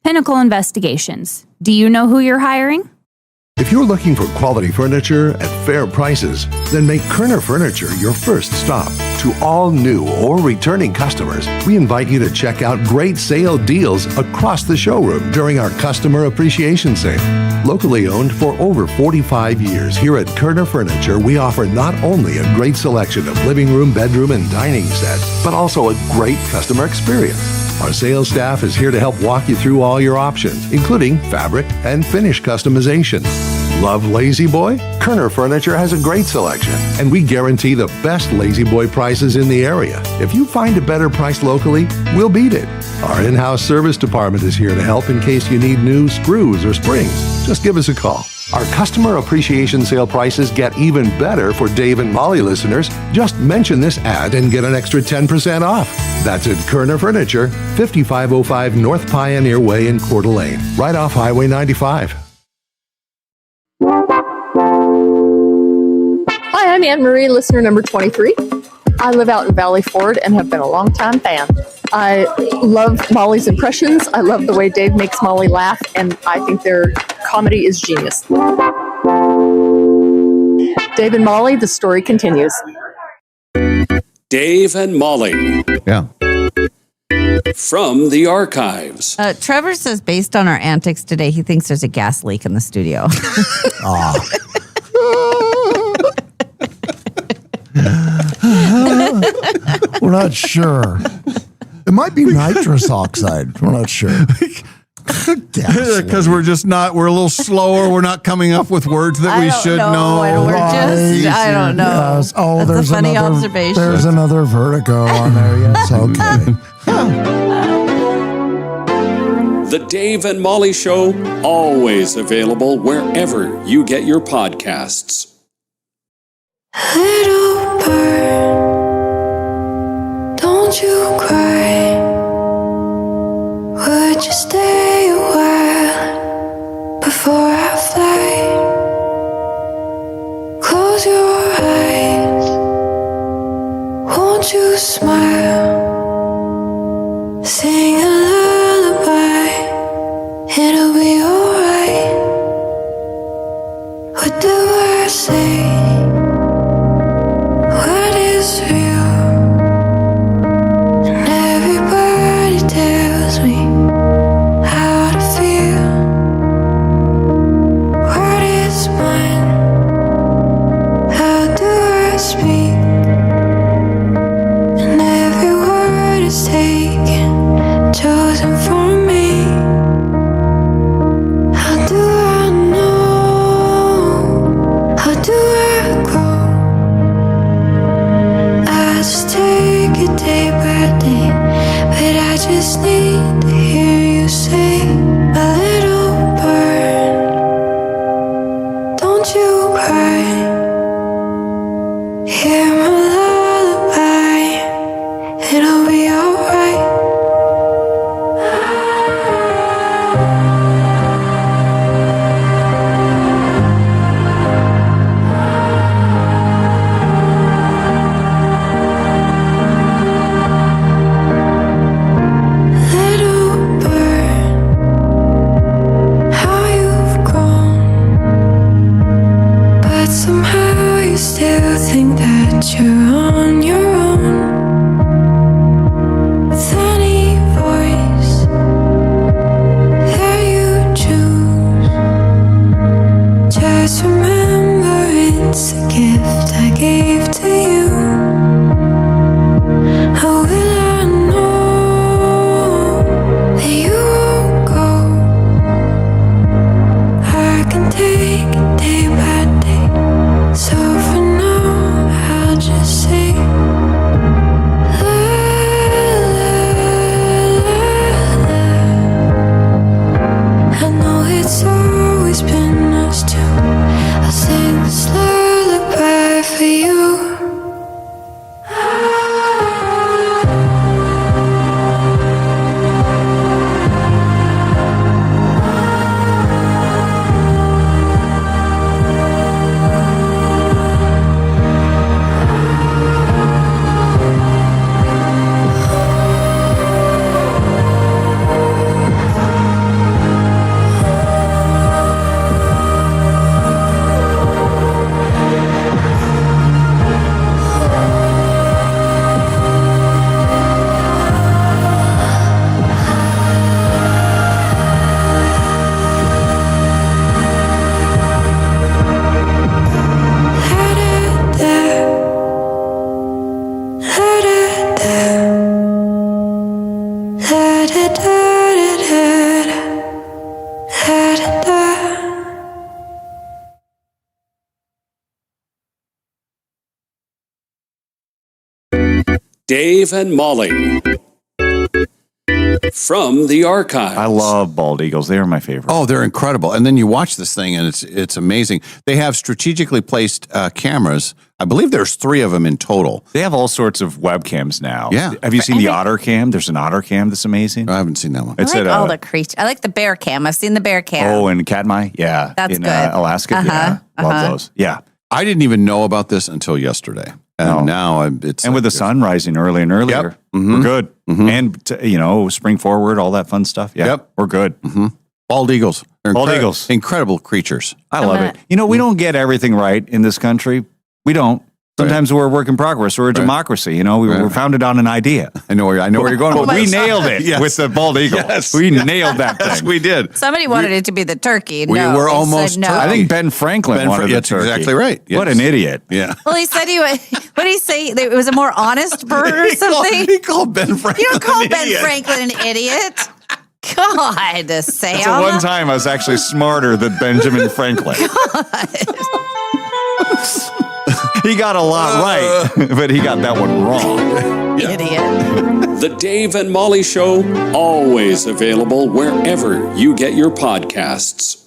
Pinnacle Investigations. Do you know who you're hiring? If you're looking for quality furniture at fair prices, then make Kerner Furniture your first stop. To all new or returning customers, we invite you to check out great sale deals across the showroom during our Customer Appreciation Sale. Locally owned for over 45 years, here at Kerner Furniture, we offer not only a great selection of living room, bedroom, and dining sets, but also a great customer experience. Our sales staff is here to help walk you through all your options, including fabric and finish customization. Love Lazy Boy? Kerner Furniture has a great selection, and we guarantee the best Lazy Boy prices in the area. If you find a better price locally, we'll beat it. Our in-house service department is here to help in case you need new screws or springs. Just give us a call. Our Customer Appreciation Sale prices get even better for Dave and Molly listeners. Just mention this ad and get an extra 10% off. That's at Kerner Furniture, 5505 North Pioneer Way in Coeur d'Alene, right off Highway 95. Hi, I'm Anne Marie, listener number 23. I live out in Valley Ford and have been a longtime fan. I love Molly's impressions. I love the way Dave makes Molly laugh, and I think their comedy is genius. Dave and Molly, the story continues. Dave and Molly. Yeah. From the archives. Trevor says, based on our antics today, he thinks there's a gas leak in the studio. We're not sure. It might be nitrous oxide. We're not sure. Because we're a little slower. We're not coming up with words that we should know. I don't know. Yes. Oh, that's there's a funny another, observation. There's another vertigo on there. Yes, okay. The Dave and Molly Show, always available wherever you get your podcasts. Little bird, don't you cry. Would you stay a while before I fly? Close your eyes, won't you smile? Sing a lullaby, it'll be alright. What do I say? What is real? And everybody tells me how to feel. What is mine? How do I speak? And every word Dave and Molly from the archives. I love bald eagles. They are my favorite. Oh, they're incredible. And then you watch this thing and it's amazing. They have strategically placed cameras. I believe there's 3 of them in total. They have all sorts of webcams now. Yeah. Have you seen the otter cam? There's an otter cam that's amazing. I haven't seen that one. I like all the creatures. I like the bear cam. I've seen the bear cam. Oh, and Katmai? Yeah. That's in good. Alaska? Yeah. Love those. Yeah. I didn't even know about this until yesterday. And now it's... And with the sun rising early and earlier, we're good. And, spring forward, all that fun stuff. Yeah, we're good. Bald eagles. They're Bald eagles. Incredible creatures. I love it. We don't get everything right in this country. We don't. Sometimes we're a work in progress. We're a democracy. We were founded on an idea. I know where you're going. But we nailed it with the bald eagle. Yes. We nailed that thing. Yes, we did. Somebody wanted it to be the turkey. We No, were they almost said no. turkey. I think Ben Franklin wanted the That's turkey. exactly right. Yes. What an idiot. Yeah. Well, he said what did he say? It was a more honest bird or something? He called Ben Franklin. You don't call an Ben idiot. Franklin an idiot. God, Sam. That's the one time I was actually smarter than Benjamin Franklin. He got a lot right, but he got that one wrong. Idiot. The Dave and Molly Show, always available wherever you get your podcasts.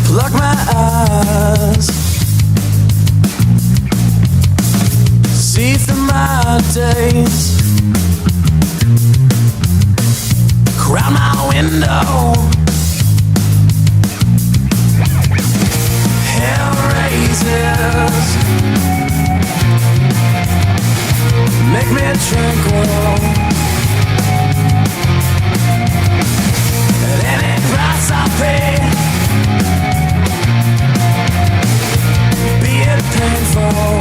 Plug my eyes, see through my days, crowd my window, hell raises, make me tranquil. At any price I pay, be it painful.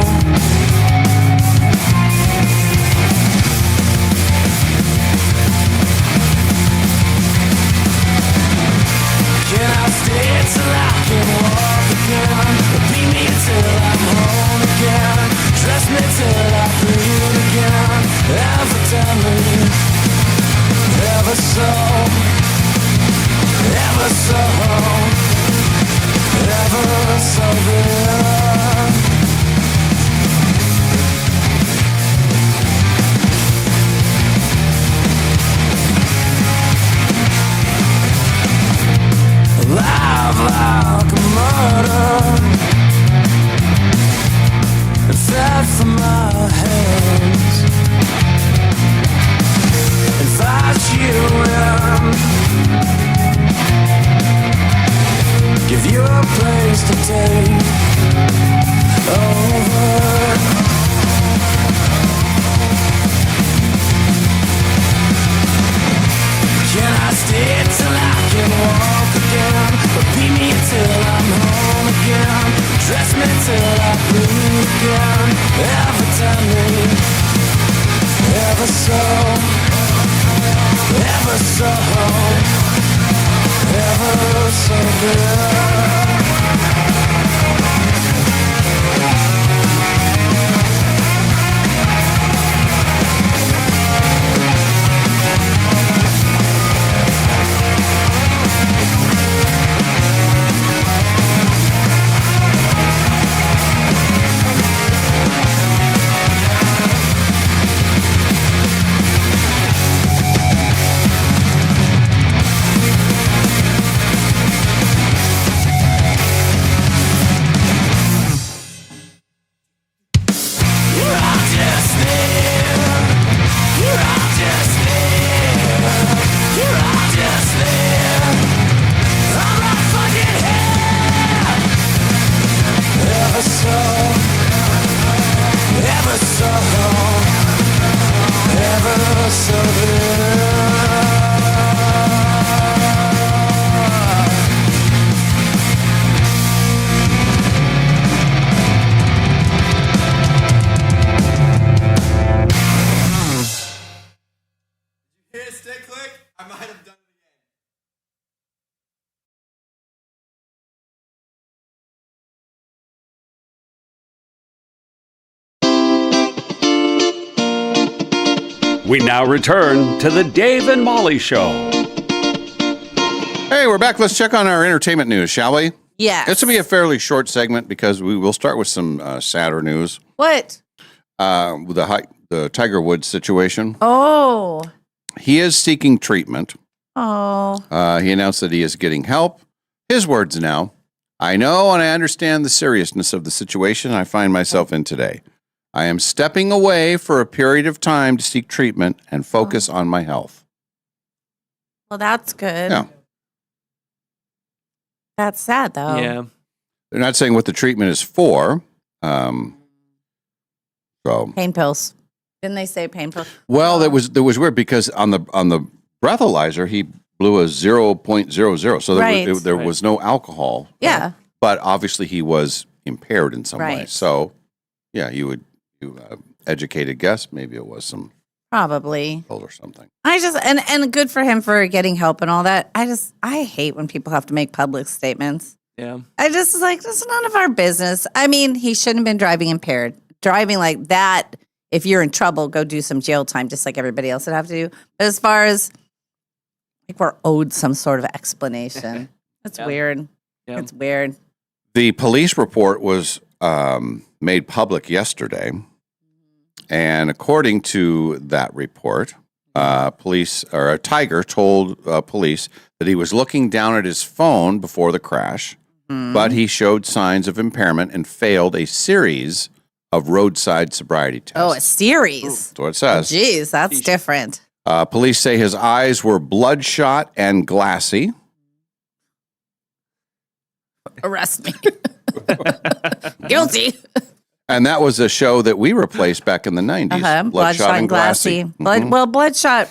Can I stay till I can walk again? Beat me till I'm home again. Dress me till I breathe again. Ever tell me, ever so, ever so, ever so good. Alive like a murder, and fed from my hands, invite you in, give you a place to take over. Can I stay till I can walk again? Beat me till I'm home again. Dress me till I breathe again. Ever tell me, ever so, ever so, ever so good. We now return to the Dave and Molly Show. Hey, we're back. Let's check on our entertainment news, shall we? Yes. This will be a fairly short segment because we will start with some sadder news. What? With the Tiger Woods situation. Oh. He is seeking treatment. Oh. He announced that he is getting help. His words now. I know and I understand the seriousness of the situation I find myself in today. I am stepping away for a period of time to seek treatment and focus on my health. Well, that's good. Yeah. That's sad, though. Yeah. They're not saying what the treatment is for. So pain pills. Didn't they say pain pills? well, that was weird because on the breathalyzer he blew a 0.00, so there was no alcohol. Yeah. But obviously he was impaired in some way. So yeah, you educated guess maybe it was some probably pills or something. I just and good for him for getting help and all that. I hate when people have to make public statements. Yeah. I just like, this is none of our business. I mean, he shouldn't have been driving impaired. Driving like that, if you're in trouble, go do some jail time, just like everybody else would have to do. But as far as like we're owed some sort of explanation, that's weird. Yeah. It's weird. The police report was made public yesterday, and according to that report, a Tiger told police that he was looking down at his phone before the crash, but he showed signs of impairment and failed a series of roadside sobriety tests. Oh, a series. That's what it says. Jeez, that's different. Police say his eyes were bloodshot and glassy. Arrest me. Guilty. And that was a show that we replaced back in the 90s. Bloodshot and glassy. Well, Bloodshot,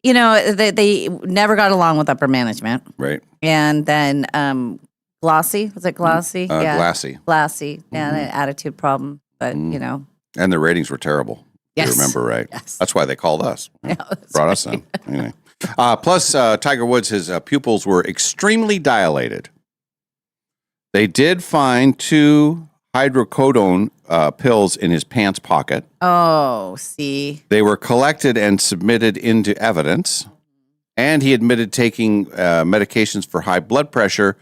you know, they never got along with upper management. Right. And then Glossy, was it Glossy? Glassy. Glassy. Yeah, an attitude problem. But, you know. And the ratings were terrible. Yes. You remember, right? Yes. That's why they called us. Yeah, Brought us in. Anyway. Plus, Tiger Woods, his pupils were extremely dilated. They did find 2 hydrocodone pills in his pants pocket. Oh, see. They were collected and submitted into evidence. And he admitted taking medications for high blood pressure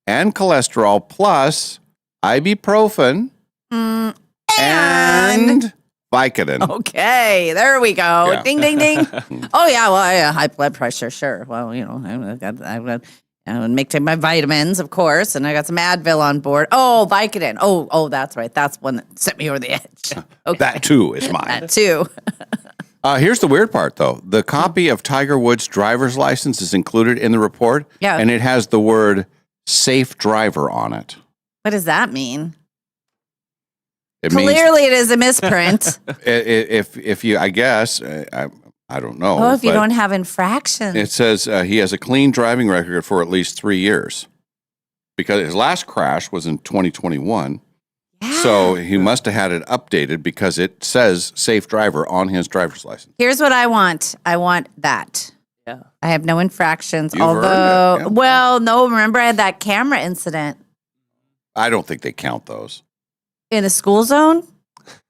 and cholesterol, plus ibuprofen and Vicodin. Okay, there we go. Yeah. Ding, ding, ding. Oh, yeah, well, high blood pressure, sure. Well, you know, I take my vitamins, of course, and I got some Advil on board. Oh, Vicodin. Oh, that's right. That's one that set me over the edge. Okay. That, too, is mine. That, too. Here's the weird part, though. The copy of Tiger Woods' driver's license is included in the report, and it has the word safe driver on it. What does that mean? Clearly, it is a misprint. If you, I guess, I don't know. Oh, if you don't have infractions. It says he has a clean driving record for at least 3 years because his last crash was in 2021. Yeah. So he must have had it updated because it says safe driver on his driver's license. Here's what I want. I want that. Yeah. I have no infractions. You've although, earned it, yeah. Well, no, remember I had that camera incident I don't think they count those. in the school zone.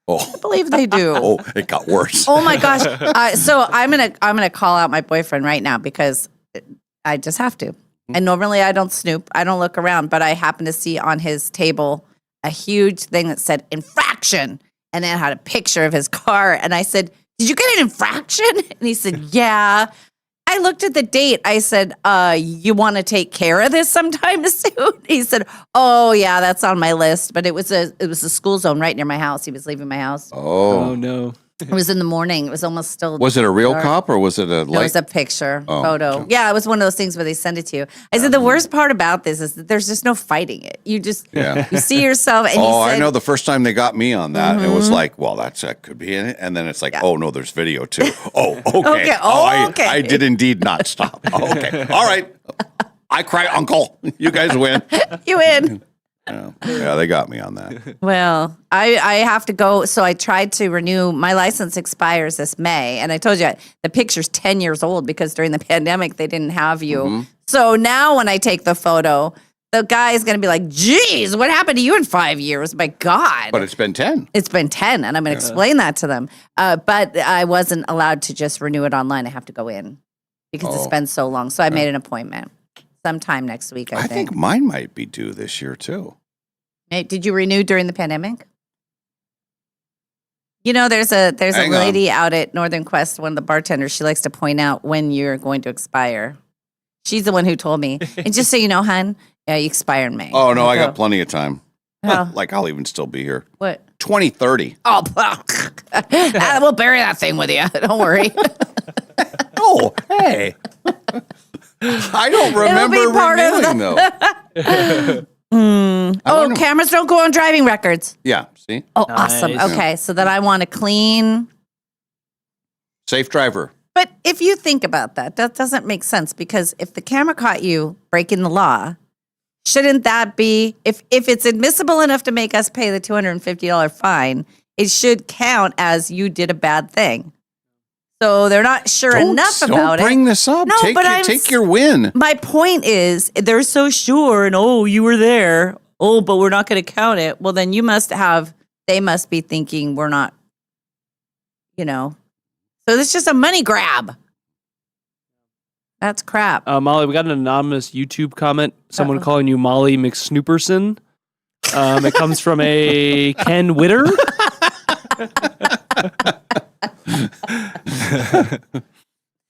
Oh, I believe they do. Oh, it got worse. Oh my gosh! So I'm gonna call out my boyfriend right now because I just have to. And normally I don't snoop, I don't look around, but I happened to see on his table a huge thing that said infraction, and it had a picture of his car. And I said, "Did you get an infraction?" And he said, "Yeah." I looked at the date. I said, you want to take care of this sometime soon? He said, oh, yeah, that's on my list. But it was a school zone right near my house. He was leaving my house. Oh, no. It was in the morning. It was almost still Was it a real dark. cop or was it a No, it was a picture, photo. okay. Yeah, it was one of those things where they send it to you. I said, the worst part about this is that there's just no fighting it. You just, you see yourself and oh, he said, I know the first time they got me on that, it was like, well, that could be in it. And then it's like, oh, no, there's video too. Oh, okay. Okay. Oh, okay. I did indeed not stop. Oh, okay. All right. I cry, uncle. You guys win. You win. Yeah, they got me on that. Well, I have to go. So I tried to renew. My license expires this May. And I told you, the picture's 10 years old because during the pandemic, they didn't have you. So now when I take the photo, the guy's going to be like, geez, what happened to you in 5 years? My God. But it's been 10. It's been 10, and I'm going to explain that to them. But I wasn't allowed to just renew it online. I have to go in because it's been so long. So I made an appointment sometime next week, I think. Mine might be due this year, too. Hey, did you renew during the pandemic? You know, there's a lady out at Northern Quest, one of the bartenders. She likes to point out when you're going to expire. She's the one who told me. And just so you know, hon, you expire in May. Oh, no, I got plenty of time. Oh. Like, I'll even still be here. What? 2030. Oh, we'll bury that thing with you. Don't worry. Oh, hey. I don't remember renewing, though. Oh, cameras don't go on driving records. Yeah, see? Oh, awesome. Okay, so then I want a clean... Safe driver. But if you think about that, that doesn't make sense because if the camera caught you breaking the law, shouldn't that be, if it's admissible enough to make us pay the $250 fine, it should count as you did a bad thing. So they're not sure enough about it. Don't bring this up. No, Take your win. My point is, they're so sure, and you were there. Oh, but we're not going to count it. Well, then they must be thinking we're not, So it's just a money grab. That's crap. Molly, we got an anonymous YouTube comment. Someone calling you Molly McSnooperson. It comes from a Ken Witter.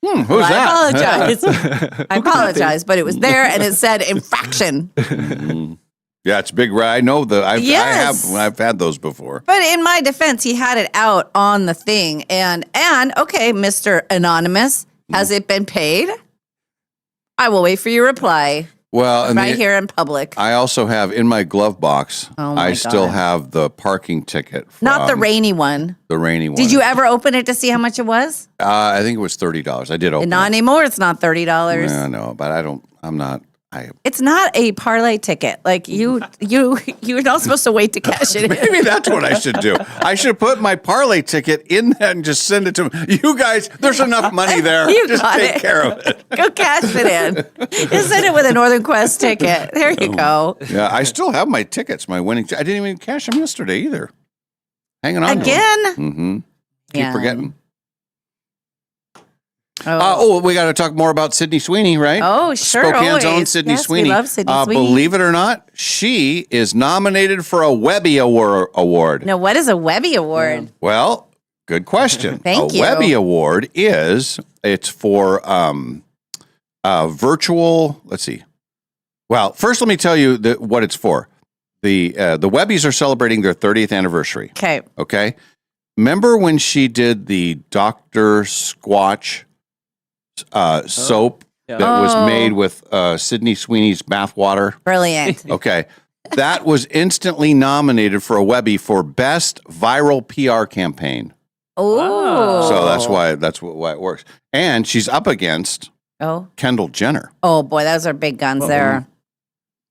Who's that? I apologize, but it was there and it said infraction. Yeah, it's big. I know I've had those before. But in my defense, he had it out on the thing, and okay, Mr. Anonymous, has it been paid? I will wait for your reply. Well, and here in public. I also have in my glove box. I still have the parking ticket. Not the rainy one. The rainy one. Did you ever open it to see how much it was? I think it was $30. I did open. Not anymore. It's not $30. Yeah, no, but I'm not. It's not a parlay ticket. Like you're not supposed to wait to cash it in. Maybe that's what I should do. I should put my parlay ticket in that and just send it to them. You guys, there's enough money there. Just take care of it. Go cash it in. Just send it with a Northern Quest ticket. There you go. Yeah, I still have my tickets, my winning. I didn't even cash them yesterday either. Hanging on again. Mm-hmm. Keep forgetting. Oh, we got to talk more about Sydney Sweeney, right? Oh, sure. Spokane's always. own Sydney Sweeney. We love Sydney Sweeney. Believe it or not, she is nominated for a Webby Award. Now, what is a Webby Award? Yeah. Well, good question. Thank you. A Webby Award it's for virtual. Let's see. Well, first, let me tell you what it's for. The Webbies are celebrating their 30th anniversary. Okay. Remember when she did the Dr. Squatch soap that was made with Sydney Sweeney's bathwater? Brilliant. Okay. That was instantly nominated for a Webby for Best Viral PR Campaign. Oh. So that's why it works. And she's up against Kendall Jenner. Oh, boy, those are big guns there.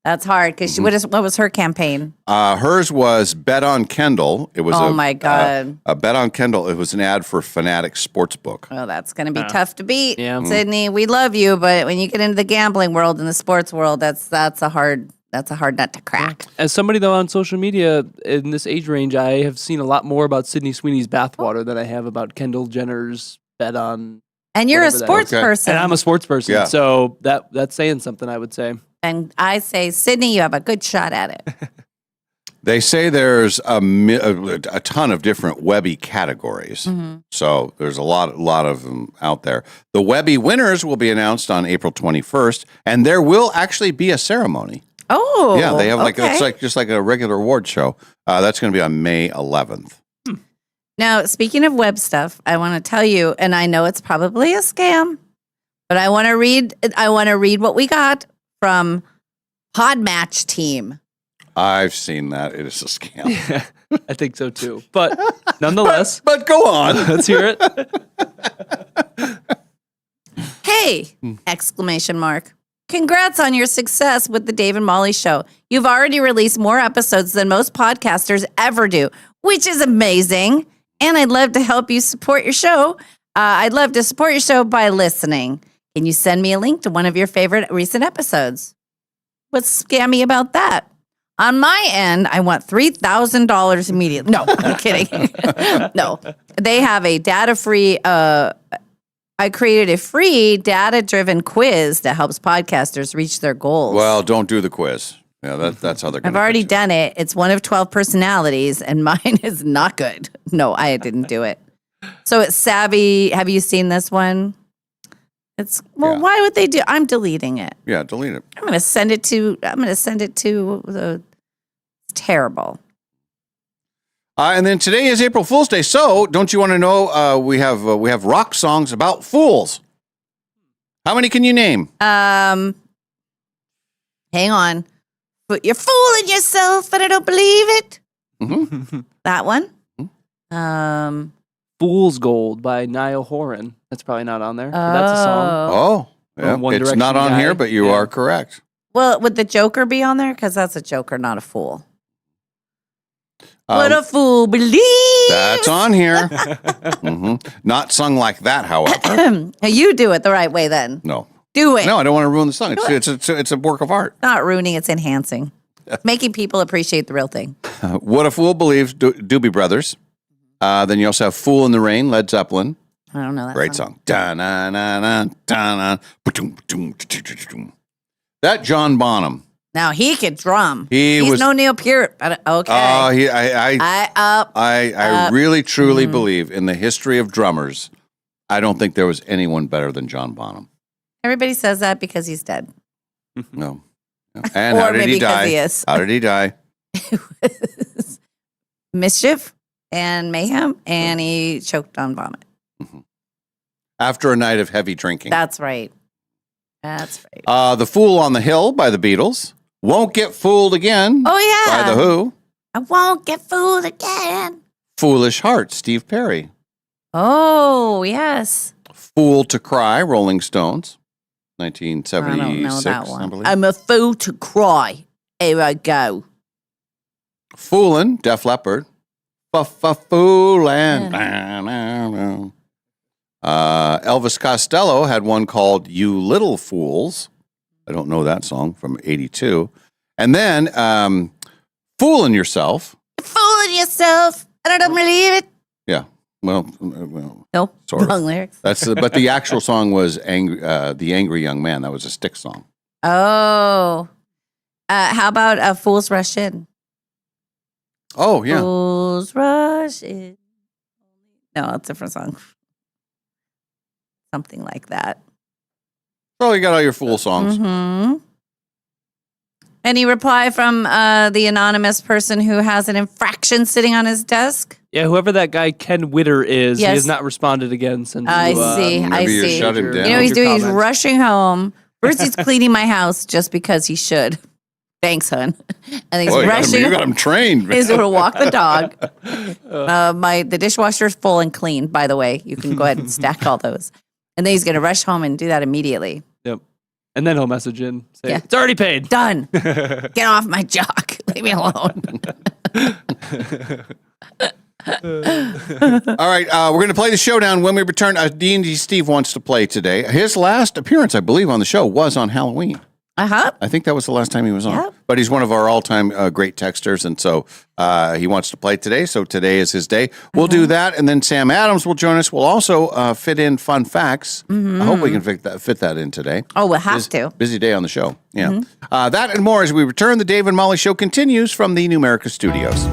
That's hard because what was her campaign? Hers was Bet on Kendall. It was my God. A Bet on Kendall. It was an ad for Fanatic Sportsbook. Oh, that's going to be tough to beat. Yeah. Sydney, we love you, but when you get into the gambling world and the sports world, that's a hard nut to crack. As somebody though on social media in this age range, I have seen a lot more about Sydney Sweeney's bathwater than I have about Kendall Jenner's Bet on. And you're a sports person. And I'm a sports person, so that's saying something, I would say. And I say, Sydney, you have a good shot at it. They say there's a ton of different Webby categories. Mm-hmm. So there's a lot of them out there. The Webby winners will be announced on April 21st, and there will actually be a ceremony. Oh, yeah, they have it's just like a regular award show. That's going to be on May 11th. Now, speaking of web stuff, I want to tell you, and I know it's probably a scam, but I want to read what we got from Podmatch Team. I've seen that. It is a scam. Yeah, I think so too. But nonetheless. but go on. Let's hear it. Hey! Exclamation mark. Congrats on your success with the Dave and Molly Show. You've already released more episodes than most podcasters ever do, which is amazing. And I'd love to help you support your show. I'd love to support your show by listening. Can you send me a link to one of your favorite recent episodes? What's scammy about that? On my end, I want $3,000 immediately. No, I'm kidding. No, they have a data-free. I created a free data-driven quiz that helps podcasters reach their goals. Well, don't do the quiz. Yeah, that's how they're going to. I've already done it. It's one of 12 personalities, and mine is not good. No, I didn't do it. So it's Savvy. Have you seen this one? Why would they do? I'm deleting it. Yeah, delete it. I'm going to send it to the. It's terrible. And then today is April Fool's Day. So, don't you want to know? We have rock songs about fools. How many can you name? Hang on. But you're fooling yourself, and I don't believe it. Mm-hmm. That one. Fool's Gold by Niall Horan. That's probably not on there. But that's a song. Oh, yeah. One It's Direction not on guy. here, but you are correct. Well, would the Joker be on there? Because that's a Joker, not a fool. What a fool believes. That's on here. Not sung like that, however. You do it the right way then. No. Do it. No, I don't want to ruin the song. It's a work of art. Not ruining, it's enhancing. Making people appreciate the real thing. What a Fool Believes, Doobie Brothers. Then you also have Fool in the Rain, Led Zeppelin. I don't know that Great song. That John Bonham. Now he could drum. He's no Neil Peart, but okay. I really truly believe in the history of drummers. I don't think there was anyone better than John Bonham. Everybody says that because he's dead. No. And Or how did maybe he die? 'cause he is. How did he die? Mischief and mayhem, and he choked on vomit. After a night of heavy drinking. That's right. That's right. The Fool on the Hill by the Beatles. Won't Get Fooled Again. Oh, yeah. By The Who. I won't get fooled again. Foolish Heart, Steve Perry. Oh, yes. Fool to Cry, Rolling Stones. 1976, I don't know that I one. believe. I'm a fool to cry. Here I go. Foolin', Def Leppard. Foolin'. Elvis Costello had one called You Little Fools. I don't know that song from 82. And then Foolin' Yourself. Fooling yourself. I don't believe it. Yeah. Well, No, sort of. wrong lyrics. But the actual song was The Angry Young Man. That was a Styx song. Oh. How about Fools Rush In? Oh, yeah. Fools Rush In. No, it's a different song. Something like that. Oh, you got all your Fool songs. Mm-hmm. Any reply from the anonymous person who has an infraction sitting on his desk? Yeah, whoever that guy Ken Witter is, Yes. he has not responded again since. I see. Maybe you shut him down. You know what he's Your doing? He's comments. rushing home. First, he's cleaning my house just because he should. Thanks, hun. And he's Boy, rushing. you got him trained. He's going to walk the dog. The dishwasher is full and clean, by the way. You can go ahead and stack all those. And then he's going to rush home and do that immediately. Yep. And then he'll message in, say, Yeah. it's already paid. Done. Get off my jock. Leave me alone. All right, we're going to play the showdown when we return. D&D Steve wants to play today. His last appearance, I believe, on the show was on Halloween. Uh-huh. I think that was the last time he was on. Yeah. But he's one of our all-time great texters, and so he wants to play today, so today is his day. We'll do that, and then Sam Adams will join us. We'll also fit in fun facts. I hope we can fit that in today. Oh, we'll have to. Busy day on the show. Yeah. That and more as we return. The Dave and Molly Show continues from the Numerica Studios.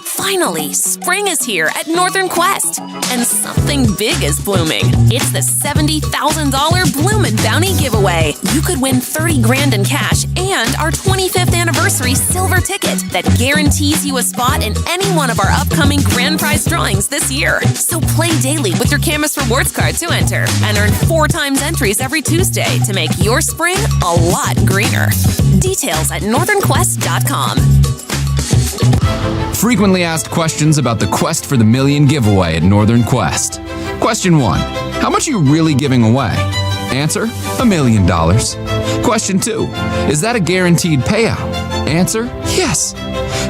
Finally, spring is here at Northern Quest, and something big is blooming. It's the $70,000 Bloomin' Bounty giveaway. You could win $30 grand in cash and our 25th anniversary silver ticket that guarantees you a spot in any one of our upcoming grand prize drawings this year. So play daily with your Camus Rewards card to enter and earn 4 times entries every Tuesday to make your spring a lot greener. Details at northernquest.com. Frequently asked questions about the Quest for the Million giveaway at Northern Quest. Question 1. How much are you really giving away? Answer, $1 million. Question 2. Is that a guaranteed payout? Answer, yes.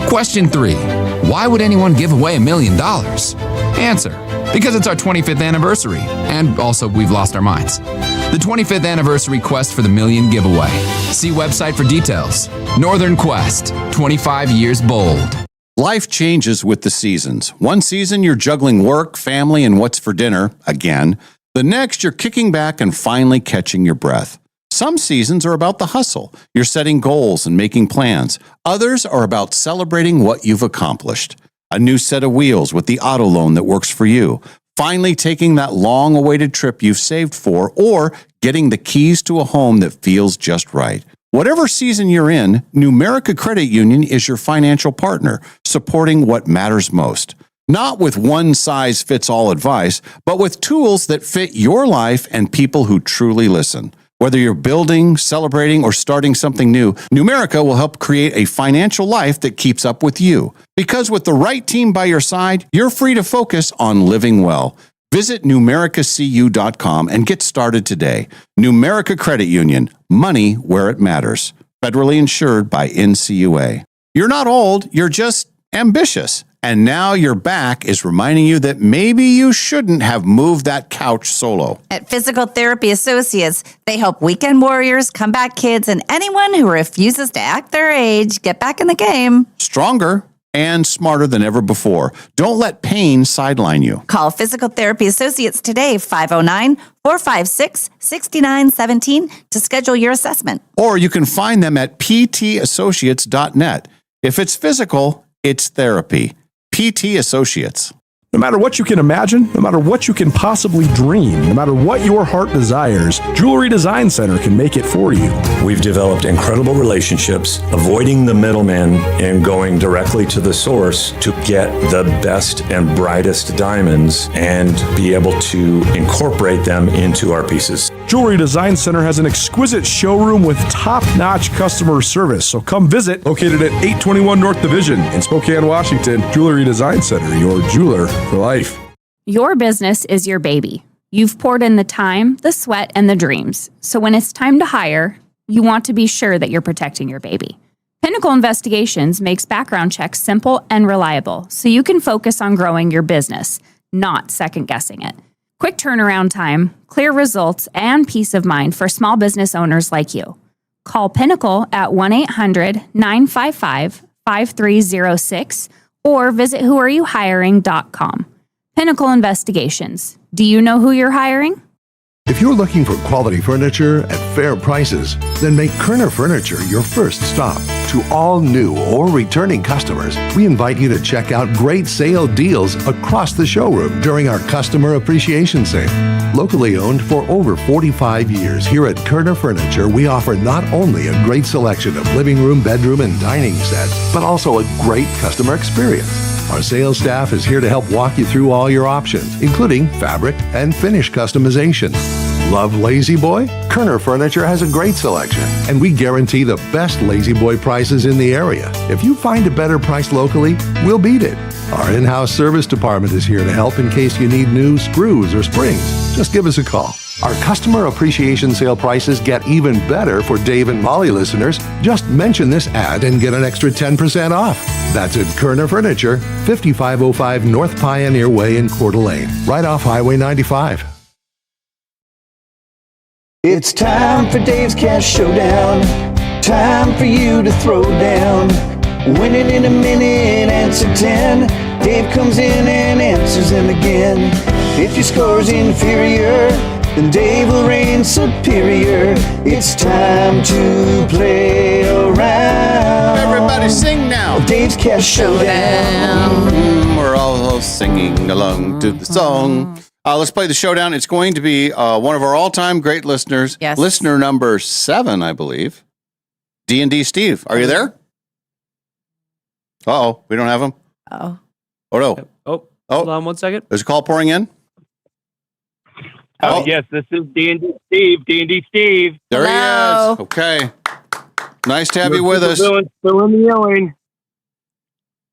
Question 3. Why would anyone give away $1 million? Answer, Because it's our 25th anniversary, and also we've lost our minds. The 25th anniversary quest for the million giveaway. See website for details. Northern Quest, 25 years bold. Life changes with the seasons. One season you're juggling work, family, and what's for dinner, again. The next you're kicking back and finally catching your breath. Some seasons are about the hustle. You're setting goals and making plans. Others are about celebrating what you've accomplished. A new set of wheels with the auto loan that works for you. Finally taking that long-awaited trip you've saved for, or getting the keys to a home that feels just right. Whatever season you're in, Numerica Credit Union is your financial partner, supporting what matters most. Not with one-size-fits-all advice, but with tools that fit your life and people who truly listen. Whether you're building, celebrating, or starting something new, Numerica will help create a financial life that keeps up with you. Because with the right team by your side, you're free to focus on living well. Visit numericacu.com and get started today. Numerica Credit Union, money where it matters. Federally insured by NCUA. You're not old, you're just ambitious. And now your back is reminding you that maybe you shouldn't have moved that couch solo. At Physical Therapy Associates, they help weekend warriors, comeback kids, and anyone who refuses to act their age get back in the game. Stronger and smarter than ever before. Don't let pain sideline you. Call Physical Therapy Associates today, 509-456-6917 to schedule your assessment. Or you can find them at ptassociates.net. If it's physical, it's therapy. PT Associates. No matter what you can imagine, no matter what you can possibly dream, no matter what your heart desires, Jewelry Design Center can make it for you. We've developed incredible relationships, avoiding the middleman and going directly to the source to get the best and brightest diamonds and be able to incorporate them into our pieces. Jewelry Design Center has an exquisite showroom with top-notch customer service. So come visit, located at 821 North Division in Spokane, Washington. Jewelry Design Center, your jeweler for life. Your business is your baby. You've poured in the time, the sweat, and the dreams. So when it's time to hire, you want to be sure that you're protecting your baby. Pinnacle Investigations makes background checks simple and reliable, so you can focus on growing your business, not second-guessing it. Quick turnaround time, clear results, and peace of mind for small business owners like you. Call Pinnacle at 1-800-955-5306 or visit whoareyouhiring.com. Pinnacle Investigations. Do you know who you're hiring? If you're looking for quality furniture at fair prices, then make Kerner Furniture your first stop. To all new or returning customers, we invite you to check out great sale deals across the showroom during our Customer Appreciation Sale. Locally owned for over 45 years, here at Kerner Furniture, we offer not only a great selection of living room, bedroom, and dining sets, but also a great customer experience. Our sales staff is here to help walk you through all your options, including fabric and finish customization. Love Lazy Boy? Kerner Furniture has a great selection, and we guarantee the best Lazy Boy prices in the area. If you find a better price locally, we'll beat it. Our in-house service department is here to help in case you need new screws or springs. Just give us a call. Our Customer Appreciation Sale prices get even better for Dave and Molly listeners. Just mention this ad and get an extra 10% off. That's at Kerner Furniture, 5505 North Pioneer Way in Coeur d'Alene, right off Highway 95. It's time for Dave's Cash Showdown. Time for you to throw down. Winning in a minute, answer 10. Dave comes in and answers them again. If your score's inferior, then Dave will reign superior. It's time to play around. Everybody sing now. Dave's Cash Showdown. We're all singing along to the song. Let's play the showdown. It's going to be one of our all-time great listeners. Yes. Listener number 7, I believe. D&D Steve. Are you there? Uh-oh. We don't have him? Oh. Oh, no. Hold on 1 second. There's a call pouring in? Yes, this is D&D Steve. D&D Steve. There he is. Okay. Nice to have you with us. Still in the yelling.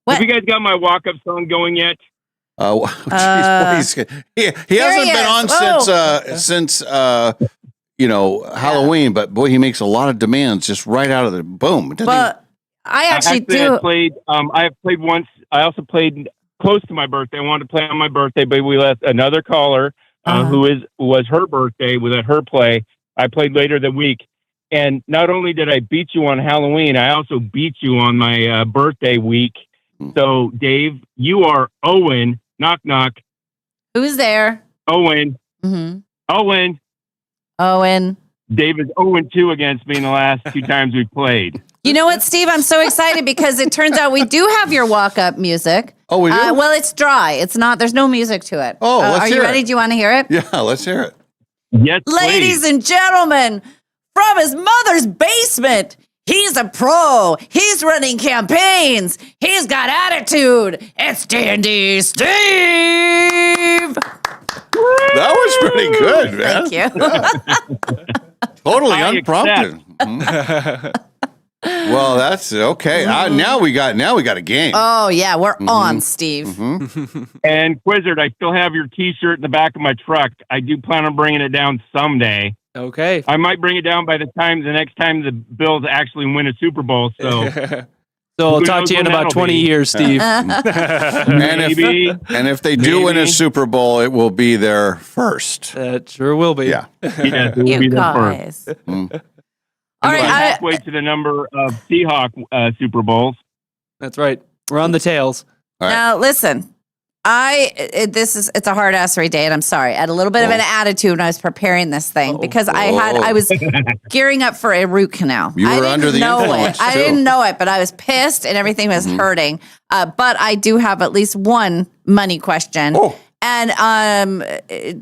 Have you guys got my walk-up song going yet? Oh, geez, he hasn't been on since Halloween, but boy, he makes a lot of demands just right out of the boom. But I actually do. I have played once. I also played close to my birthday. I wanted to play on my birthday, but we let another caller was her birthday, was at her play. I played later that week. And not only did I beat you on Halloween, I also beat you on my birthday week. So, Dave, you are Owen. Knock, knock. Who's there? Owen. Mm-hmm. Owen. Owen. Dave is 0-2 against me in the last 2 times we played. You know what, Steve? I'm so excited because it turns out we do have your walk-up music. Oh, we do? Well, it's dry. It's not. There's no music to it. Oh, let's are hear you ready? it. Do you want to hear it? Yeah, let's hear it. Yes, Ladies and gentlemen, from his mother's basement, he's a pro. He's running campaigns. He's got attitude. It's D&D Steve. That was pretty good, man. Thank you. Totally I unprompted. Well, that's okay. Now we got a game. Oh, yeah. We're on, Steve. And Quizzard, I still have your T-shirt in the back of my truck. I do plan on bringing it down someday. Okay. I might bring it down by the next time the Bills actually win a Super Bowl. So, So I'll talk to you in about 20 years, Steve. And if they do win a Super Bowl, it will be their first. That sure will be. Yeah. Yes, it will be their first. All right, halfway to the number of Seahawk Super Bowls. That's right. We're on the tails. Now, listen. It's a hard assery day, and I'm sorry. I had a little bit of an attitude when I was preparing this thing because I was gearing up for a root canal. You were under the influence, I too. didn't know it, but I was pissed and everything was hurting. But I do have at least one money question. And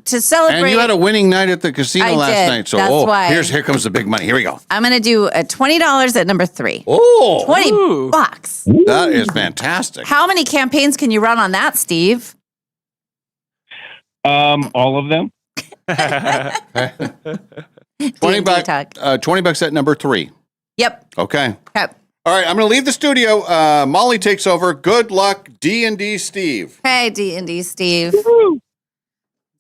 to celebrate, And you had a winning night at the casino last did. night. So That's why. here comes the big money. Here we go. I'm going to do a $20 at number 3. Oh, $20. That is fantastic. How many campaigns can you run on that, Steve? All of them. $20 at number 3. Yep. Okay. Okay. All right, I'm going to leave the studio. Molly takes over. Good luck, D&D Steve. Hey, D&D Steve.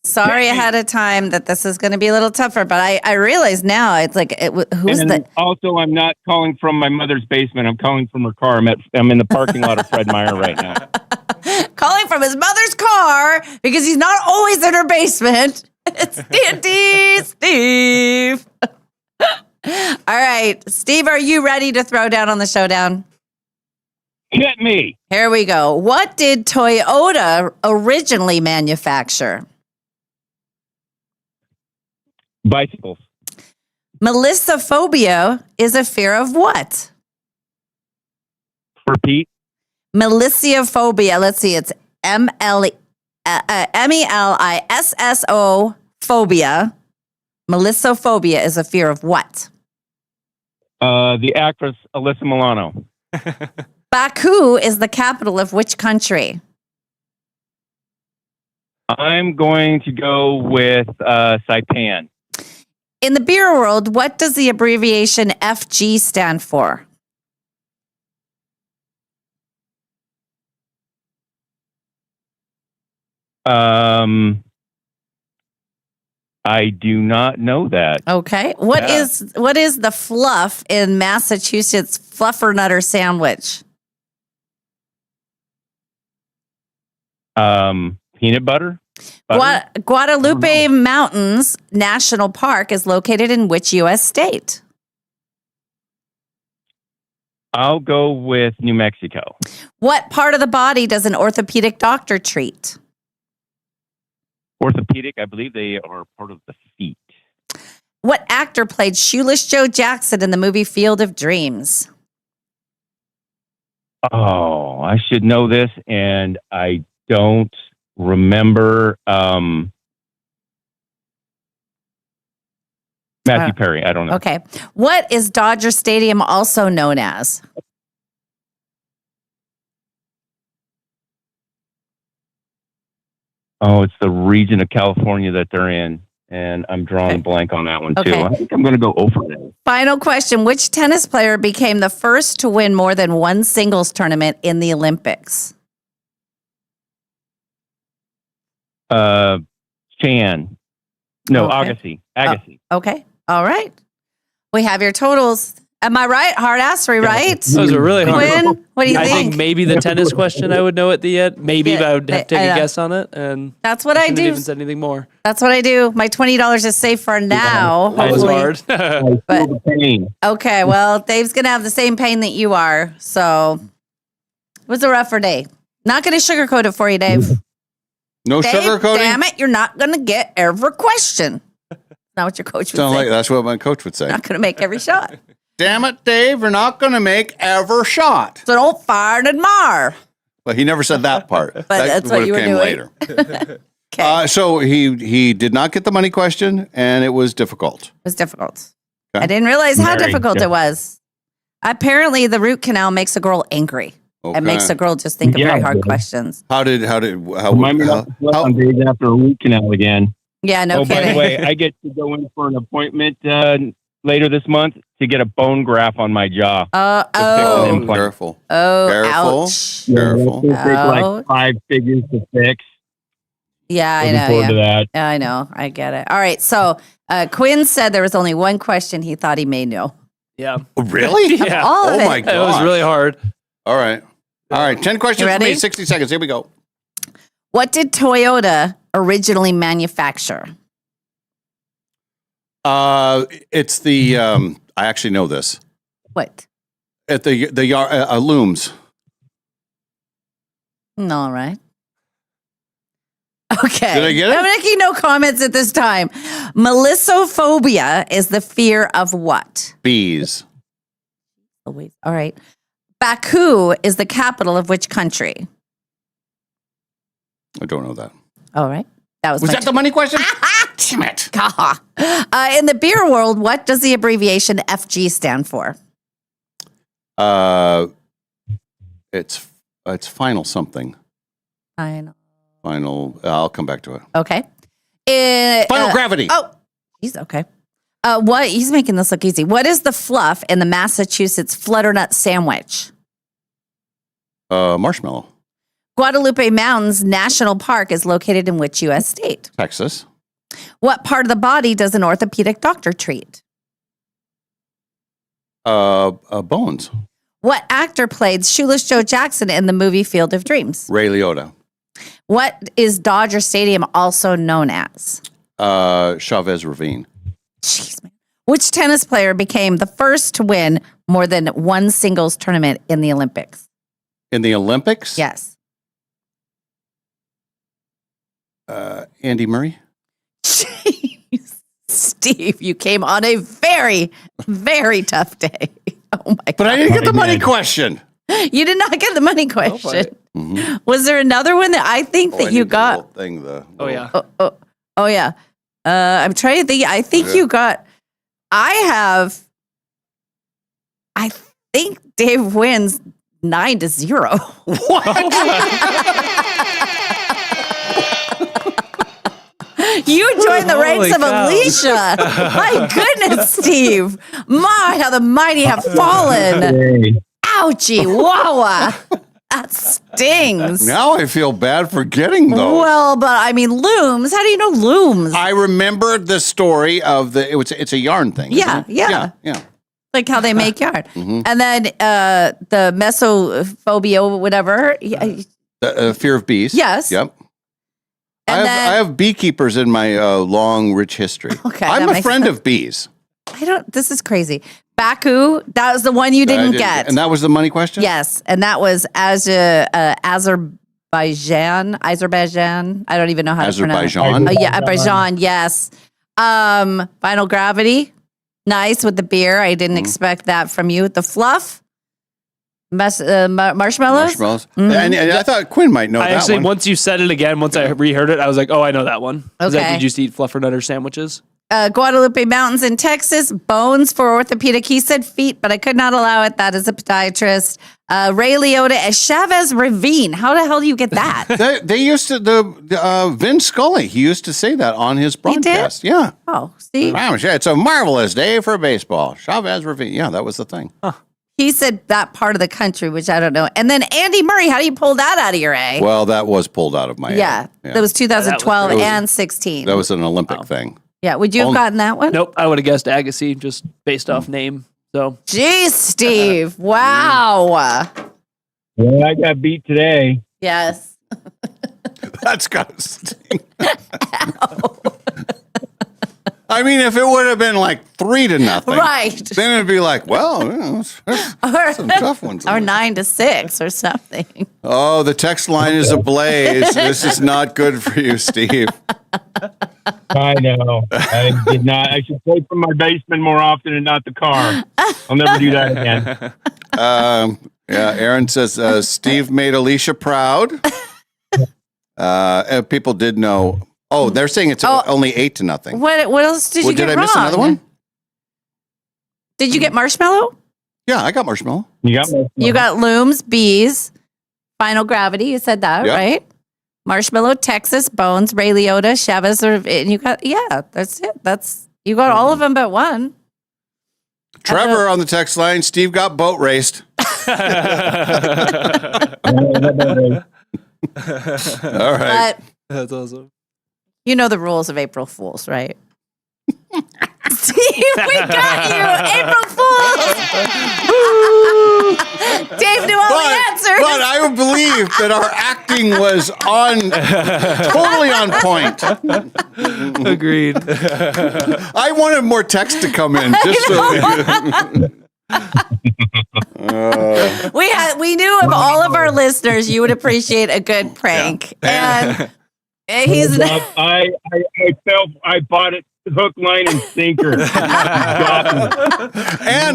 Sorry ahead of time that this is going to be a little tougher, but I realize now it's like, Also, I'm not calling from my mother's basement. I'm calling from her car. I'm in the parking lot of Fred Meyer right now. calling from his mother's car because he's not always in her basement. It's D&D Steve. All right, Steve, are you ready to throw down on the showdown? Hit me. Here we go. What did Toyota originally manufacture? Bicycles. Melissophobia is a fear of what? Repeat. Melissophobia. Let's see. It's MELISSO phobia. Melissophobia is a fear of what? The actress Alyssa Milano. Baku is the capital of which country? I'm going to go with Saipan. In the beer world, what does the abbreviation FG stand for? I do not know that. Okay. What is the fluff in Massachusetts Fluffernutter sandwich? Peanut butter? Guadalupe Mountains National Park is located in which U.S. state? I'll go with New Mexico. What part of the body does an orthopedic doctor treat? Orthopedic, I believe they are part of the feet. What actor played Shoeless Joe Jackson in the movie Field of Dreams? Oh, I should know this, and I don't remember. Matthew Perry, I don't know. Okay. What is Dodger Stadium also known as? Oh, it's the region of California that they're in, and I'm drawing a blank on that one, too. Okay. I think I'm going to go over that. Final question. Which tennis player became the first to win more than one singles tournament in the Olympics? Chan. No, Okay. Agassi. Agassi. Okay. All right. We have your totals. Am I right? Hard assery, right? Those are really hard. Quinn, what do you I think? think maybe the tennis question I would know at the end. Maybe, Yeah, but I would have to take I a know. guess on it. And That's what I shouldn't do. have even said anything more. That's what I do. My $20 is safe for now. That was Hopefully. hard. But pain. okay, well, Dave's gonna have the same pain that you are. So it was a rougher day. Not gonna sugarcoat it for you, Dave. No Dave, sugarcoating? damn it, you're not gonna get every question. Not what your coach would Sound say. like that's what my coach would say. Not gonna make every shot. Damn it, Dave, you're not going to make ever shot. So don't fire and admire. Well, he never said that part. But that's what you were came doing. later. So he did not get the money question, and it was difficult. It was difficult. Okay. I didn't realize how Very difficult it was. Apparently, the root canal makes a girl angry. Okay. It makes a girl just think of very hard questions. How Remind me not to sweat on days after a root canal again. Yeah, no By kidding. the way, I get to go in for an appointment later this month to get a bone graft on my jaw. Oh, careful. Oh, Careful. ouch. Careful. It'll take Ouch. like 5 figures to fix. Yeah, I Looking know. forward Yeah. to that. Yeah, I know. I get it. All right. So Quinn said there was only one question he thought he may know. Yeah. Really? Yeah. All of Oh it. my god. It was really hard. All right. 10 questions You for me, ready? 60 seconds. Here we go. What did Toyota originally manufacture? It's the I actually know this. What? At the looms. All right. Okay. Did I get it? I'm making no comments at this time. Melissophobia is the fear of what? Bees. All right. Baku is the capital of which country? I don't know that. All right. That was that the money question? Damn it. In the beer world, what does the abbreviation FG stand for? It's final something. I know. Final. I'll come back to it. Okay. Final gravity. Oh, he's okay. What? He's making this look easy. What is the fluff in the Massachusetts Flutternut sandwich? Marshmallow. Guadalupe Mountains National Park is located in which U.S. state? Texas. What part of the body does an orthopedic doctor treat? Bones. What actor played Shoeless Joe Jackson in the movie Field of Dreams? Ray Liotta. What is Dodger Stadium also known as? Chavez Ravine. Jeez, man. Which tennis player became the first to win more than one singles tournament in the Olympics? In the Olympics? Yes. Andy Murray. Steve, you came on a very, very tough day. Oh my God. But I didn't get the money question. You did not get the money question. Mm-hmm. Was there another one that I think that you got? Yeah. Oh yeah. I'm trying to think. I think you got. I think Dave wins 9-0. You joined the ranks of cow. Alicia. My goodness, Steve. My, how the mighty have fallen. Ouchie, wawa. That stings. Now I feel bad for getting those. Well, but I mean, looms. How do you know looms? I remembered the story of it's a yarn thing. Yeah, isn't it? yeah. Yeah. Like how they make yarn. Mhm. And then the mesophobia, whatever. The fear of bees. Yes. Yep. And I have beekeepers in my long, rich history. Okay, I'm that a makes friend sense. of bees. This is crazy. Baku, that was the one you didn't get. And that was the money question? Yes, and that was Azerbaijan. I don't even know how to pronounce it. Azerbaijan? Oh, yeah, Azerbaijan, yes. Final gravity. Nice with the beer. I didn't expect that from you. The fluff. Marshmallows? Marshmallows. Mhm. And I thought Quinn might know I that actually, one. once you said it again, once I reheard it, I was like, oh, I know that one. Is Okay. that, did you used to eat fluffernutter sandwiches? Guadalupe Mountains in Texas. Bones for orthopedic. He said feet, but I could not allow it. That is a podiatrist. Ray Liotta at Chavez Ravine. How the hell do you get that? they used to, Vin Scully, he used to say that on his broadcast. Yeah. Oh, see? It's a marvelous day for baseball. Chavez Ravine. Yeah, that was the thing. He said that part of the country, which I don't know. And then Andy Murray, how do you pull that out of your A? Well, that was pulled out of my yeah, head. that was 2012 That was- and 16. That was an Olympic thing. Yeah, would you have gotten that one? Nope. I would have guessed Agassi just based off name. So, Jeez, Steve. Wow. Well, I got beat today. Yes. That's got to sting. I mean, if it would have been like 3-0, Right. then it'd be like, well, there's some tough ones. Or 9-6 or something. Oh, the text line is ablaze. This is not good for you, Steve. I know. I did not. I should play from my basement more often and not the car. I'll never do that again. Yeah, Aaron says Steve made Alicia proud. And people did know. Oh, they're saying it's only 8-0. What else did you get Did I wrong? miss another one? Did you get marshmallow? Yeah, I got marshmallow. You got looms, bees, final gravity. You said that, Yep. right? Marshmallow, Texas, Bones, Ray Liotta, Chavez, and you got that's it. You got all of them but one. Trevor on the text line. Steve got boat raced. All right. But that's awesome. you know the rules of April Fools, right? Steve, we got you! April Fools! Dave knew all the answers. But I would believe that our acting was totally on point. Agreed. I wanted more text to come in. Just we knew of all of our listeners, you would appreciate a good prank. And he's I bought it hook, line, and sinker. And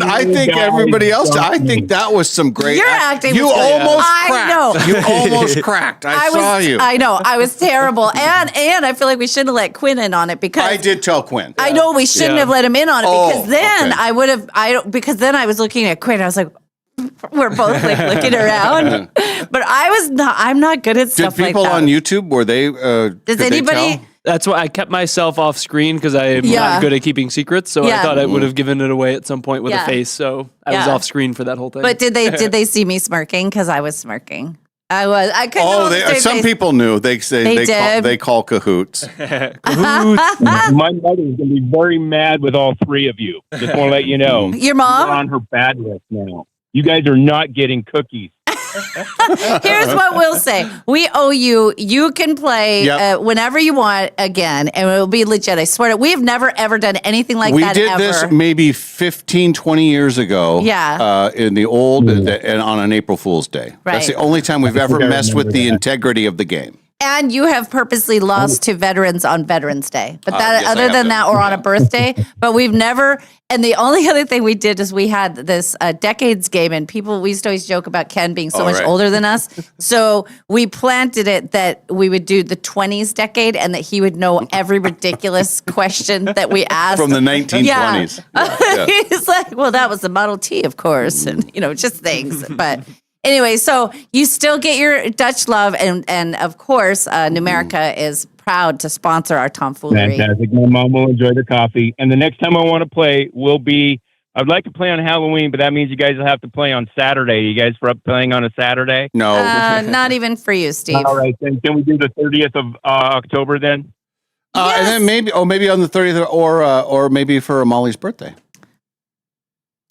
I think everybody else, I think that was some great. Your acting You was good. almost I cracked. know. You almost cracked. I saw you. I know. I was terrible. And I feel like we shouldn't have let Quinn in on it because I did tell Quinn. I know we shouldn't have let him in on it because then I would have because then I was looking at Quinn. I was like, we're both like looking around. But I'm not good at Did stuff like that. people on YouTube, were they Does anybody That's why I kept myself off screen because I am not good at keeping secrents. So I thought I would have given it away at some point with a face. So I was off screen for that whole thing. But did they see me smirking? Because I was smirking. I couldn't. Oh, some people knew. They say they call cahoots. My mother is going to be very mad with all three of you. Just want to let you know. Your mom? You're on her bad list now. You guys are not getting cookies. Here's what we'll say. We owe you. You can play whenever you want again, and it will be legit. I swear to. We have never, ever done anything like that We did ever. this maybe 15, 20 years ago. Yeah. In the old, and on an April Fool's Day. Right. That's the only time we've ever messed with the integrity of the game. And you have purposely lost to veterans on Veterans Day. But that, yes, I other have than to. that, or on a birthday. But we've never, and the only other thing we did is we had this decades game, and we used to always joke about Ken being so much older than us. So we planted it that we would do the 20s decade and that he would know every ridiculous question that we asked. From the 1920s. Yeah. He's like, well, that was the Model T, of course. And, just things. But anyway, so you still get your Dutch love, and of course, Numerica is proud to sponsor our tomfoolery. Fantastic. My mom will enjoy the coffee. And the next time I want to play will be, I'd like to play on Halloween, but that means you guys will have to play on Saturday. You guys for up playing on a Saturday? No. Not even for you, Steve. All right, then can we do the 30th of October then? And then maybe on the 30th, or maybe for Molly's birthday.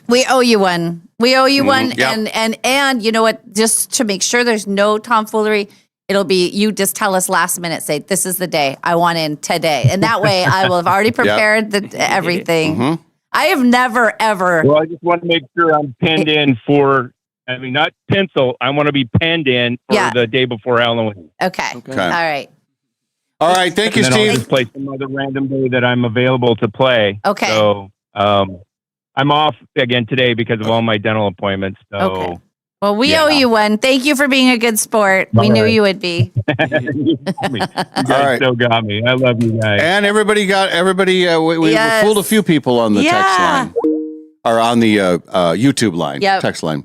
We owe you one. We owe you one. Yep. And you know what? Just to make sure there's no tomfoolery, it'll be you just tell us last minute, say, this is the day I want in today. And that way I will have already prepared everything. Mm-hmm. I have never, ever. Well, I just want to make sure I'm penned in not pencil. I want to be penned in for the day before Halloween. Okay. All right. All right. Thank you, And then Steve. I'll just play some other random day that I'm available to play. Okay. So I'm off again today because of all my dental appointments. So. Okay. Well, we owe you one. Thank you for being a good sport. We knew you would be. You guys still got me. I love you guys. And everybody we fooled a few people on the text line. Or on the YouTube line, text line.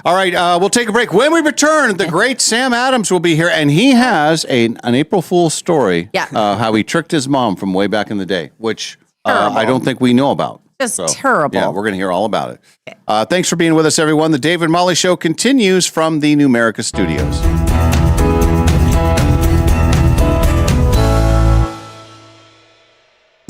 All right, we'll take a break. When we return, the great Sam Adams will be here, and he has an April Fool's story, how he tricked his mom from way back in the day, which I don't think we know about. Just terrible. Yeah, we're going to hear all about it. Thanks for being with us, everyone. The Dave and Molly Show continues from the Numerica Studios.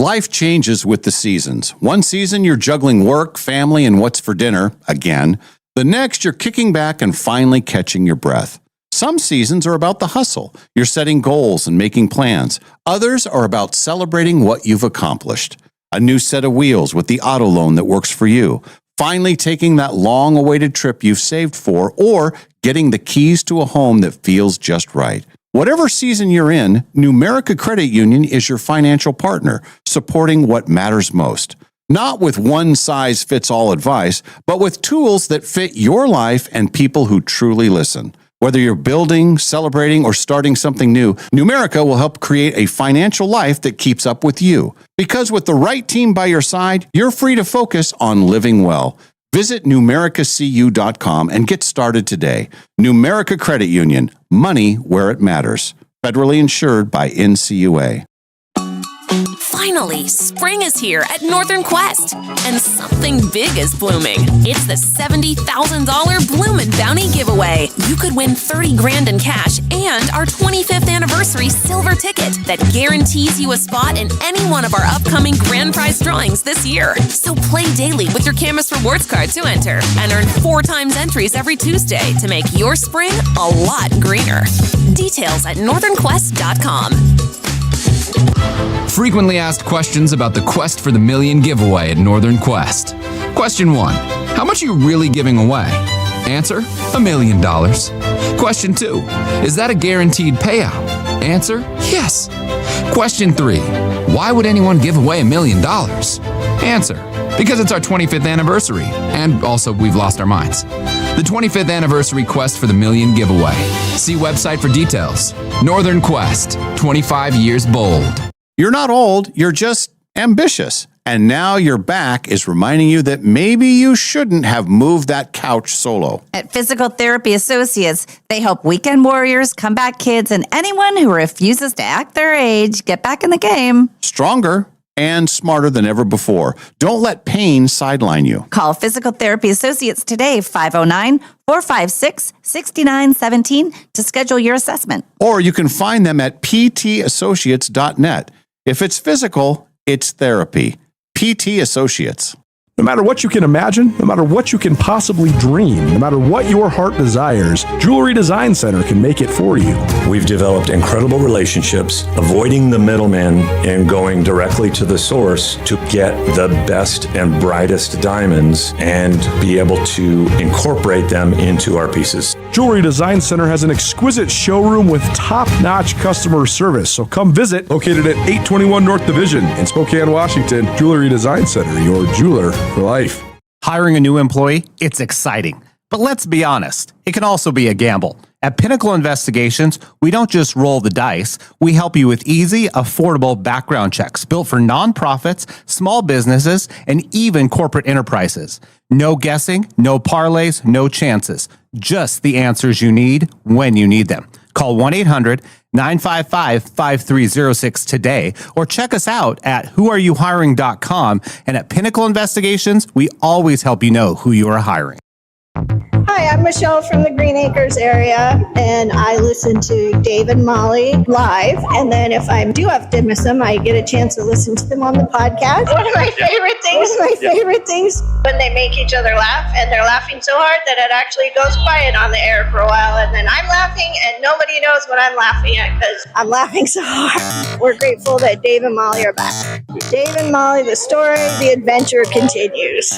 Life changes with the seasons. One season, you're juggling work, family, and what's for dinner, again. The next, you're kicking back and finally catching your breath. Some seasons are about the hustle. You're setting goals and making plans. Others are about celebrating what you've accomplished. A new set of wheels with the auto loan that works for you. Finally taking that long-awaited trip you've saved for, or getting the keys to a home that feels just right. Whatever season you're in, Numerica Credit Union is your financial partner, supporting what matters most. Not with one-size-fits-all advice, but with tools that fit your life and people who truly listen. Whether you're building, celebrating, or starting something new, Numerica will help create a financial life that keeps up with you. Because with the right team by your side, you're free to focus on living well. Visit numericacu.com and get started today. Numerica Credit Union, money where it matters. Federally insured by NCUA. Finally, spring is here at Northern Quest, and something big is blooming. It's the $70,000 Bloomin' Bounty giveaway. You could win $30,000 in cash and our 25th anniversary silver ticket that guarantees you a spot in any one of our upcoming grand prize drawings this year. So play daily with your Camus Rewards card to enter and earn 4 times entries every Tuesday to make your spring a lot greener. Details at northernquest.com. Frequently asked questions about the Quest for the Million giveaway at Northern Quest. Question 1. How much are you really giving away? Answer, $1 million. Question 2. Is that a guaranteed payout? Answer, yes. Question 3. Why would anyone give away $1 million? Answer, because it's our 25th anniversary, and also we've lost our minds. The 25th anniversary Quest for the Million giveaway. See website for details. Northern Quest, 25 years bold. You're not old, you're just ambitious. And now your back is reminding you that maybe you shouldn't have moved that couch solo. At Physical Therapy Associates, they help weekend warriors, comeback kids, and anyone who refuses to act their age get back in the game. Stronger and smarter than ever before. Don't let pain sideline you. Call Physical Therapy Associates today, 509-456-6917 to schedule your assessment. Or you can find them at ptassociates.net. If it's physical, it's therapy. PT Associates. No matter what you can imagine, no matter what you can possibly dream, no matter what your heart desires, Jewelry Design Center can make it for you. We've developed incredible relationships, avoiding the middleman and going directly to the source to get the best and brightest diamonds and be able to incorporate them into our pieces. Jewelry Design Center has an exquisite showroom with top-notch customer service, so come visit. Located at 821 North Division in Spokane, Washington, Jewelry Design Center, your jeweler for life. Hiring a new employee, it's exciting. But let's be honest, it can also be a gamble. At Pinnacle Investigations, we don't just roll the dice. We help you with easy, affordable background checks built for nonprofits, small businesses, and even corporate enterprises. No guessing, no parlays, no chances. Just the answers you need when you need them. Call 1-800-955-5306 today or check us out at whoareyouhiring.com. And at Pinnacle Investigations, we always help you know who you are hiring. Hi, I'm Michelle from the Green Acres area, and I listen to Dave and Molly live. And then if I do have to miss them, I get a chance to listen to them on the podcast. One of my favorite things, when they make each other laugh, and they're laughing so hard that it actually goes quiet on the air for a while, and then I'm laughing, and nobody knows what I'm laughing at because I'm laughing so hard. We're grateful that Dave and Molly are back. Dave and Molly, the story, the adventure continues.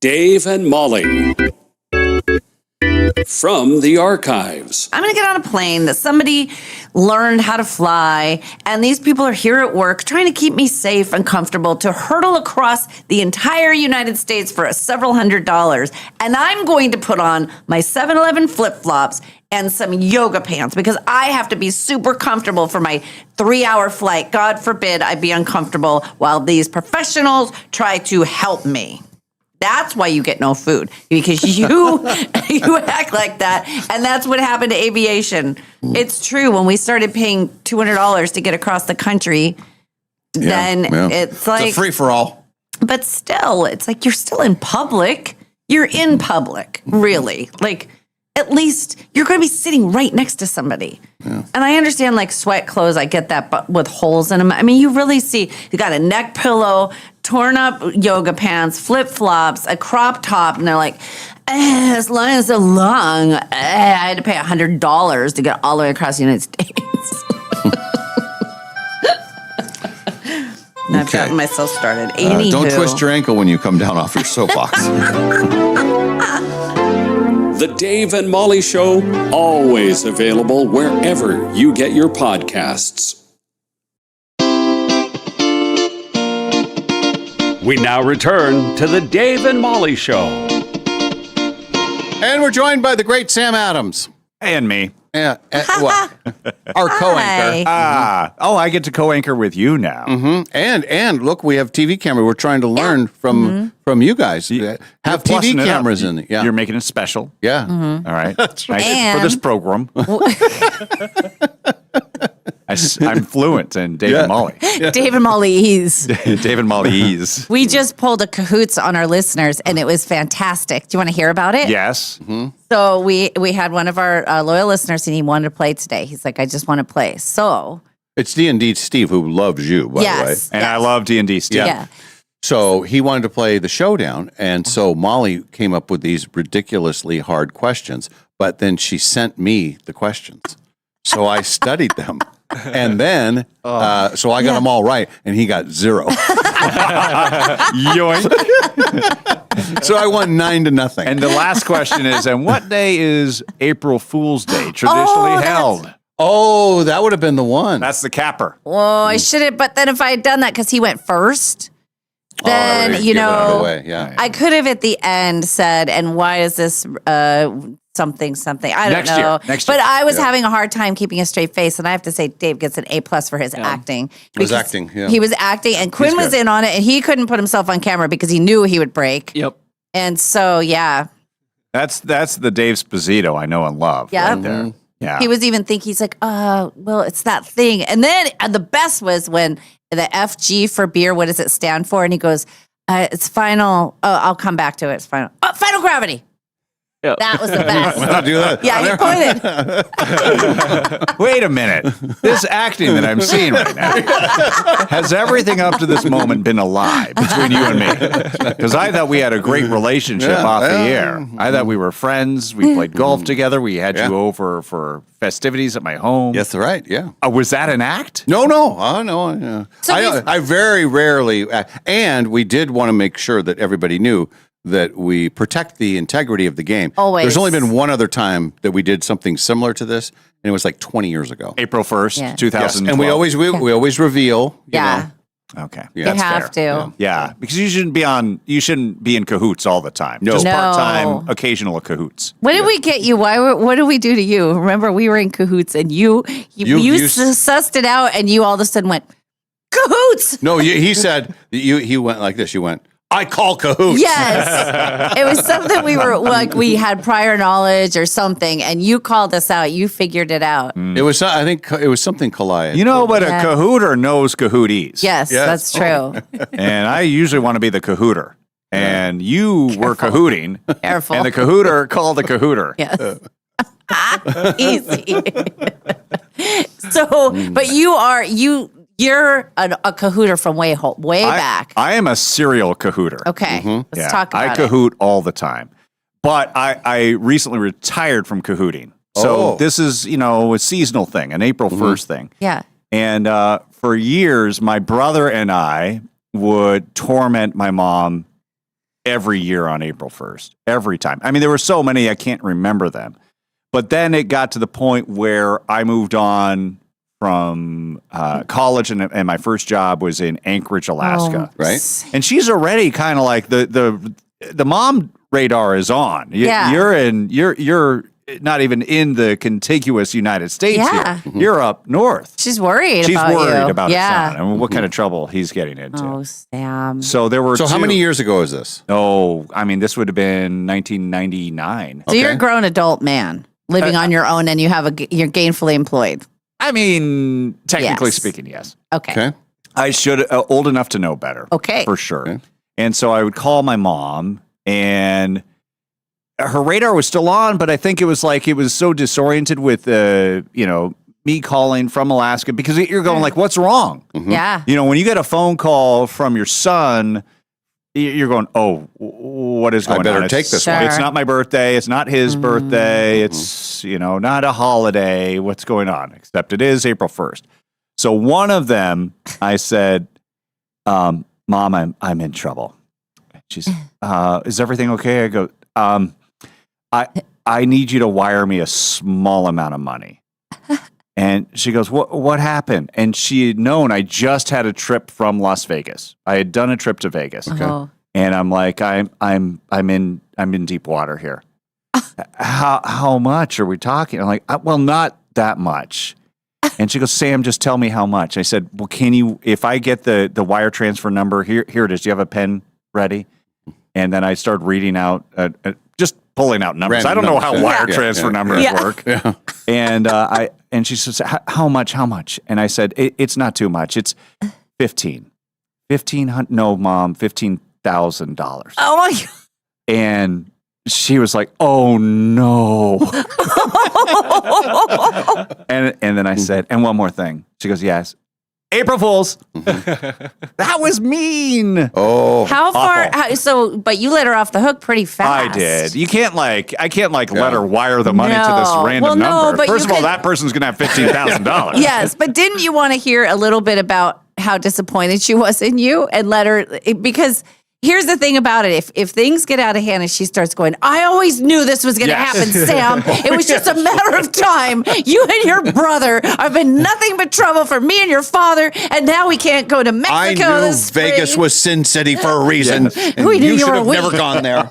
Dave and Molly from the archives. I'm going to get on a plane that somebody learned how to fly, and these people are here at work trying to keep me safe and comfortable to hurtle across the entire United States for several $100s. And I'm going to put on my 7-Eleven flip-flops and some yoga pants because I have to be super comfortable for my 3-hour flight. God forbid I be uncomfortable while these professionals try to help me. That's why you get no food, because you act like that. And that's what happened to aviation. It's true. When we started paying $200 to get across the country, it's like it's a free for all. But still, it's like you're still in public. You're in public, really. Like, at least you're going to be sitting right next to somebody. Yeah. And I understand like sweat clothes. I get that, but with holes in them. I mean, you really see you got a neck pillow, torn up yoga pants, flip flops, a crop top, and they're like, as long as so long, I had to pay $100 to get all the way across the United States. I've gotten myself started. Don't twist your ankle when you come down off your soapbox. The Dave and Molly Show, always available wherever you get your podcasts. We now return to the Dave and Molly Show. And we're joined by the great Sam Adams. And me. Yeah, our co-anchor. I get to co-anchor with you now. Mm-hmm. And look, we have TV camera. We're trying to learn from you guys. Have TV cameras in it. Yeah, you're making it special. Yeah, all right. That's right. Nice for this program. I'm fluent in Dave and Molly. Dave and Molly's. Dave and Molly's. We just pulled a cahoots on our listeners, and it was fantastic. Do you want to hear about it? Yes. Mm-hmm. So we had one of our loyal listeners, and he wanted to play today. He's like, I just want to play. So it's D&D Steve who loves you, by the way. And I love D&D Steve. Yeah. So he wanted to play the showdown, and so Molly came up with these ridiculously hard questions, but then she sent me the questions. So I studied them. And then, so I got them all right, and he got 0. Yoink. So I won 9-0. And the last question is, and what day is April Fool's Day traditionally held? Oh, that would have been the one. That's the capper. Well, I should have, but then if I had done that because he went first, then, I could have at the end said, and why is this something? I don't know. Next but year. I was having a hard time keeping a straight face, and I have to say Dave gets an A+ for his acting. He was acting, yeah. He was acting, and Quinn was in on it, and he couldn't put himself on camera because he knew he would break. Yep. And so, yeah. That's the Dave Sposito I know and love right there. Yeah. He was even thinking, he's like, well, it's that thing. And then the best was when the FG for beer, what does it stand for? And he goes, it's final. Oh, I'll come back to it. It's final. Oh, final gravity. Yep. That was the best. I'll do that. Yeah, he pointed. Wait a minute. This acting that I'm seeing right now, has everything up to this moment been a lie between you and me? Because I thought we had a great relationship off the air. I thought we were friends. We played golf together. We had you over for festivities at my home. Yes, right. Yeah. Was that an act? No. No. So I very rarely, and we did want to make sure that everybody knew that we protect the integrity of the game. Always. There's only been one other time that we did something similar to this, and it was like 20 years ago. April 1st, 2012. Yes. And we always reveal. You know. Okay. Yeah, you that's have fair. to. Yeah, because you shouldn't be in cahoots all the time. No. Just No. part-time, occasional cahoots. What did we get you? What did we do to you? Remember, we were in cahoots, and you sussed it out, and you all of a sudden went, cahoots! No, he said, he went like this. You went, I call cahoots. Yes. It was something we had prior knowledge or something, and you called us out. You figured it out. It was, I think it was something Kalaya. You know, but a cahooter knows cahooties. Yes, that's true. And I usually want to be the cahooter. And you were cahooting. Careful. And the cahooter called the cahooter. Yes. Easy. So, but you're a cahooter from way back. I am a serial cahooter. Okay, let's talk about I cahoot all the time. But I recently retired from cahooting. So this is, a seasonal thing, an April 1st thing. Yeah. And for years, my brother and I would torment my mom every year on April 1st, every time. I mean, there were so many, I can't remember them. But then it got to the point where I moved on from college, and my first job was in Anchorage, Alaska. Right. And she's already kind of like the mom radar is on. You're not even in the contiguous United States here. You're up north. She's worried She's about worried you. about her son and what kind of trouble he's getting into. Oh, Sam. So there were So how many years ago is this? Oh, I mean, this would have been 1999. So you're a grown adult man living on your own, and you're gainfully employed. I mean, technically speaking, yes. Okay. I should old enough to know better. Okay. For sure. And so I would call my mom, and her radar was still on, but I think it was so disoriented with me calling from Alaska because you're going like, what's wrong? Yeah. When you get a phone call from your son, you're going, oh, what is going on? I better take this one. It's not my birthday. It's not his birthday. It's, not a holiday. What's going on? Except it is April 1st. So one of them, I said, Mom, I'm in trouble. She's, is everything okay? I go, I need you to wire me a small amount of money. And she goes, what happened? And she had known I just had a trip from Las Vegas. I had done a trip to Vegas. Okay. And I'm like, I'm in deep water here. How much are we talking? I'm like, well, not that much. And she goes, Sam, just tell me how much. I said, well, if I get the wire transfer number, here it is. Do you have a pen ready? And then I started reading out, just pulling out numbers. Random I don't know how numbers. wire transfer numbers work. Yeah. And she says, how much? And I said, it's not too much. It's $1,500. No, Mom, $15,000. Oh my God. And she was like, oh no. and then I said, and one more thing. She goes, yes. April Fools. That was mean. Oh, how far? But you let her off the hook pretty fast. I did. I can't let her wire the money to this random number. But First of all, that person's going to have $15,000. Yes, but didn't you want to hear a little bit about how disappointed she was in you and let her, because here's the thing about it. If things get out of hand and she starts going, I always knew this was going to happen, Sam. It was just a matter of time. You and your brother have been nothing but trouble for me and your father, and now we can't go to Mexico. I knew this Vegas spring. was Sin City for a reason. And We knew you you should were have weak. never gone there.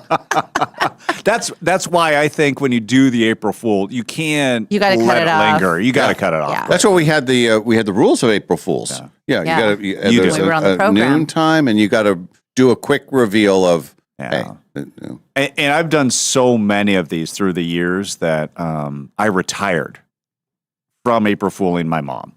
That's why I think when you do the April Fool, you can't You gotta cut let it it off. linger. You got to cut it off. Yeah. That's why we had the rules of April Fools. Yeah, Yeah. you got to. There's We were on the a program. noon time, and you got to do a quick reveal of. Yeah. Hey, And I've done so many of these through the years that I retired from April Fooling my mom.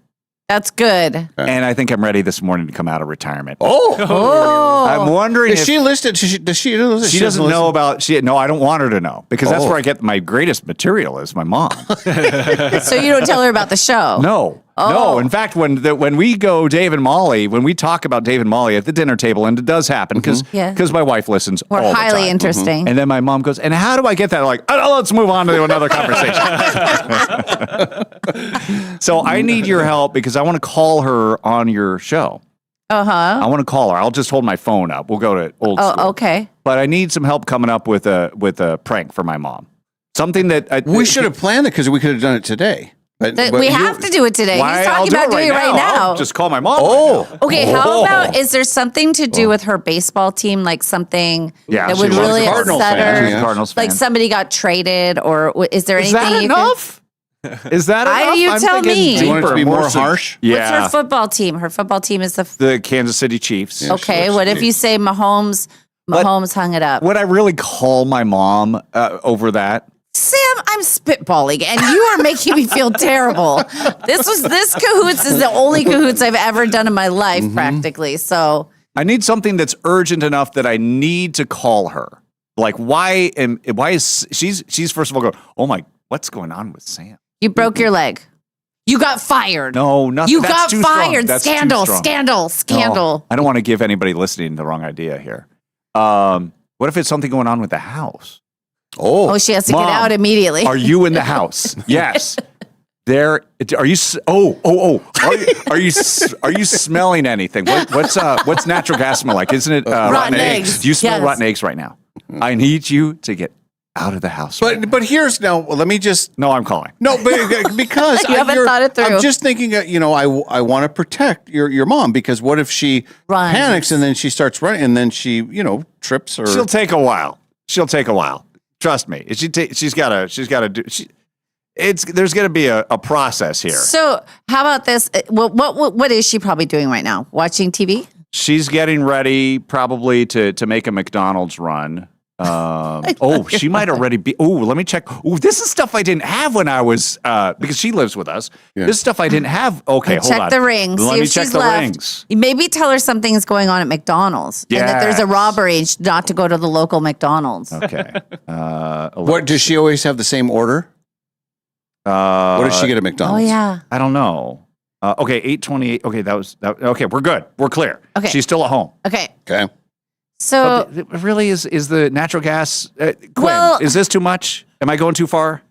That's good. And I think I'm ready this morning to come out of retirement. Oh. I'm wondering Is if she listed? Does she know this? she doesn't know about no, I don't want her to know because that's Oh. where I get my greatest material is my mom. So you don't tell her about the show? No. Oh. No, in fact, when we go Dave and Molly, when we talk about Dave and Molly at the dinner table, and it does happen because Yeah. my wife listens We're all the highly time. interesting. And then my mom goes, and how do I get that? I'm like, oh, let's move on to another conversation. So I need your help because I want to call her on your show. I want to call her. I'll just hold my phone up. We'll go to old school. Oh, okay. But I need some help coming up with a prank for my mom. Something that We should have planned it because we could have done it today. But We have to do it today. He's talking about doing it right now. I'll just call my mom. Okay, how about, is there something to do with her baseball team, like something Yeah, that she would loves really Cardinals upset fans. her? She's a Cardinals fan. Like somebody got traded, or is there Is anything that you enough? Is that enough? I, you I'm tell thinking me. Do you want it to be more deeper, harsh? What's Yeah. her football team? Her football team is The Kansas City Chiefs. okay. What if you say Mahomes hung it up? Would I really call my mom over that? Sam, I'm spitballing, and you are making me feel terrible. This cahoots is the only cahoots I've ever done in my life, practically. So I need something that's urgent enough that I need to call her. Like, why is she's first of all going, oh my, what's going on with Sam? you broke your leg. You got fired. No, nothing. You That's got too strong. fired. That's too Scandal, strong. scandal, scandal. No, I don't want to give anybody listening the wrong idea here. What if it's something going on with the house? Oh, she has to Mom, get out immediately. Are you in the house? Yes. There. Are you? Are you smelling anything? What's natural gas smell like? Isn't it rotten eggs? Do you smell rotten eggs right now? I need you to get out of the house. But here's now. Let me just. No, I'm calling. No, but because You haven't thought it through. I'm just thinking. I want to protect your mom because what if she panics and then she starts running and then she trips or She'll take a while. Trust me. She's got to do. There's going to be a process here. So how about this? What is she probably doing right now? Watching TV? She's getting ready probably to make a McDonald's run. She might already be. Oh, let me check. Oh, this is stuff I didn't have when I was because she lives with us. Yeah. This is stuff I didn't have. Okay, hold on. Check the rings. Let See me if check she's the left. rings. Maybe tell her something's going on at McDonald's and that there's a Yes. robbery and not to go to the local McDonald's. Okay. What does she always have the same order? What does she get at Oh, McDonald's? yeah. I don't know. Okay, 8:28. Okay, that was that. Okay, we're good. We're clear. Okay. She's still at home. Okay. Okay. So, But really, is the natural gas? Quinn, Well- is this too much? Am I going too far?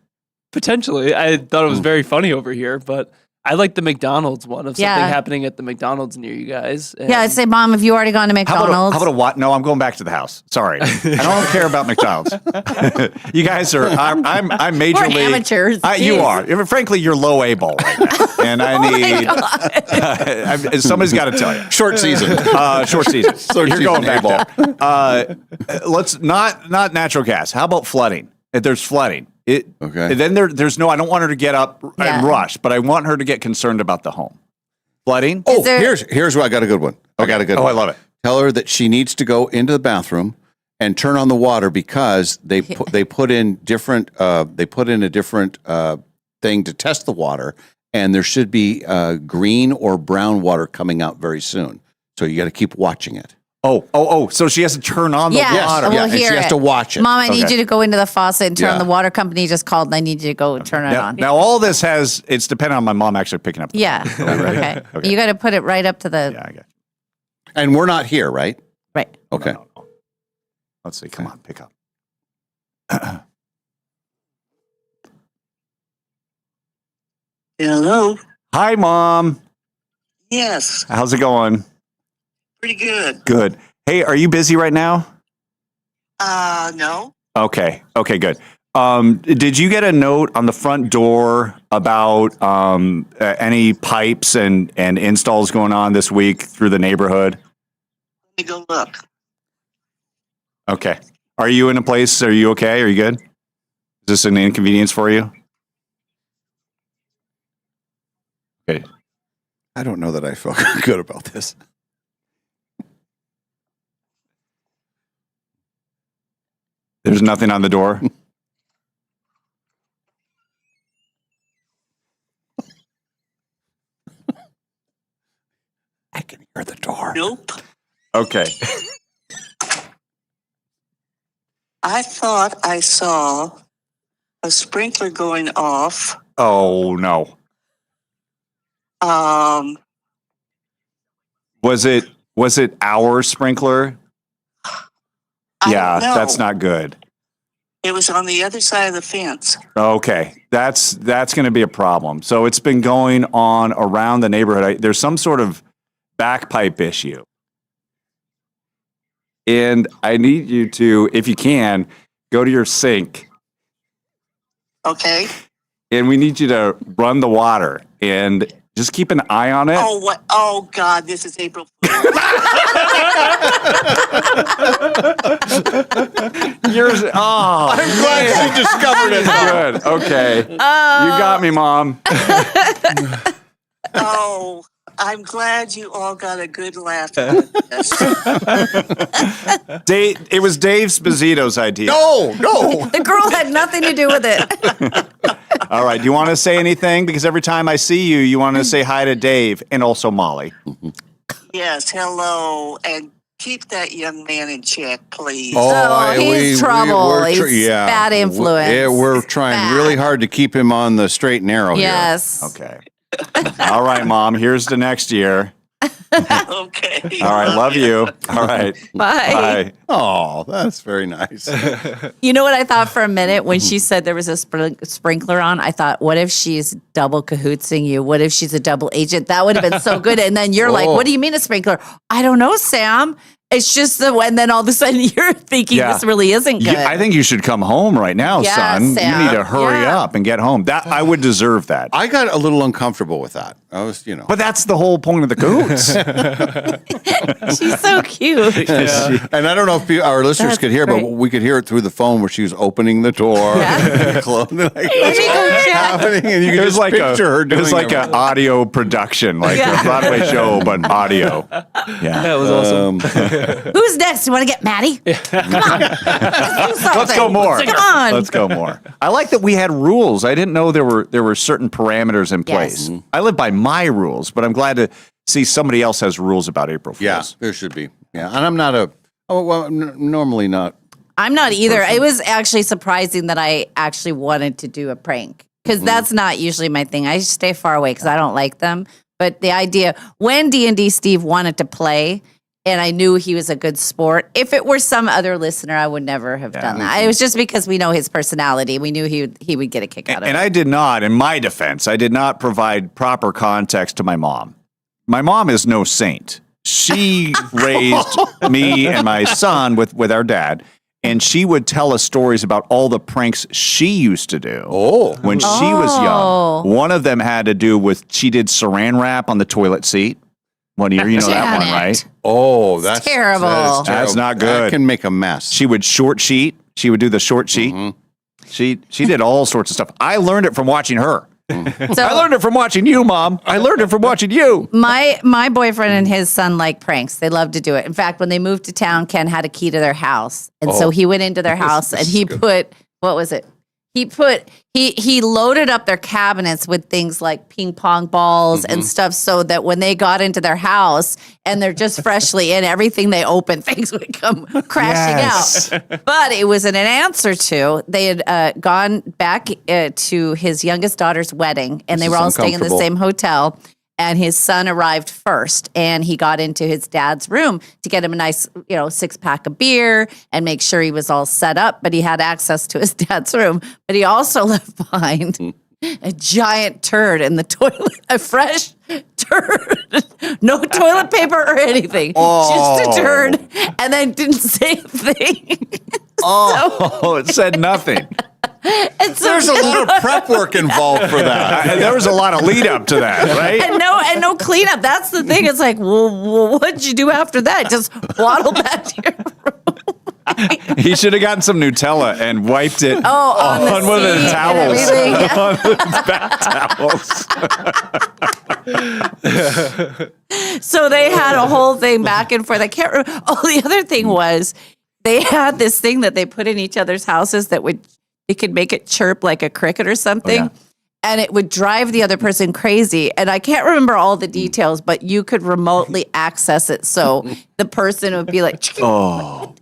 Potentially. I thought it was very funny over here, but I like the McDonald's one of something Yeah. happening at the McDonald's near you guys. yeah, I'd say, Mom, have you already gone to How McDonald's? about a what? No, I'm going back to the house. Sorry, I don't care about McDonald's. You guys are. I'm major We're league. amateurs. You Jeez. are. Frankly, you're low A ball right now, and I need. Somebody's got to tell you. Short season. Short season. Short You're going season back there. Let's not natural gas. How about flooding? If there's flooding. Okay. Then there's no. I don't want her to get up Yeah. and rush, but I want her to get concerned about the home. Flooding. Oh, there- here's what I got a good one. I got a good Oh, one. I love it. Tell her that she needs to go into the bathroom and turn on the water because they put in a different thing to test the water, and there should be green or brown water coming out very soon. So you got to keep watching it. Oh! So she has to turn on the water. We'll Yeah, and she hear has it. to watch it. Mom, I need Okay. you to go into the faucet and turn Yeah. the water company just called and I need you to go turn it on. Now all this it's dependent on my mom actually picking up. The Yeah. Okay. Okay. You got to put it right up to the. Yeah, I got you. And we're not here, right? Right. Okay. No. Let's see. Come on, pick up. Hello. Hi, Mom. Yes, How's it going? pretty good. Good. Hey, are you busy right now? No. Okay, good. Did you get a note on the front door about any pipes and installs going on this week through the neighborhood? Let me go look. Okay. Are you in a place? Are you okay? Are you good? Is this an inconvenience for you? Okay. I don't know that I feel good about this. There's nothing on the door. I can hear the door. Nope. Okay. I thought I saw a sprinkler going off. Oh no. Was it our sprinkler? Yeah, don't know. that's not good. It was on the other side of the fence. Okay, that's going to be a problem. So it's been going on around the neighborhood. There's some sort of back pipe issue. And I need you to, if you can, go to your sink. Okay. And we need you to run the water and just keep an eye on it. Oh, what? Oh, God, this is April. Yours. Oh, I'm glad you discovered it. good. Okay. You got me, Mom. Oh, I'm glad you all got a good laugh out of this. Dave, it was Dave Sposito's idea. No. The girl had nothing to do with it. All right. Do you want to say anything? Because every time I see you, you want to say hi to Dave and also Molly. Yes, hello. And keep that young man in check, please. He's trouble. He's bad influence. We're trying really hard to keep him on the straight and narrow Yes. here. Okay. All right, Mom. Here's to next year. Okay. All right. Love you. All right. Bye. Oh, that's very nice. You know what I thought for a minute when she said there was a sprinkler on? I thought, what if she's double cahootsing you? What if she's a double agent? That would have been so good. And then you're like, what do you mean a sprinkler? I don't know, Sam. It's just and then all of a sudden you're thinking this really isn't good. I think you should come home right now, Yes, son. Sam. You need to hurry Yeah. up and get home. That I would deserve that. I got a little uncomfortable with that. I was, But that's the whole point of the cahoots. She's so cute. And I don't know if our listeners That's could hear, great. but we could hear it through the phone where she was opening the door. Closing, like, Let me go check. happening, and you can just picture her doing it was like it. an audio production, like a Broadway show, but audio. Yeah. That was awesome. Who's next? You want to get Maddie? Come on. Let's go more. Come on. Let's go more. I like that we had rules. I didn't know there were certain parameters in place. Yes. I live by my rules, but I'm glad to see somebody else has rules about April Fools. Yeah, there should be. Yeah, and I'm not normally not. I'm not either. It was actually surprising that I actually wanted to do a prank because that's not usually my thing. I stay far away because I don't like them. But the idea, when D&D Steve wanted to play, and I knew he was a good sport, if it were some other listener, I would never have done that. It was just because we know his personality. We knew he would get a kick out of it. And I did not, in my defense, I did not provide proper context to my mom. My mom is no saint. She raised me and my son with our dad. And she would tell us stories about all the pranks she used to do when she was young. One of them had to do with, she did saran wrap on the toilet seat. One year, you know that one, right? Oh, that's terrible. That's not good. That can make a mess. She would short sheet. She would do the short sheet. She did all sorts of stuff. I learned it from watching her. I learned it from watching you, Mom. I learned it from watching you. My boyfriend and his son like pranks. They love to do it. In fact, when they moved to town, Ken had a key to their house. And so he went into their house and he put, what was it? He loaded up their cabinets with things like ping pong balls and stuff so that when they got into their house and they're just freshly in, everything they opened, things would come crashing out. But it was an answer to, they had gone back to his youngest daughter's wedding and they were all staying in the same hotel. And his son arrived first, and he got into his dad's room to get him a nice, 6-pack of beer and make sure he was all set up. But he had access to his dad's room. But he also left behind a giant turd in the toilet, a fresh turd, no toilet paper or anything, just a turd, and then didn't say a thing. It said nothing. And so There's a lot of prep work involved for that. There was a lot of lead up to that, right? And no cleanup. That's the thing. It's like, well, what'd you do after that? Just waddle back to your room. He should have gotten some Nutella and wiped it on one of the towels. On the back towels. So they had a whole thing back and forth. I can't remember. The other thing was they had this thing that they put in each other's houses that it could make it chirp like a cricket or something. And it would drive the other person crazy. And I can't remember all the details, but you could remotely access it. So the person would be like, no.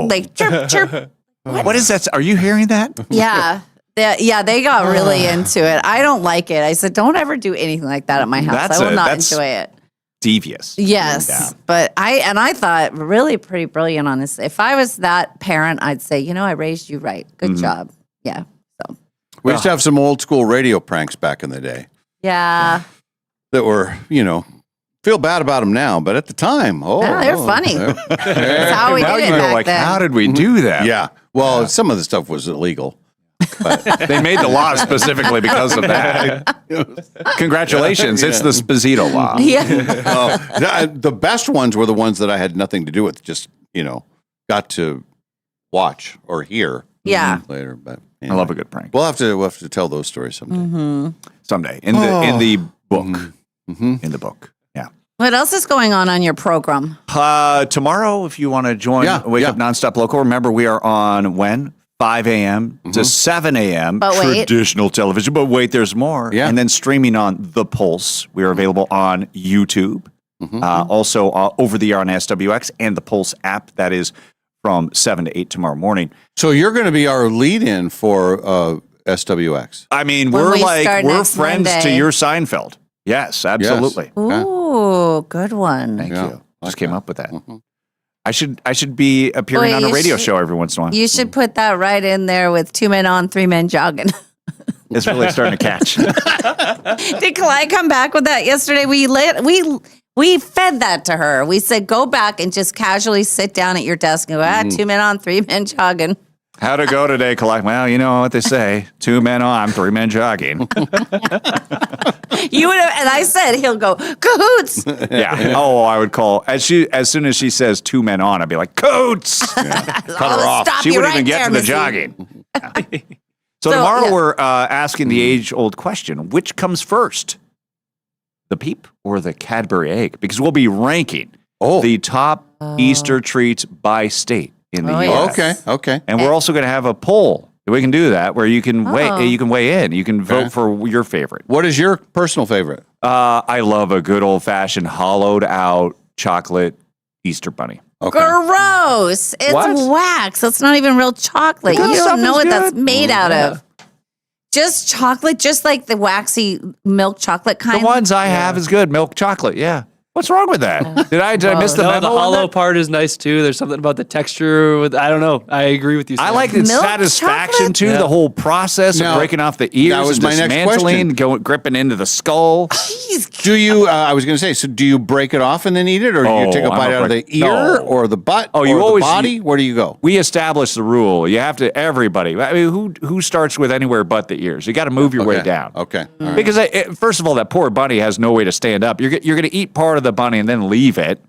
Like, chirp, chirp. What is that? Are you hearing that? Yeah. They got really into it. I don't like it. I said, don't ever do anything like that at my house. I will not enjoy it. Devious. Yes. But I thought really pretty brilliant on this. If I was that parent, I'd say, I raised you right. Good job. Yeah. So we used to have some old school radio pranks back in the day. Yeah. That were, feel bad about them now, but at the time, they're funny. That's how we did it back then. How did we do that? Yeah. Well, some of the stuff was illegal. But they made the law specifically because of that. Congratulations. It's the Sposito law. Yeah. The best ones were the ones that I had nothing to do with, just, got to watch or hear later. But anyway. I love a good prank. We'll have to tell those stories someday. Someday. In the book. In the book. Yeah. What else is going on your program? Tomorrow, if you want to join Wake Up Nonstop Local, remember we are on when? 5 a.m. to 7 a.m. Traditional television. But wait, there's more. Yeah. And then streaming on The Pulse. We are available on YouTube. Also over the air on SWX and the Pulse app. That is from 7 to 8 tomorrow morning. So you're going to be our lead-in for SWX. I mean, we're friends Monday. To your Seinfeld. Yes, absolutely. Yes. Ooh, good one. Thank you. Just came up with that. I should be appearing on a radio show every once in a while. You should put that right in there with 2 men on, 3 men jogging. It's really starting to catch. Did Clyde come back with that yesterday? We fed that to her. We said, go back and just casually sit down at your desk and go, 2 men on, 3 men jogging. How'd it go today, Clyde? Well, you know what they say. 2 men on, 3 men jogging. You would have, and I said he'll go cahoots. Yeah. Oh, I would call as soon as she says 2 men on, I'd be like cahoots. Cut her off. She wouldn't even get to the jogging. Yeah. So tomorrow we're asking the age-old question: which comes first, the Peep or the Cadbury egg? Because we'll be ranking the top Easter treats by state in the yes. U.S. Okay. And we're also going to have a poll. We can do that where you can weigh in. You can vote for your favorite. What is your personal favorite? I love a good old-fashioned hollowed out chocolate Easter bunny. Gross. It's wax. That's not even real chocolate. You don't know what that's made out of. Just chocolate, just like the waxy milk chocolate kind. The ones I have is good. Milk chocolate, yeah. What's wrong with that? Did I miss the memo? The hollow part is nice too. There's something about the texture. I don't know. I agree with you, Sam. I like the satisfaction too. The whole process of breaking off the ears, that was my next dismantling, gripping into the skull. Do you? I was going to say. So, do you break it off and then eat it, or do you take a bite out of the ear or the butt? Oh, you or always the body. Where do you go? We established the rule. You have to everybody. I mean, who starts with anywhere but the ears? You got to move your way down. Okay. All right. Because first of all, that poor bunny has no way to stand up. You're going to eat part of the bunny and then leave it,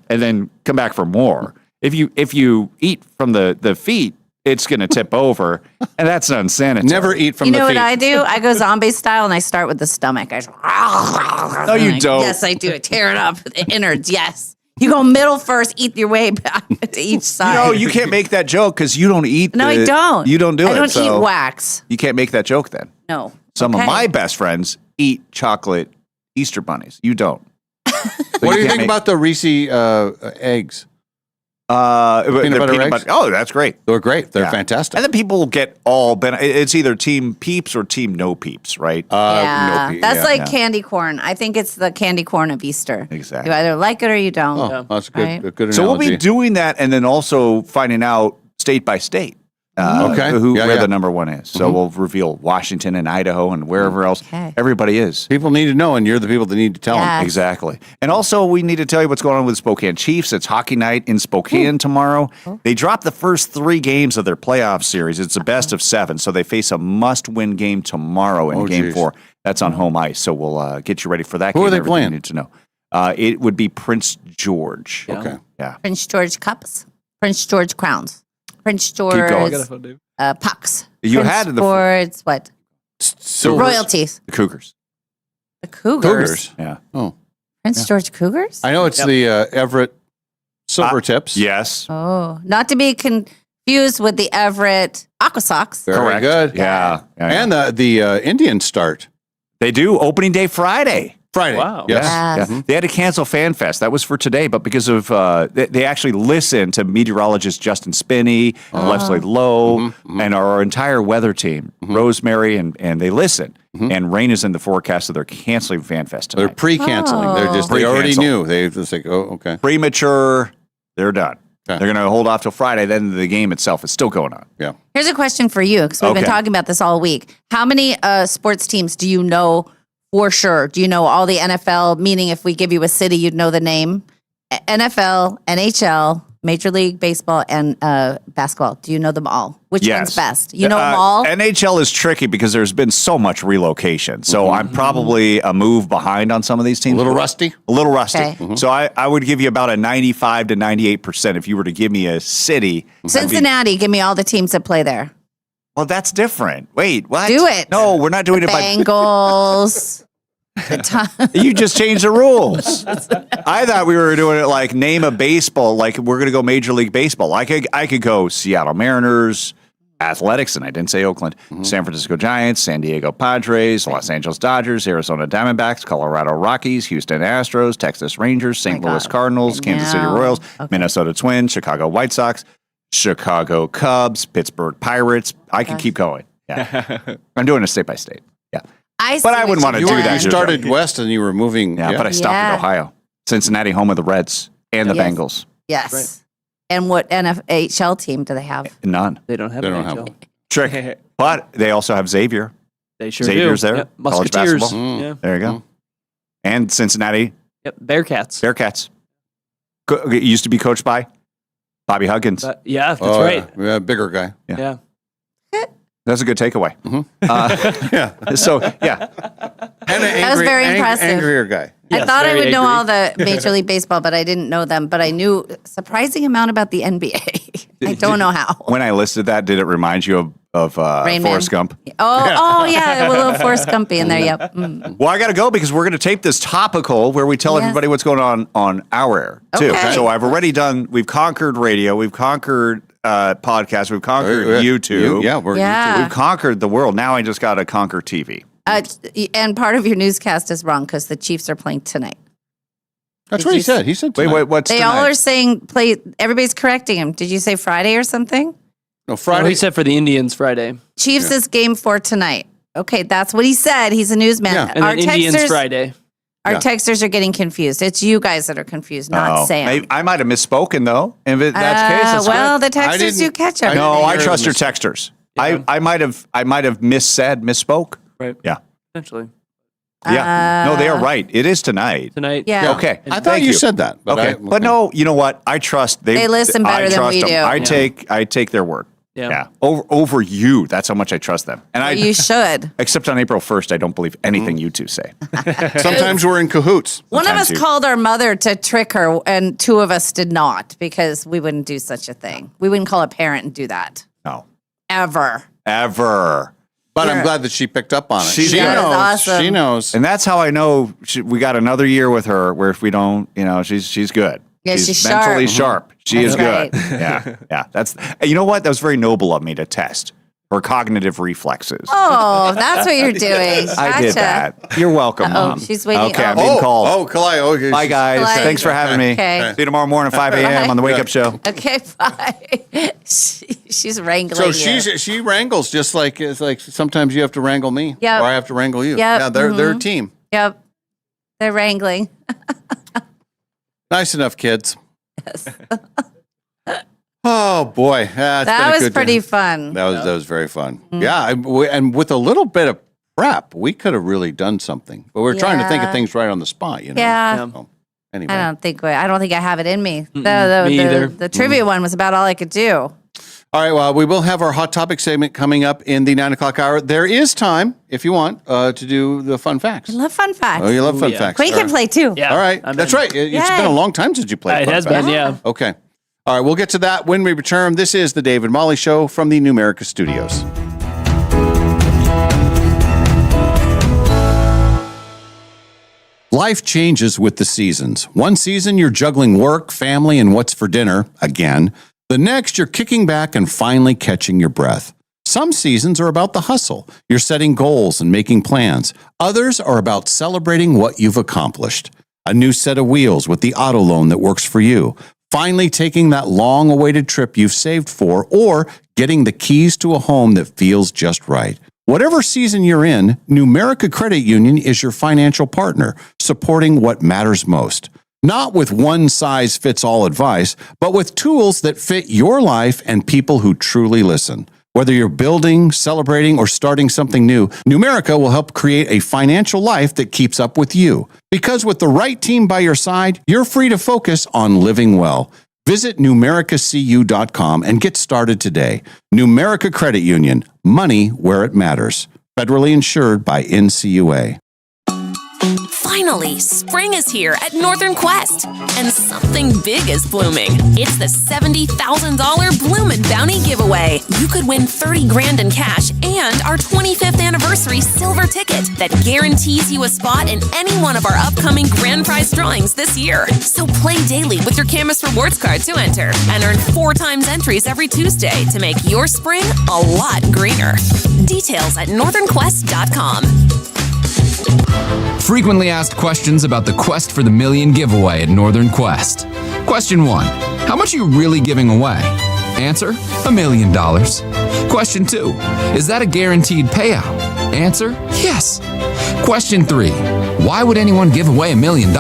and then come back for more. If you eat from the feet, it's going to tip over, and that's unsanitary. Never eat from the feet. the You know feet. what I do? I go zombie style, and I start with the stomach. No, you don't. Yes, I do. I tear it up, the innards. Yes. You go middle first, eat your way back to each side. No, you can't make that joke because you don't eat. No, I don't. You don't do it. I don't so eat wax. You can't make that joke then. No. Some Okay. of my best friends eat chocolate Easter bunnies. You don't. What do you think about the Reese eggs? Peanut butter eggs? Oh, that's great. They're great. They're fantastic. And then people get it's either team peeps or team no peeps, right? That's like candy corn. I think it's the candy corn of Easter. Exactly. You either like it or you don't. Oh, that's good. Right? A good So we'll analogy. be doing that, and then also finding out state by state. Where the number one is. So we'll reveal Washington and Idaho and wherever else everybody is. People need to know, and you're the people that need to tell them. Exactly. And also, we need to tell you what's going on with Spokane Chiefs. It's hockey night in Spokane tomorrow. They dropped the first 3 games of their playoff series. It's a best of 7, so they face a must-win game tomorrow in Game 4. That's on home ice, so we'll get you ready for that game. Who are they Everything playing? You need to know. It would be Prince George. Okay. Yeah. Prince George cups, Prince George crowns, Prince going. George pucks. You Prince had the George what? Royalties. The Cougars. The Cougars. Yeah. Oh. Prince George Cougars? I know it's the Everett Silvertips. Yes. Oh, not to be confused with the Everett Aqua Sox. Very good. Yeah. And the Indians start. They do. Opening day Friday. Wow. Yes. Yeah. They had to cancel Fan Fest. That was for today, but because of they actually listened to meteorologist Justin Spinney, Leslie Lowe, and our entire weather team, Rosemary, and they listened. And rain is in the forecast, so they're canceling Fan Fest tonight. They're pre-canceling. They already knew. They just like, oh, okay. Premature. They're done. They're going to hold off till Friday. Then the game itself is still going on. Yeah. Here's a question for you, because we've been talking about this all week. How many sports teams do you know for sure? Do you know all the NFL? Meaning, if we give you a city, you'd know the name. NFL, NHL, Major League Baseball, and basketball. Do you know them all? Which one's best? You know them all? NHL is tricky because there's been so much relocation. So I'm probably a move behind on some of these teams. A little rusty? A little rusty. Okay. So I would give you about a 95 to 98% if you were to give me a city. Cincinnati, give me all the teams that play there. Well, that's different. Wait, what? Do it. No, we're not doing it by Bengals. You just changed the rules. I thought we were doing it like name a baseball, like we're going to go Major League Baseball. I could go Seattle Mariners, Athletics, and I didn't say Oakland, San Francisco Giants, San Diego Padres, Los Angeles Dodgers, Arizona Diamondbacks, Colorado Rockies, Houston Astros, Texas Rangers, St. Louis Cardinals, Kansas City Royals, Minnesota Twins, Chicago White Sox, Chicago Cubs, Pittsburgh Pirates. I could keep going. Yeah. I'm doing it state by state. Yeah. But I wouldn't want to do that. You started west and you were moving. Yeah, but I stopped at Ohio. Cincinnati, home of the Reds and the Bengals. Yes. Right. And what NHL team do they have? None. They don't have They don't NHL. have one. Trick. But they also have Xavier. They sure Xavier's do. there. Yep. College Musketeers. basketball. Yeah. There you go. And Cincinnati. Yep. Bearcats. Bearcats. It used to be coached by Bobby Huggins. Yeah, that's right. Yeah, bigger guy. Yeah. That's a good takeaway. So, yeah. And an That was very impressive. Angrier guy. I Yes, thought I very would know angry. all the Major League Baseball, but I didn't know them. But I knew a surprising amount about the NBA. I don't know how. When I listed that, did it remind you Rain Forrest Man. Gump. Yeah, a little Forrest Gumpy in there. Yep. Mm. Well, I got to go because we're going to tape this topical where we tell Yes. everybody what's going on our air too. Okay. So I've already done. We've conquered radio. We've conquered podcasts. We've conquered YouTube. Yeah. We've conquered the world. Now I just got to conquer TV. And part of your newscast is wrong because the Chiefs are playing tonight. That's what he said. He said Wait, what's They tonight? all are saying play. Everybody's correcting him. Did you say Friday or something? No, Friday. He said for the Indians Friday. Chiefs is game 4 tonight. Okay, that's what he said. He's a newsman. Yeah. And then Indians Friday. Our Yeah. texters are getting confused. It's you guys that are confused, not Sam. Maybe, I might have misspoken though. If that's the case, that's well, good. the texters do catch everything. No, I trust your texters. I might have misspoke. Right. Yeah. Essentially. Yeah. No, they are right. It is tonight. Tonight. Yeah. Okay. I thought Thank you said that. But Okay. But no, you know what? I trust They listen better I than trust we them. do. I take their word. Yeah. Over you. That's how much I trust them. And You should. Except on April 1st, I don't believe anything you two say. Sometimes we're in cahoots. One of us Sometimes you- called our mother to trick her, and 2 of us did not because we wouldn't do such a thing. We wouldn't call a parent and do that. No. Ever. But I'm glad that she picked up on it. She She did. knows. Awesome. She knows. And that's how I know we got another year with her where if we don't, she's good. Yeah, she's mentally sharp. sharp. She is That's good. Yeah. That's, you know what? That was very noble of me to test her cognitive reflexes. Oh, that's what you're doing. I did Gotcha. that. You're welcome, Uh-oh, Mom. she's waiting. Okay, I'm Oh. being called. Oh, Kalai. Okay. Bye, guys. Kalai. Thanks for having me. Okay. See you tomorrow morning at 5 a.m. on the Wake Up Show. Okay, bye. She's wrangling So you. she wrangles just like it's like sometimes you have to wrangle me, Yep. or I have to wrangle you. Yep. Yeah, they're a Mhm. team. Yep. They're wrangling. Nice enough, kids. Oh boy, it's been a That was good pretty day. fun. That was very fun. Mm. Yeah, and with a little bit of prep, we could have really done something. But we're trying to think of Yeah. things right on the spot. You know. Yeah. So, anyway. I don't think I have it in me. me either. The trivia one was about all I could do. All right, well, we will have our hot topic segment coming up in the 9 o'clock hour. There is time, if you want, to do the fun facts. I love fun facts. Oh, you love fun facts. Quake All can right. play too. All right, that's right. It's Yay. been a long time since you played. It fun has facts. been, yeah. Okay. All right, we'll get to that when we return. This is the David Molly Show from the Numerica Studios. Life changes with the seasons. One season, you're juggling work, family, and what's for dinner, again. The next, you're kicking back and finally catching your breath. Some seasons are about the hustle. You're setting goals and making plans. Others are about celebrating what you've accomplished. A new set of wheels with the auto loan that works for you. Finally taking that long-awaited trip you've saved for, or getting the keys to a home that feels just right. Whatever season you're in, Numerica Credit Union is your financial partner, supporting what matters most. Not with one-size-fits-all advice, but with tools that fit your life and people who truly listen. Whether you're building, celebrating, or starting something new, Numerica will help create a financial life that keeps up with you. Because with the right team by your side, you're free to focus on living well. Visit numericacu.com and get started today. Numerica Credit Union, money where it matters. Federally insured by NCUA. Finally, spring is here at Northern Quest, and something big is blooming. It's the $70,000 Bloomin' Bounty giveaway. You could win $30,000 in cash and our 25th anniversary silver ticket that guarantees you a spot in any one of our upcoming grand prize drawings this year. So play daily with your Camus Rewards card to enter and earn 4 times entries every Tuesday to make your spring a lot greener. Details at northernquest.com. Frequently asked questions about the Quest for the Million giveaway at Northern Quest. Question 1. How much are you really giving away? Answer, $1 million. Question 2. Is that a guaranteed payout? Answer, yes. Question 3. Why would anyone give away $1 million?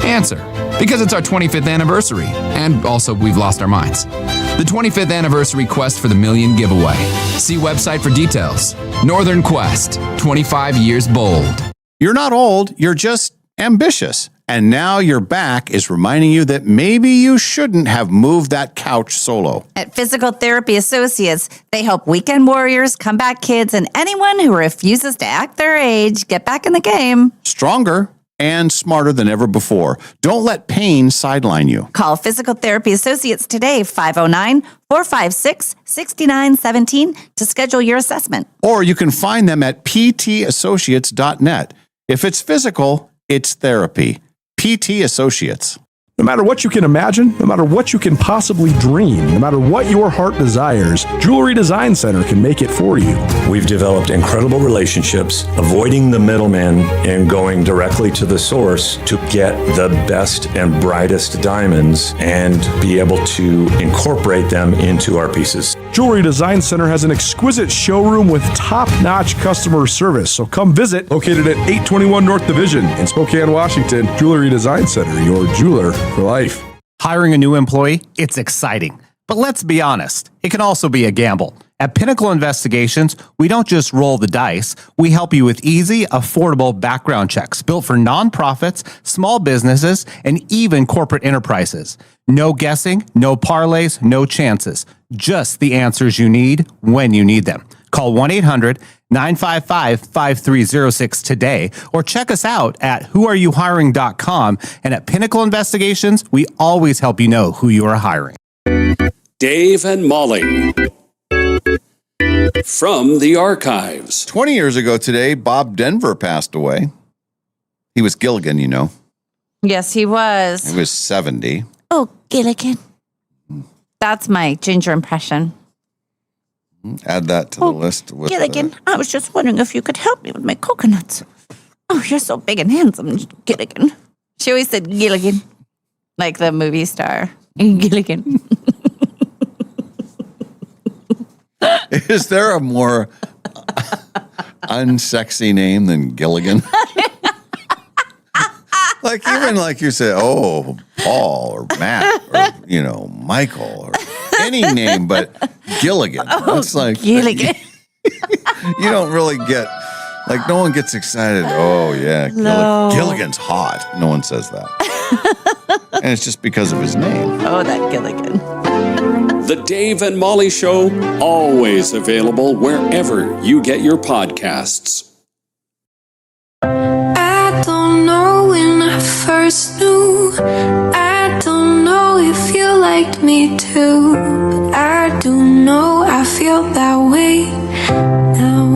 Answer, because it's our 25th anniversary, and also we've lost our minds. The 25th anniversary Quest for the Million giveaway. See website for details. Northern Quest, 25 years bold. You're not old, you're just ambitious. And now your back is reminding you that maybe you shouldn't have moved that couch solo. At Physical Therapy Associates, they help weekend warriors, comeback kids, and anyone who refuses to act their age get back in the game. Stronger, and smarter than ever before. Don't let pain sideline you. Call Physical Therapy Associates today, 509-456-6917 to schedule your assessment. Or you can find them at ptassociates.net. If it's physical, it's therapy. PT Associates. No matter what you can imagine, no matter what you can possibly dream, no matter what your heart desires, Jewelry Design Center can make it for you. We've developed incredible relationships, avoiding the middleman and going directly to the source to get the best and brightest diamonds and be able to incorporate them into our pieces. Jewelry Design Center has an exquisite showroom with top-notch customer service. So come visit, located at 821 North Division in Spokane, Washington. Jewelry Design Center, your jeweler for life. Hiring a new employee, it's exciting. But let's be honest, it can also be a gamble. At Pinnacle Investigations, we don't just roll the dice. We help you with easy, affordable background checks built for nonprofits, small businesses, and even corporate enterprises. No guessing, no parlays, no chances. Just the answers you need when you need them. Call 1-800-955-5306 today or check us out at whoareyouhiring.com. And at Pinnacle Investigations, we always help you know who you are hiring. Dave and Molly from the archives. 20 years ago today, Bob Denver passed away. He was Gilligan, you know. Yes, he was. He was 70. Oh, Gilligan. That's my ginger impression. Add that to the list. With Gilligan, I was just wondering if you could help me with my coconuts. Oh, you're so big and handsome, Gilligan. She always said Gilligan, like the movie star. Gilligan. Is there a more unsexy name than Gilligan? Like even like you say, oh, Paul or Matt or Michael or any name but Gilligan. Oh, it's like Gilligan. You don't really get like no one gets excited. Oh yeah, No. Gilligan's hot. No one says that, and it's just because of his name. Oh, that Gilligan. The Dave and Molly Show, always available wherever you get your podcasts. I don't know when I first knew. I don't know if you liked me too. But I do know I feel that way now.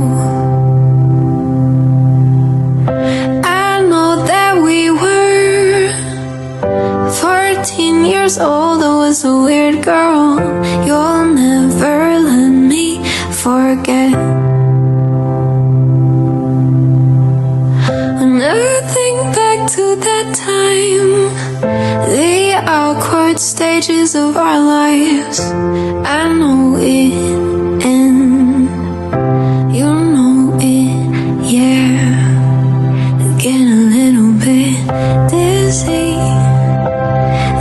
I know that we were 14 years old. I was a weird girl. You'll never let me forget. When I think back to that time, the awkward stages of our lives, I know it, and you know it, yeah. Getting a little bit dizzy,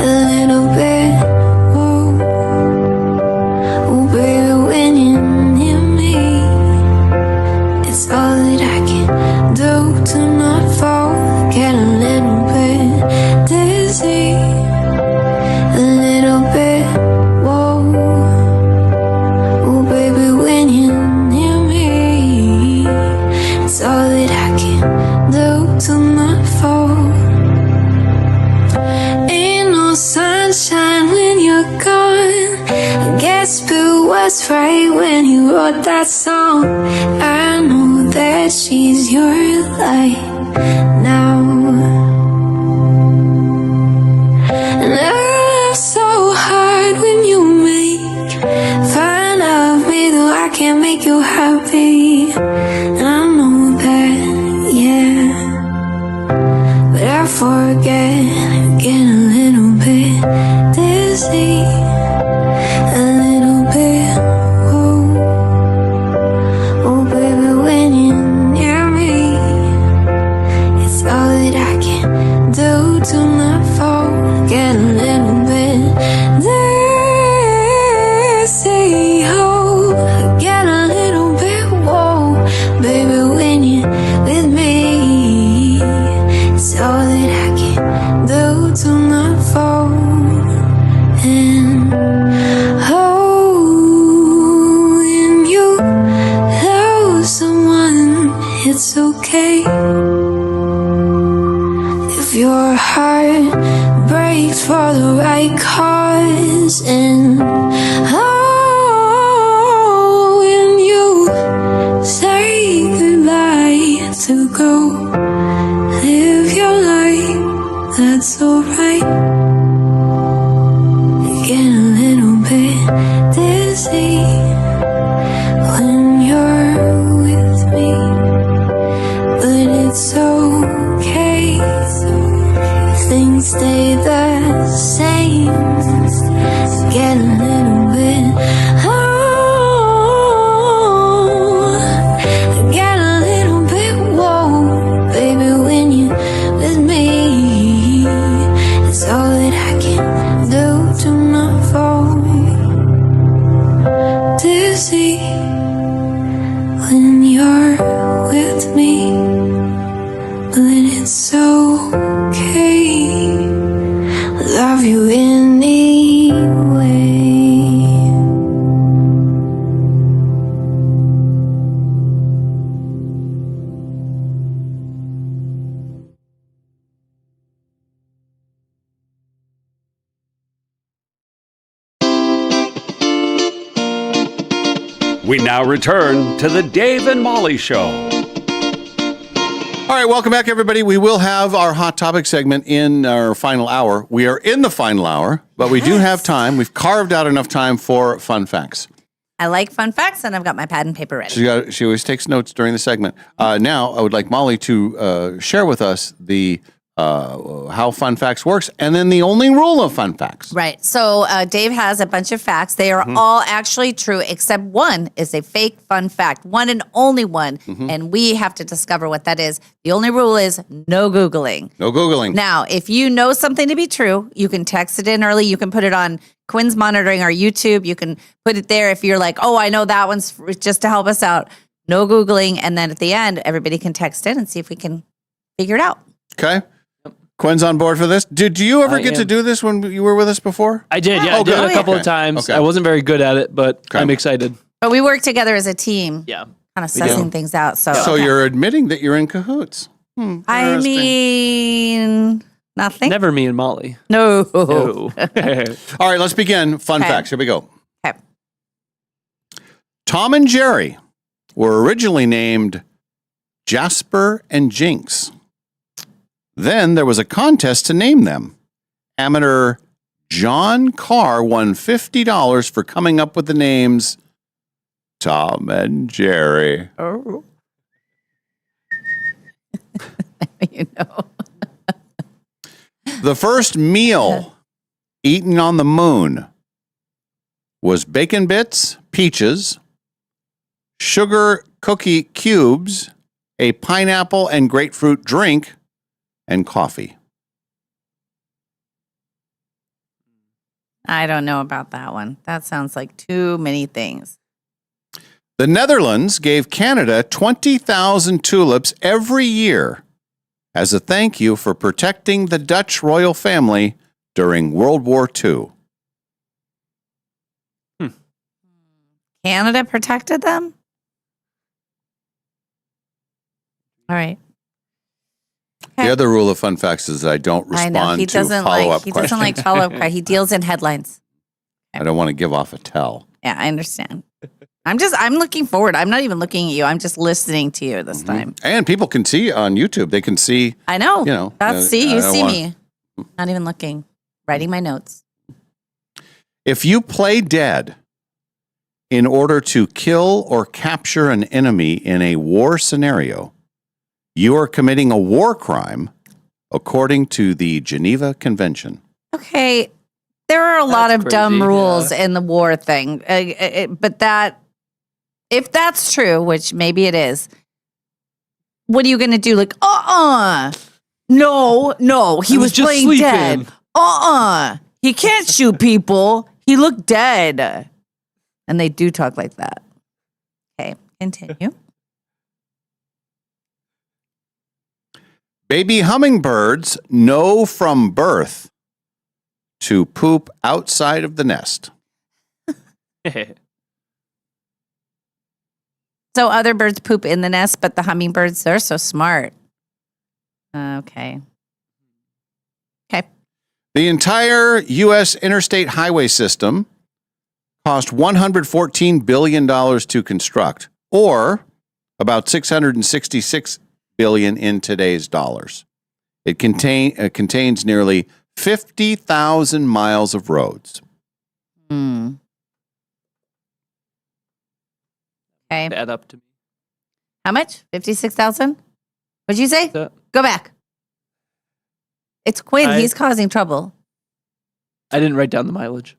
a little bit, oh, oh baby, when you're near me, it's all that I can do to not fall. Get a little bit dizzy, a little bit, whoa, oh baby, when you're near me, it's all that I can do to not fall. Ain't no sunshine when you're gone. I guess Bill was right when he wrote that song. I know that she's your light now. And I laugh so hard when you make fun of me, though I can't make you happy. And I know that, yeah. But I forget, get a little bit dizzy, a little bit, whoa. Oh baby, when you're near me, it's all that I can do to not fall. Get a little bit dizzy, oh. Get a little bit, whoa. Baby, when you're with me, it's all that I can do to not fall. And when you're with me, but then it's okay. Love you anyway. We now return to the Dave and Molly Show. All right, welcome back, everybody. We will have our hot topic segment in our final hour. We are in the final hour, but we do have time. We've carved out enough time for fun facts. I like fun facts, and I've got my pad and paper ready. She always takes notes during the segment. Now, I would like Molly to share with us the how fun facts works, and then the only rule of fun facts. Right. So Dave has a bunch of facts. They are all actually true, except one is a fake fun fact. One and only one. And we have to discover what that is. The only rule is no Googling. No Googling. Now, if you know something to be true, you can text it in early. You can put it on Quinn's monitoring our YouTube. You can put it there if you're like, oh, I know that one's just to help us out. No Googling. And then at the end, everybody can text in and see if we can figure it out. Okay. Quinn's on board for this. Did you ever get to do this when you were with us before? I did, yeah. I did it a couple of times. I wasn't very good at it, but I'm excited. But we work together as a team. Yeah. Kind of sussing things out. So you're admitting that you're in cahoots. I mean, nothing. Never me and Molly. No. All right, let's begin. Fun facts. Here we go. Okay. Tom and Jerry were originally named Jasper and Jinx. Then there was a contest to name them. Amateur John Carr won $50 for coming up with the names Tom and Jerry. Oh. You know. The first meal eaten on the moon was bacon bits, peaches, sugar cookie cubes, a pineapple and grapefruit drink, and coffee. I don't know about that one. That sounds like too many things. The Netherlands gave Canada 20,000 tulips every year as a thank you for protecting the Dutch royal family during World War II. Canada protected them? All right. The other rule of fun facts is I don't respond to follow-up questions. He doesn't like follow-up questions. He deals in headlines. I don't want to give off a tell. Yeah, I understand. I'm looking forward. I'm not even looking at you. I'm just listening to you this time. And people can see on YouTube. They can see. I know. You know. You see me. Not even looking. Writing my notes. If you play dead in order to kill or capture an enemy in a war scenario, you are committing a war crime according to the Geneva Convention. Okay. There are a lot of dumb rules in the war thing. But if that's true, which maybe it is, what are you going to do? Like, no, he was playing sleeping. dead. He can't shoot people. He looked dead. And they do talk like that. Okay, continue. Baby hummingbirds know from birth to poop outside of the nest. So other birds poop in the nest, but the hummingbirds, they're so smart. Okay. The entire U.S. interstate highway system cost $114 billion to construct, or about $666 billion in today's dollars. It contains nearly 50,000 miles of roads. Okay. Add up to me. How much? 56,000? What'd you say? Go back. It's Quinn. He's causing trouble. I didn't write down the mileage.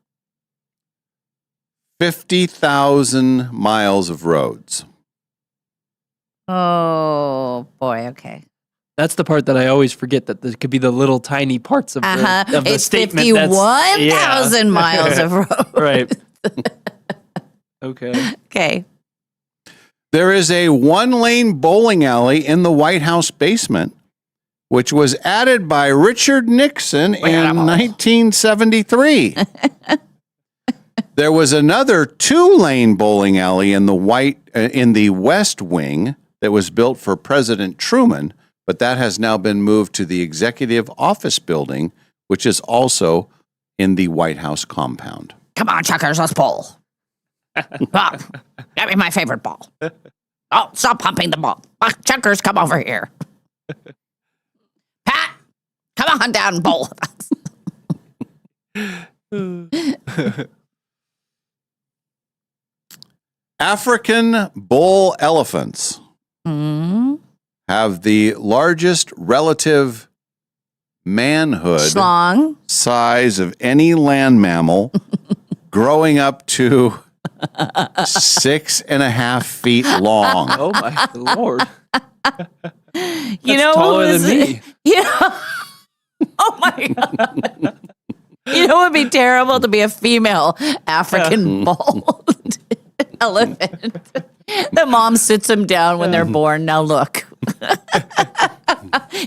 50,000 miles of roads. Oh, boy. Okay. That's the part that I always forget, that there could be the little tiny parts of the It's statement. 51,000 miles of road. Right. Okay. Okay. There is a one-lane bowling alley in the White House basement, which was added by Richard Nixon in 1973. There was another two-lane bowling alley in the West Wing that was built for President Truman, but that has now been moved to the Executive Office Building, which is also in the White House compound. Come on, Chuckers, let's bowl. Oh, get me my favorite ball. Oh, stop pumping the ball. Chuckers, come over here. Pat, come on down and bowl with us. African bull elephants have the largest relative manhood size of any land mammal, growing up to 6.5 feet long. Oh my Lord. You know, taller than me. Oh my God. You know, it would be terrible to be a female African bull elephant. The mom sits them down when they're born. Now look.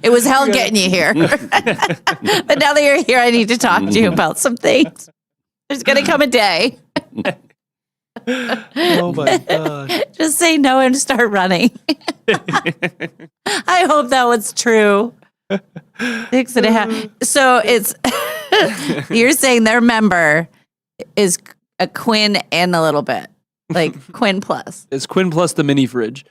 It was hell getting you here. But now that you're here, I need to talk to you about some things. There's going to come a day. Oh my God. Just say no and start running. I hope that was true. 6.5. So it's, you're saying their member is a Quinn and a little bit. Like Quinn plus. It's Quinn plus the mini fridge.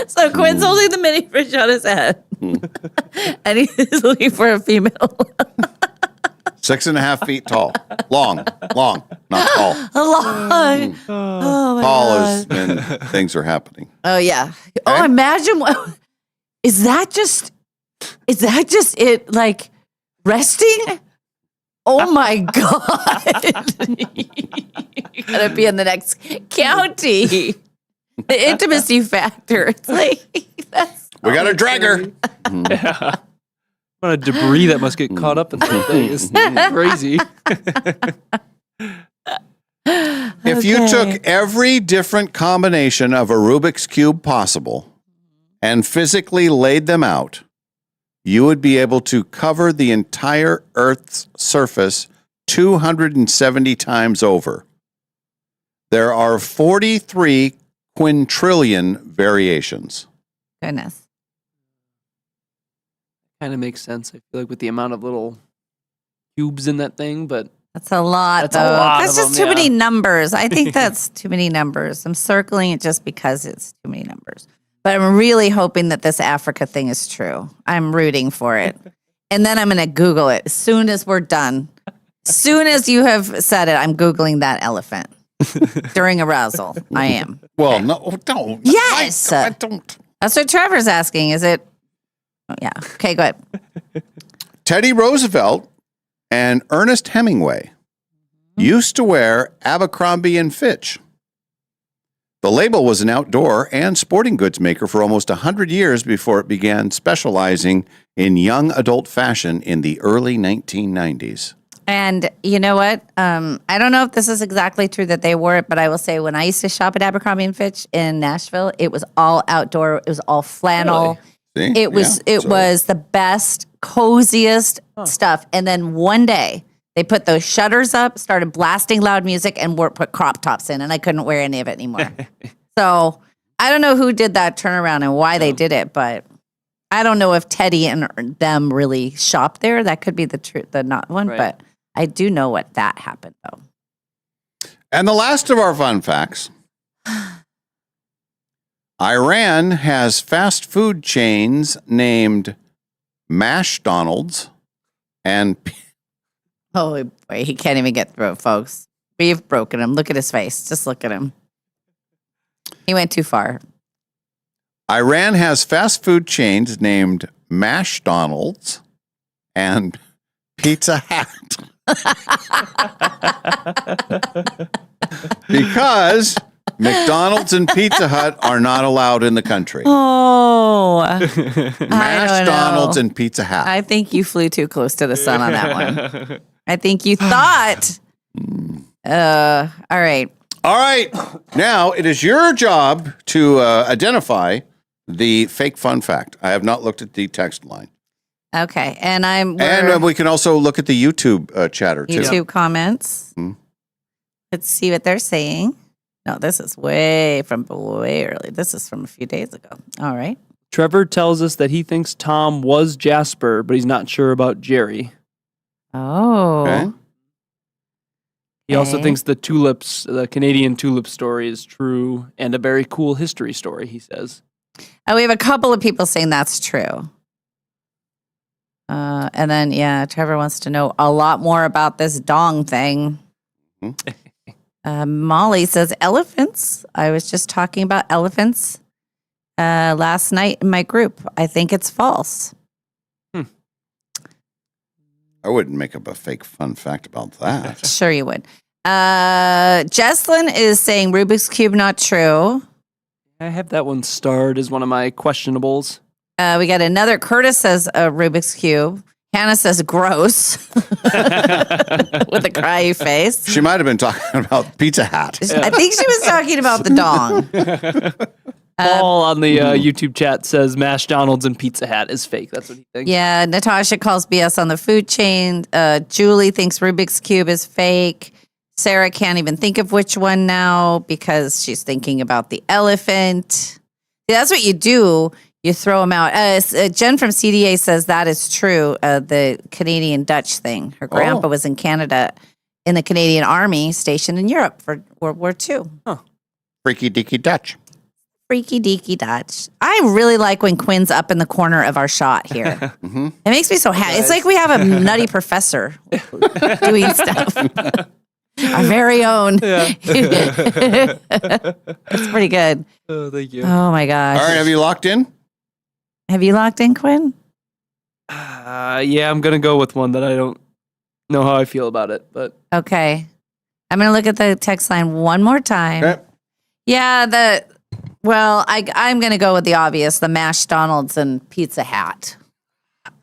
So Quinn's holding the mini fridge on his head. And he's looking for a female. 6.5 feet tall. Long, not tall. Long. Oh my Tall God. is when things are happening. Oh yeah. Oh, imagine what is that just it, like resting? Oh my God. You gotta be in the next county. The intimacy factor. It's like we got to drag her. Yeah. What a debris that must get caught up in that thing. It's crazy. If you took every different combination of a Rubik's Cube possible and physically laid them out, you would be able to cover the entire Earth's surface 270 times over. There are 43 quintillion variations. Goodness. Kind of makes sense. I feel like with the amount of little cubes in that thing, but that's a lot. That's though. a lot. That's just too many numbers. I think that's too many numbers. I'm circling it just because it's too many numbers. But I'm really hoping that this Africa thing is true. I'm rooting for it. And then I'm going to Google it as soon as we're done. As soon as you have said it, I'm Googling that elephant. During arousal, I am. Well, no, don't. Yes. I don't. That's what Trevor's asking. Is it? Oh, yeah. Okay, go ahead. Teddy Roosevelt and Ernest Hemingway used to wear Abercrombie and Fitch. The label was an outdoor and sporting goods maker for almost 100 years before it began specializing in young adult fashion in the early 1990s. And you know what? I don't know if this is exactly true that they wore it, but I will say when I used to shop at Abercrombie and Fitch in Nashville, it was all outdoor. It was all flannel. Really? It was the best, coziest stuff. And then one day they put those shutters up, started blasting loud music, and put crop tops in, and I couldn't wear any of it anymore. So I don't know who did that turnaround and why they did it, but I don't know if Teddy and them really shopped there. That could be the not one, but I do know what that happened though. And the last of our fun facts. Iran has fast food chains named McDonald's and Oh boy, he can't even get through it, folks. We've broken him. Look at his face. Just look at him. He went too far. Iran has fast food chains named McDonald's and Pizza Hut. Because McDonald's and Pizza Hut are not allowed in the country. Oh. McDonald's and Pizza Hut. I think you flew too close to the sun on that one. I think you thought. All right. All right. Now it is your job to identify the fake fun fact. I have not looked at the text line. Okay. And we can also look at the YouTube chatter too. YouTube comments. Let's see what they're saying. No, this is way early. This is from a few days ago. All right. Trevor tells us that he thinks Tom was Jasper, but he's not sure about Jerry. Oh. Okay. He also thinks the Canadian tulip story is true and a very cool history story, he says. We have a couple of people saying that's true. And then, Trevor wants to know a lot more about this dong thing. Molly says elephants. I was just talking about elephants last night in my group. I think it's false. I wouldn't make up a fake fun fact about that. Sure you would. Jesslyn is saying Rubik's Cube not true. I have that one starred as one of my questionables. We got another. Curtis says Rubik's Cube. Hannah says gross with a cryy face. She might have been talking about Pizza Hut. I think she was talking about the dong. Paul on the YouTube chat says Mash Donald's and Pizza Hut is fake. That's what he thinks. Yeah, Natasha calls BS on the food chain. Julie thinks Rubik's Cube is fake. Sarah can't even think of which one now because she's thinking about the elephant. See, that's what you do. You throw them out. Jen from CDA says that is true, the Canadian Dutch thing. Her grandpa was in Canada in the Canadian Army stationed in Europe for World War II. Huh. Freaky deaky Dutch. Freaky deaky Dutch. I really like when Quinn's up in the corner of our shot here. It makes me so happy. It's like we have a nutty professor doing stuff. Our very own. Yeah. It's pretty good. Oh, thank you. Oh, my gosh. All right, have you locked in? Have you locked in, Quinn? Yeah, I'm going to go with one that I don't know how I feel about it. But okay. I'm going to look at the text line one more time. Okay. Yeah, I'm going to go with the obvious, the mashed Donald's and Pizza Hut.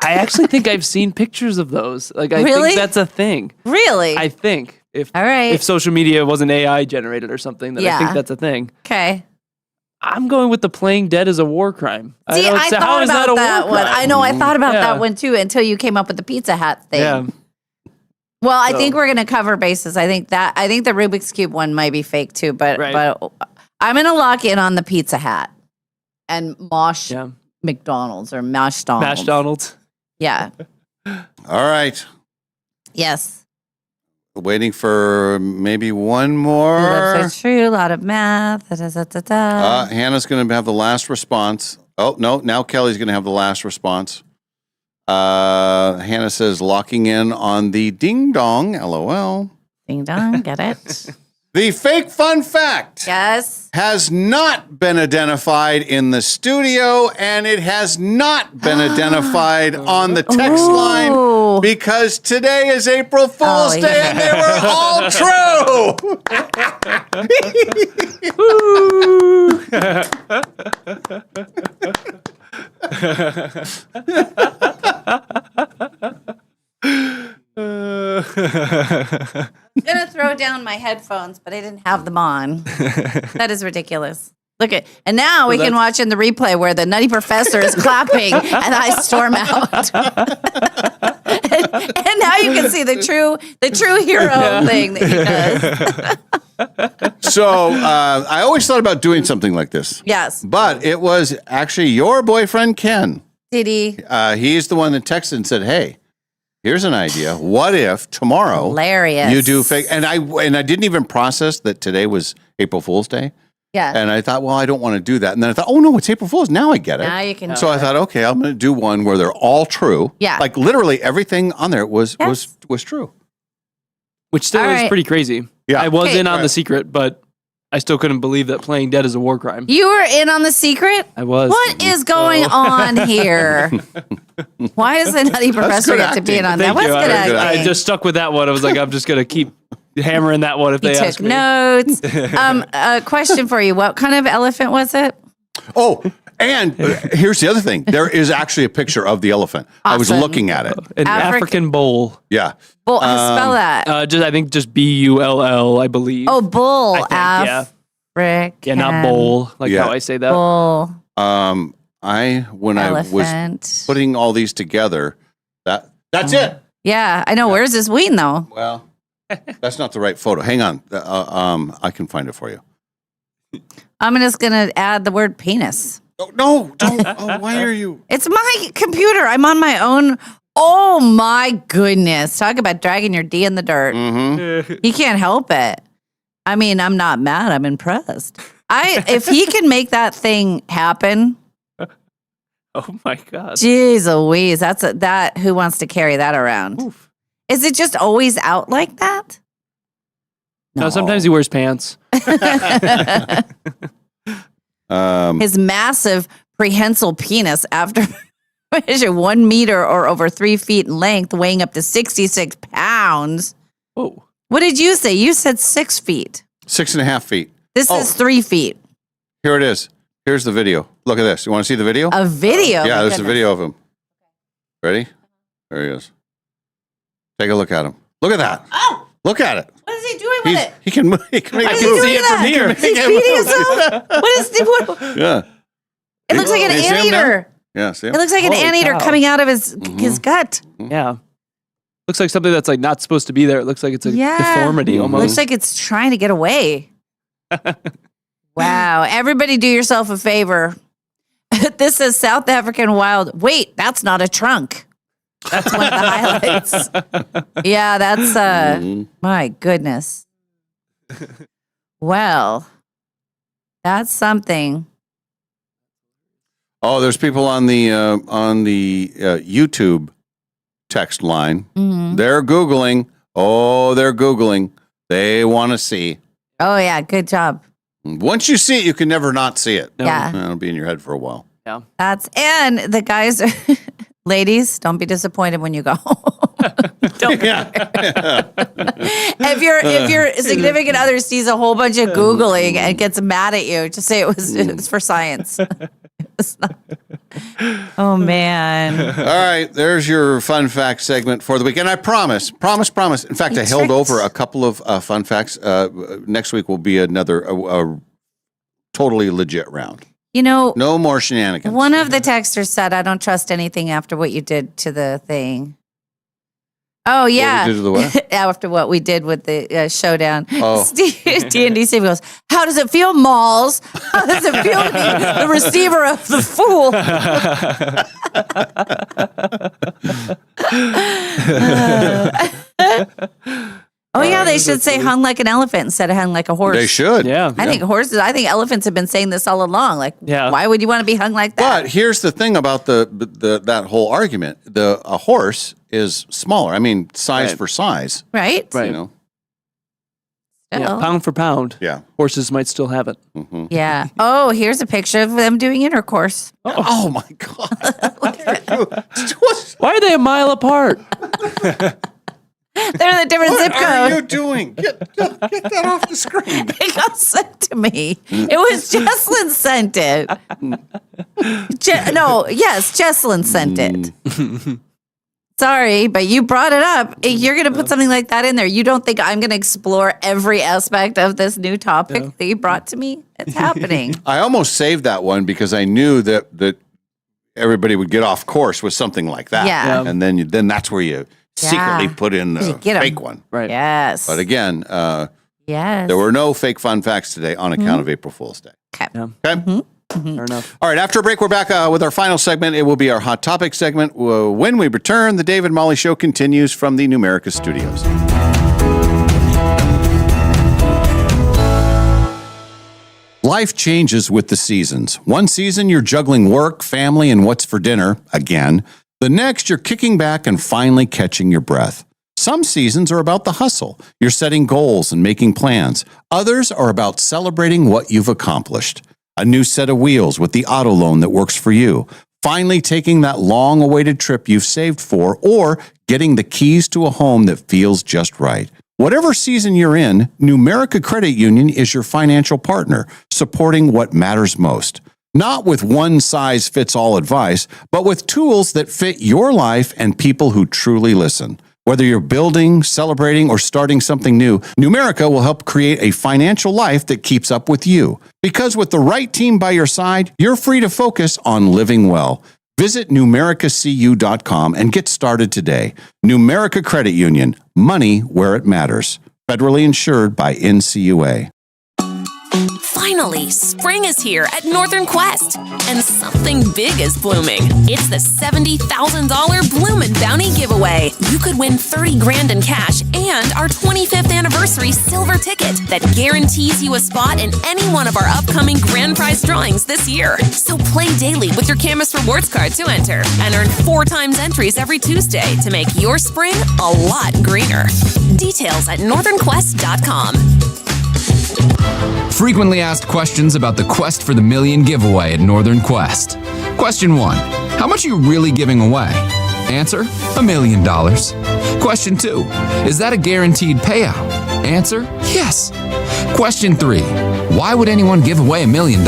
I actually think I've seen pictures of those. Like, I Really? think that's a thing. Really? I think. All right. If social media wasn't AI generated or something, then I think that's a thing. Okay. I'm going with the playing dead as a war crime. See, I thought about that one. I know, I thought about Yeah. that one too until you came up with the Pizza Hut thing. Yeah. Well, I think we're going to cover bases. I think the Rubik's Cube one might be fake too, but I'm going to lock in on the Pizza Hut and Mosh McDonald's or Mash Donald's. Mash Donald's. Yeah. All right. Yes. Waiting for maybe one more. That's so true. A lot of math. Hannah's going to have the last response. Oh, no. Now Kelly's going to have the last response. Hannah says locking in on the ding dong. LOL. Ding dong. Get it? The fake fun fact. Yes. Has not been identified in the studio, and it has not been identified on the text line because today is April Fool's Day and they were all true. I'm going to throw down my headphones, but I didn't have them on. That is ridiculous. Look at, and now we can watch in the replay where the nutty professor is clapping and I storm out. and now you can see the true hero thing that he does. So I always thought about doing something like this. Yes. But it was actually your boyfriend, Ken. Did he? He's the one that texted and said, hey, here's an idea. What if tomorrow Hilarious. you do fake? And I didn't even process that today was April Fool's Day. Yeah. And I thought, well, I don't want to do that. And then I thought, oh no, it's April Fool's. Now I get it. Now you can. So I thought, okay, I'm going to do one where they're all true. Yeah. Like literally everything on there was true. Which still is pretty crazy. Yeah. I was in on the secret, but I still couldn't believe that playing dead is a war crime. You were in on the secret? I was. What is going on here? Why is the nutty professor get to be in on that? What's good acting? I just stuck with that one. I was like, I'm just going to keep hammering that one if they ask took me. notes. A question for you. What kind of elephant was it? Oh, And here's the other thing. There is actually a picture of the elephant. I was Awesome. looking at it. An African bull. Yeah. Bull, spell that. I think just Bull, I believe. Oh, bull. I think, yeah. African. Yeah, not bowl, like Yeah. how I say that. Bull. When I was Elephant. putting all these together, that's it. Yeah, I know. Where's this ween, though? Well, that's not the right photo. Hang on. I can find it for you. I'm just going to add the word penis. Oh, no, don't. Oh, why are you? It's my computer. I'm on my own. Oh, my goodness. Talk about dragging your D in the dirt. Mm-hmm. He can't help it. I mean, I'm not mad. I'm impressed. If he can make that thing happen, Oh my God. geez Louise, that who wants to carry that around? Oof. Is it just always out like that? No, sometimes he wears pants. His massive prehensile penis, after measure 1 meter or over 3 feet in length, weighing up to 66 pounds. Whoa. What did you say? You said 6 feet. 6.5 feet. This is 3 feet. Here it is. Here's the video. Look at this. You want to see the video? A video? Yeah, My there's a goodness. video of him. Ready? There he is. Take a look at him. Look at that. Oh! Look at it. What is he doing with it? He can move. He can make I it can move. see it from here. Is he feeding himself? What is what? Yeah. It looks like an You see him now? anteater. Yeah, see him? It looks like an Holy anteater cow. coming out of his gut. Yeah. Looks like something that's like not supposed to be there. It looks like it's a deformity almost. Looks like it's trying to get away. Wow. Everybody do yourself a favor. This says South African wild. Wait, that's not a trunk. That's one of the highlights. Yeah, that's my goodness. Well, that's something. Oh, there's people on the YouTube text line. Mhm. They're Googling. Oh, they're Googling. They want to see. Oh yeah, good job. Once you see it, you can never not see it. Yeah. It'll be in your head for a while. Yeah. And the guys, ladies, don't be disappointed when you go home. Don't. If your significant other sees a whole bunch of Googling and gets mad at you, just say it was for science. It's not. Oh man. All right, there's your fun fact segment for the week. And I promise. In fact, I held over a couple of fun facts. Next week will be another totally legit round. You know, No more shenanigans. one of the texters said, "I don't trust anything after what you did to the thing." Oh yeah, did to the what? After what we did with the showdown. Oh. D&D Steve goes, "How does it feel, Malls? How does it feel to be the receiver of the fool?" Oh yeah, they should say hung like an elephant instead of hung like a horse. They should. Yeah. I think elephants have been saying this all along. Like, Yeah. why would you want to be hung like that? But here's the thing about that whole argument. A horse is smaller. I mean, size Right. for size. Right? Right. You know. Yeah. Still. Pound for pound. Yeah. Horses might still have it. Mm-hmm. Yeah. Oh, here's a picture of them doing intercourse. Oh my God. Why are they a mile apart? They're in a different zip What are you code. doing? Get that off the screen. It got sent to me. It was Jesslyn sent it. Jesslyn sent it. Sorry, but you brought it up. You're going to put something like that in there. You don't think I'm going to explore every aspect of this new topic that you brought to me? It's happening. I almost saved that one because I knew that everybody would get off course with something like that. Yeah. And then that's where you secretly Yeah. put in You the get 'em. fake one. Right. Yes. But again, Yes. there were no fake fun facts today on account of April Fool's Day. Okay. Yeah. Okay? Fair enough. All right, after a break, we're back with our final segment. It will be our Hot Topic segment. When we return, the Dave and Molly Show continues from the Numerica Studios. Life changes with the seasons. One season, you're juggling work, family, and what's for dinner, again. The next, you're kicking back and finally catching your breath. Some seasons are about the hustle. You're setting goals and making plans. Others are about celebrating what you've accomplished. A new set of wheels with the auto loan that works for you. Finally taking that long-awaited trip you've saved for, or getting the keys to a home that feels just right. Whatever season you're in, Numerica Credit Union is your financial partner, supporting what matters most. Not with one-size-fits-all advice, but with tools that fit your life and people who truly listen. Whether you're building, celebrating, or starting something new, Numerica will help create a financial life that keeps up with you. Because with the right team by your side, you're free to focus on living well. Visit numericacu.com and get started today. Numerica Credit Union, money where it matters. Federally insured by NCUA. Finally, spring is here at Northern Quest, and something big is blooming. It's the $70,000 Bloomin' Bounty giveaway. You could win $30,000 in cash and our 25th anniversary silver ticket that guarantees you a spot in any one of our upcoming grand prize drawings this year. So play daily with your Camus Rewards card to enter and earn 4 times entries every Tuesday to make your spring a lot greener. Details at northernquest.com. Frequently asked questions about the Quest for the Million giveaway at Northern Quest. Question 1. How much are you really giving away? Answer, $1 million. Question 2. Is that a guaranteed payout? Answer, yes. Question 3. Why would anyone give away $1 million?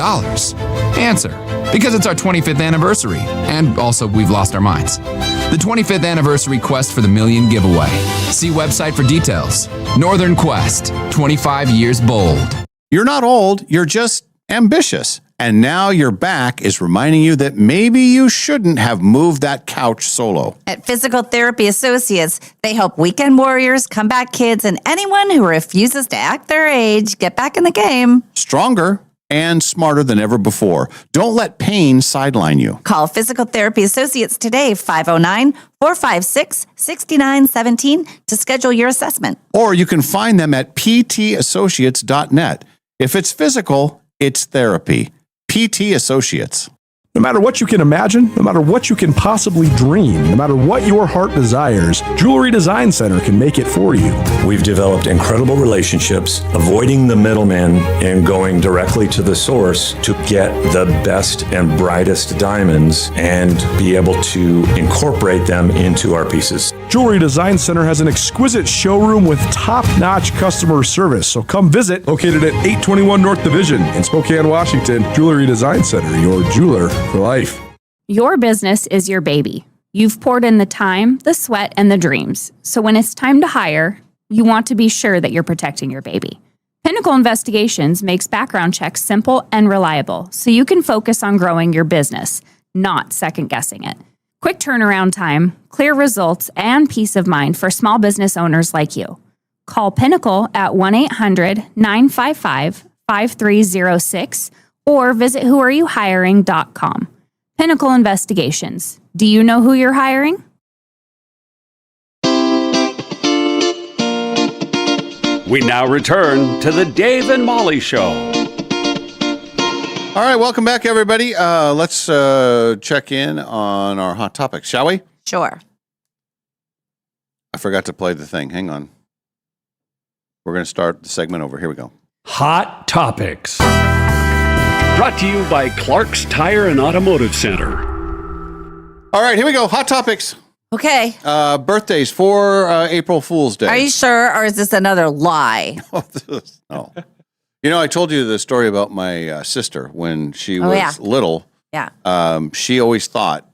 Answer, because it's our 25th anniversary, and also we've lost our minds. The 25th anniversary Quest for the Million giveaway. See website for details. Northern Quest, 25 years bold. You're not old, you're just ambitious. And now your back is reminding you that maybe you shouldn't have moved that couch solo. At Physical Therapy Associates, they help weekend warriors, comeback kids, and anyone who refuses to act their age get back in the game. Stronger and smarter than ever before. Don't let pain sideline you. Call Physical Therapy Associates today, 509-456-6917 to schedule your assessment. Or you can find them at ptassociates.net. If it's physical, it's therapy. PT Associates. No matter what you can imagine, no matter what you can possibly dream, no matter what your heart desires, Jewelry Design Center can make it for you. We've developed incredible relationships, avoiding the middleman and going directly to the source to get the best and brightest diamonds and be able to incorporate them into our pieces. Jewelry Design Center has an exquisite showroom with top-notch customer service, so come visit. Located at 821 North Division in Spokane, Washington, Jewelry Design Center, your jeweler for life. Your business is your baby. You've poured in the time, the sweat, and the dreams. So when it's time to hire, you want to be sure that you're protecting your baby. Pinnacle Investigations makes background checks simple and reliable, so you can focus on growing your business, not second-guessing it. Quick turnaround time, clear results, and peace of mind for small business owners like you. Call Pinnacle at 1-800-955-5306 or visit whoareyouhiring.com. Pinnacle Investigations. Do you know who you're hiring? We now return to the Dave and Molly Show. All right, welcome back, everybody. Let's check in on our hot topics, shall we? Sure. I forgot to play the thing. Hang on. We're going to start the segment over. Here we go. Hot Topics. Brought to you by Clark's Tire and Automotive Center. All right, here we go. Hot topics. Okay. Birthdays for April Fool's Day. Are you sure, or is this another lie? No. You know, I told you the story about my sister when she was little. Yeah. She always thought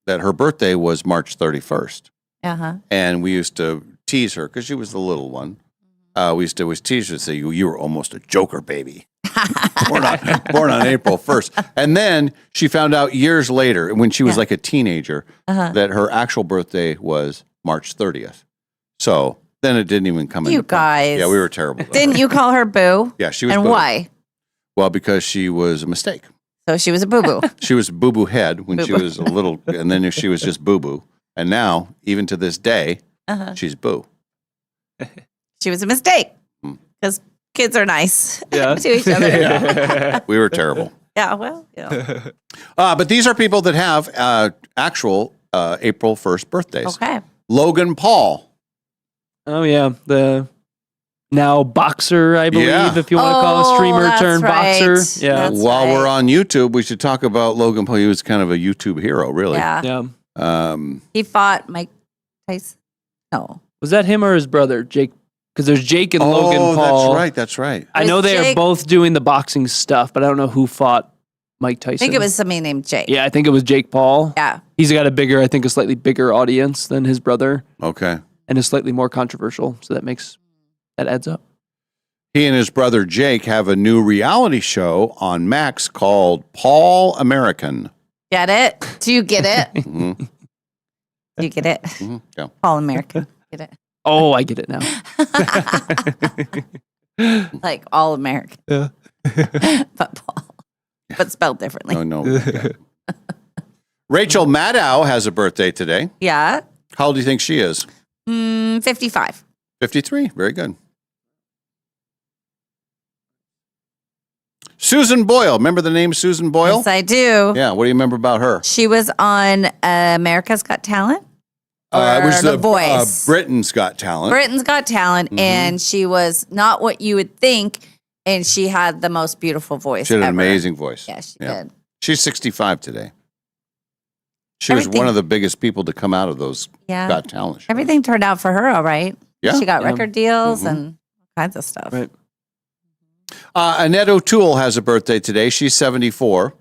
that her birthday was March 31st. Uh-huh. And we used to tease her because she was the little one. We used to always tease her and say, you were almost a joker baby. born on April 1st. And then she found out years later, when she was like a teenager, that her actual birthday was March 30th. So then it didn't even come in. You guys. Yeah, we were terrible. Didn't you call her Boo? Yeah, she was And Boo. why? Well, because she was a mistake. So she was a boo-boo. She was boo-boo head when she was a little, and then she was just boo-boo. And now, even to this day, she's Boo. She was a mistake. Because kids are nice to each other. Yeah. We were terrible. Yeah, well, you know. But these are people that have actual April 1st birthdays. Okay. Logan Paul. Oh, yeah. The now boxer, I believe, if you want to call a streamer turned boxer. Yeah. While we're on YouTube, we should talk about Logan Paul. He was kind of a YouTube hero, really. Yeah. Yeah. He fought Mike Tyson. No. Was that him or his brother, Jake? Because there's Jake and Logan Paul. That's right. I know they are both doing the boxing stuff, but I don't know who fought Mike Tyson. I think it was somebody named Jake. Yeah, I think it was Jake Paul. Yeah. He's got a slightly bigger audience than his brother. Okay. And is slightly more controversial. So that adds up. He and his brother Jake have a new reality show on Max called Paul American. Get it? Do you get it? Mhm. Do you get it? Mhm. Yeah. Paul American. Get it? Oh, I get it now. Like all American. Yeah. But Paul. But spelled differently. No. Okay. Rachel Maddow has a birthday today. Yeah. How old do you think she is? 55. 53. Very good. Susan Boyle. Remember the name Susan Boyle? Yes, I do. Yeah. What do you remember about her? She was on America's Got Talent. It was The Voice. Britain's Got Talent. Britain's Got Talent, and she was not what you would think, and she had the most beautiful voice She had an ever. amazing voice. Yeah, she did. She's 65 today. She was one of the biggest people to come out of those Yeah. Got Talent shows. Everything turned out for her all right. Yeah. She got Yeah. record deals and all kinds of stuff. Right. Annette O'Toole has a birthday today. She's 74.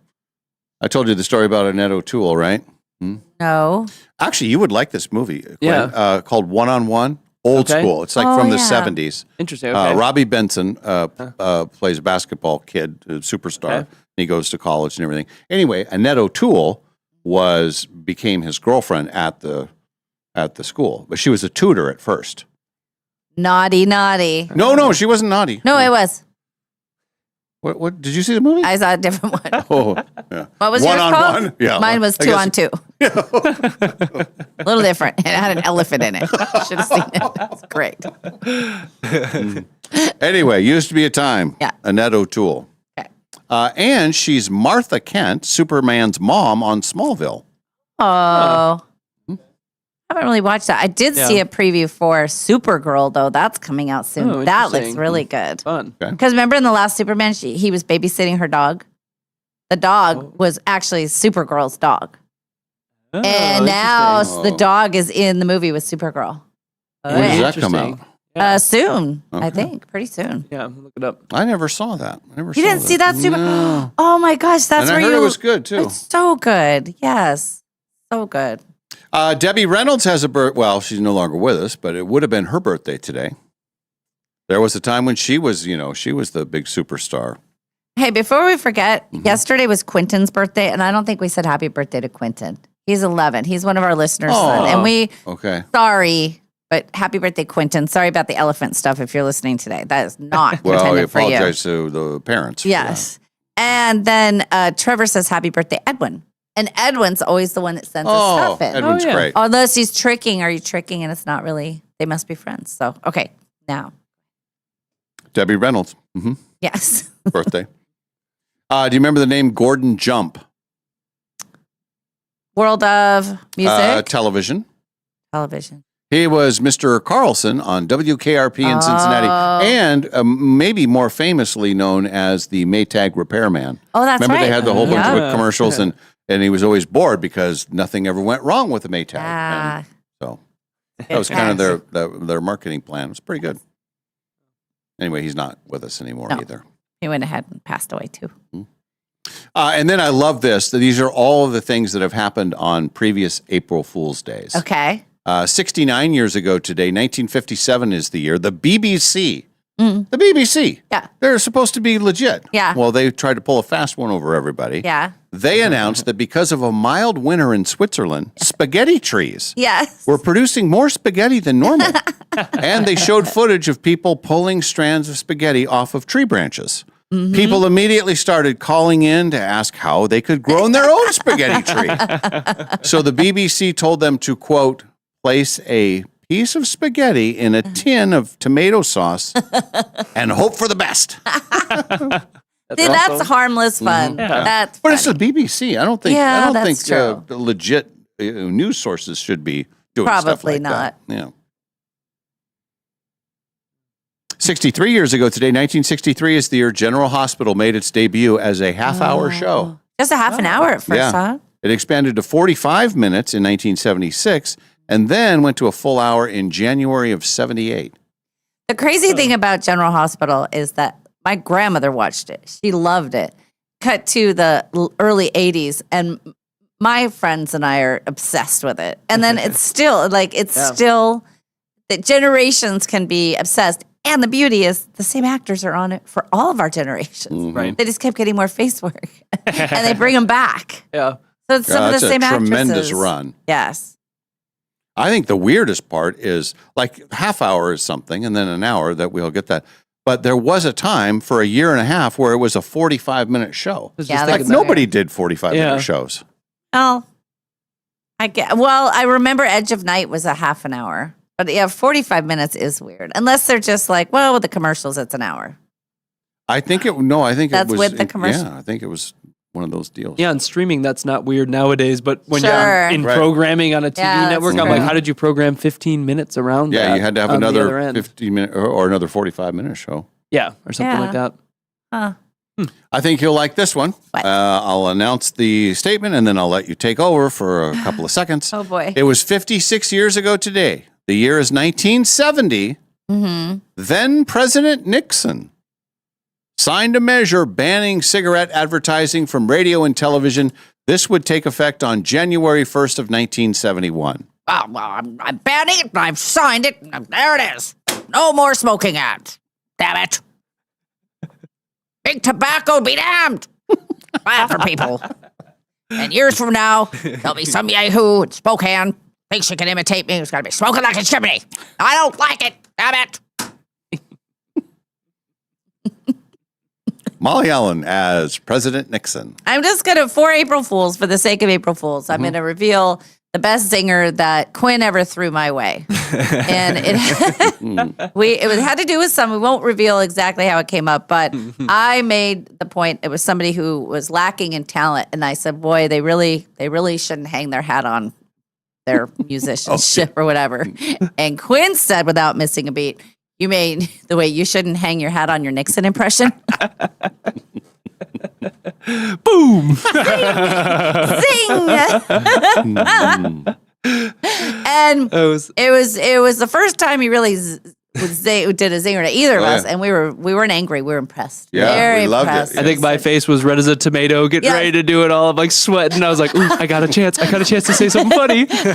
I told you the story about Annette O'Toole, right? No. Actually, you would like this movie. Yeah. Called One on One. Old Okay. school. It's like Oh, from the yeah. 70s. Interesting. Okay. Robbie Benson plays a basketball kid, a superstar. Okay. He goes to college and everything. Anyway, Annette O'Toole became his girlfriend at the school, but she was a tutor at first. Naughty. No, she wasn't naughty. No, it was. What did you see the movie? I saw a different one. Oh, yeah. What was One yours on called? one? Yeah. Mine was I 2 guess- on 2. A little different. It had an elephant in it. Should have seen it. It's great. Anyway, used to be a time. Yeah. Annette O'Toole. Okay. And she's Martha Kent, Superman's mom on Smallville. Oh. I haven't really watched that. I did see a preview for Supergirl, though. That's coming out soon. Oh, that looks interesting. really good. Fun. Okay. Because remember in the last Superman, he was babysitting her dog? The dog was actually Supergirl's dog. Oh, And now interesting. the dog is in the movie with Supergirl. When does that come out? Soon, I Okay. think. Pretty soon. Yeah, look it up. I never saw that. You didn't see that Super? No. Oh my gosh, that's And I where heard you. it was good too. It's so good. Yes, so good. Debbie Reynolds has a birth. Well, she's no longer with us, but it would have been her birthday today. There was a time when she was the big superstar. Hey, before we forget, Mm-hmm. yesterday was Quentin's birthday, and I don't think we said happy birthday to Quentin. He's 11. He's one of our listeners, Oh, and we. Okay. Sorry, but happy birthday, Quentin. Sorry about the elephant stuff. If you're listening today, that is not Well, I intended for you. apologize to the parents. for Yes. And then Trevor says happy birthday, Edwin. And Edwin's always the one that sends us stuff in. Edwin's great. Unless he's tricking. Are you tricking? And it's not really. They must be friends. So, okay. Now. Debbie Reynolds. Mm-hmm. Yes. Birthday. Do you remember the name Gordon Jump? World of music? Television. Television. He was Mr. Carlson on WKRP in Cincinnati, Oh. and maybe more famously known as the Maytag repairman. Oh, that's Remember right. they had the whole bunch Yeah. of commercials, and he was always bored because nothing ever went wrong with the Maytag. Ah. And so that was kind of their marketing plan. It was pretty good. Anyway, he's not with us anymore No. either. He went ahead and passed away too. And then I love this. That these are all of the things that have happened on previous April Fool's Days. Okay. 69 years ago today, 1957 is the year, the BBC. Mm. The BBC. Yeah. They're supposed to be legit. Yeah. Well, they tried to pull a fast one over everybody. Yeah. They announced that because of a mild winter in Switzerland, spaghetti trees Yes. were producing more spaghetti than normal. And they showed footage of people pulling strands of spaghetti off of tree branches. Mm-hmm. People immediately started calling in to ask how they could grow their own spaghetti tree. So the BBC told them to, quote, place a piece of spaghetti in a tin of tomato sauce and hope for the best. See, that's harmless fun. Yeah. That's But it's the BBC. I don't think Yeah, I don't that's think true. the legit news sources should be doing stuff Probably like not. that. Yeah. 63 years ago today, 1963 is the year General Hospital made its debut as a half-hour show. just a half an hour at first, Yeah. huh? It expanded to 45 minutes in 1976 and then went to a full hour in January of 78. The crazy thing about General Hospital is that my grandmother watched it. She loved it cut to the early 80s, and my friends and I are obsessed with it. And then it's still still that generations can be obsessed. And the beauty is the same actors are on it for all of our generations. Right. They just kept getting more face work and they bring them back. Yeah. So it's some of the same actresses. Tremendous run. Yes. I think the weirdest part is like half hour is something and then an hour that we'll get that. But there was a time for a year and a half where it was a 45-minute show. Yeah, like that's nobody weird. did 45-minute shows. Oh, I remember Edge of Night was a half an hour. But yeah, 45 minutes is weird. Unless they're just like, well, with the commercials, it's an hour. I think it That's was with the commercial. Yeah, I think it was one of those deals. Yeah, on streaming, that's not weird nowadays. But when Sure. you're in Right. programming on a TV Yeah, network, that's I'm like, true. how did you program 15 minutes around that? Yeah, you had to have on the other another end? 15-minute or another 45-minute show. Yeah, or something like that. Huh. I think you'll like this one. I'll announce the statement and then I'll let you take over for a couple of seconds. Oh, boy. It was 56 years ago today. The year is 1970. Mm-hmm. Then President Nixon signed a measure banning cigarette advertising from radio and television. This would take effect on January 1st of 1971. Oh, well, I'm banning it. I've signed it. There it is. No more smoking ads. Damn it. Big tobacco be damned. Bad for people. And years from now, there'll be some yahoo in Spokane thinks she can imitate me who's going to be smoking like a chimney. I don't like it. Damn it. Molly Allen as President Nixon. I'm just going to, for April Fools, for the sake of April Fools, I'm going to reveal the best zinger that Quinn ever threw my way. And it had to do with we won't reveal exactly how it came up, but I made the point, it was somebody who was lacking in talent. And I said, boy, they really shouldn't hang their hat on their musicianship or whatever. And Quinn said, without missing a beat, you made the way you shouldn't hang your hat on your Nixon impression. Boom! Zing! And it was the first time he really did a zinger to either of us, and we weren't angry. We were impressed. Yeah, very we loved impressed. it. I think my face was red as a tomato, getting Yeah. ready to do it all. I'm like sweating. I was like, ooh, I got a chance. I got a chance to say something funny. Here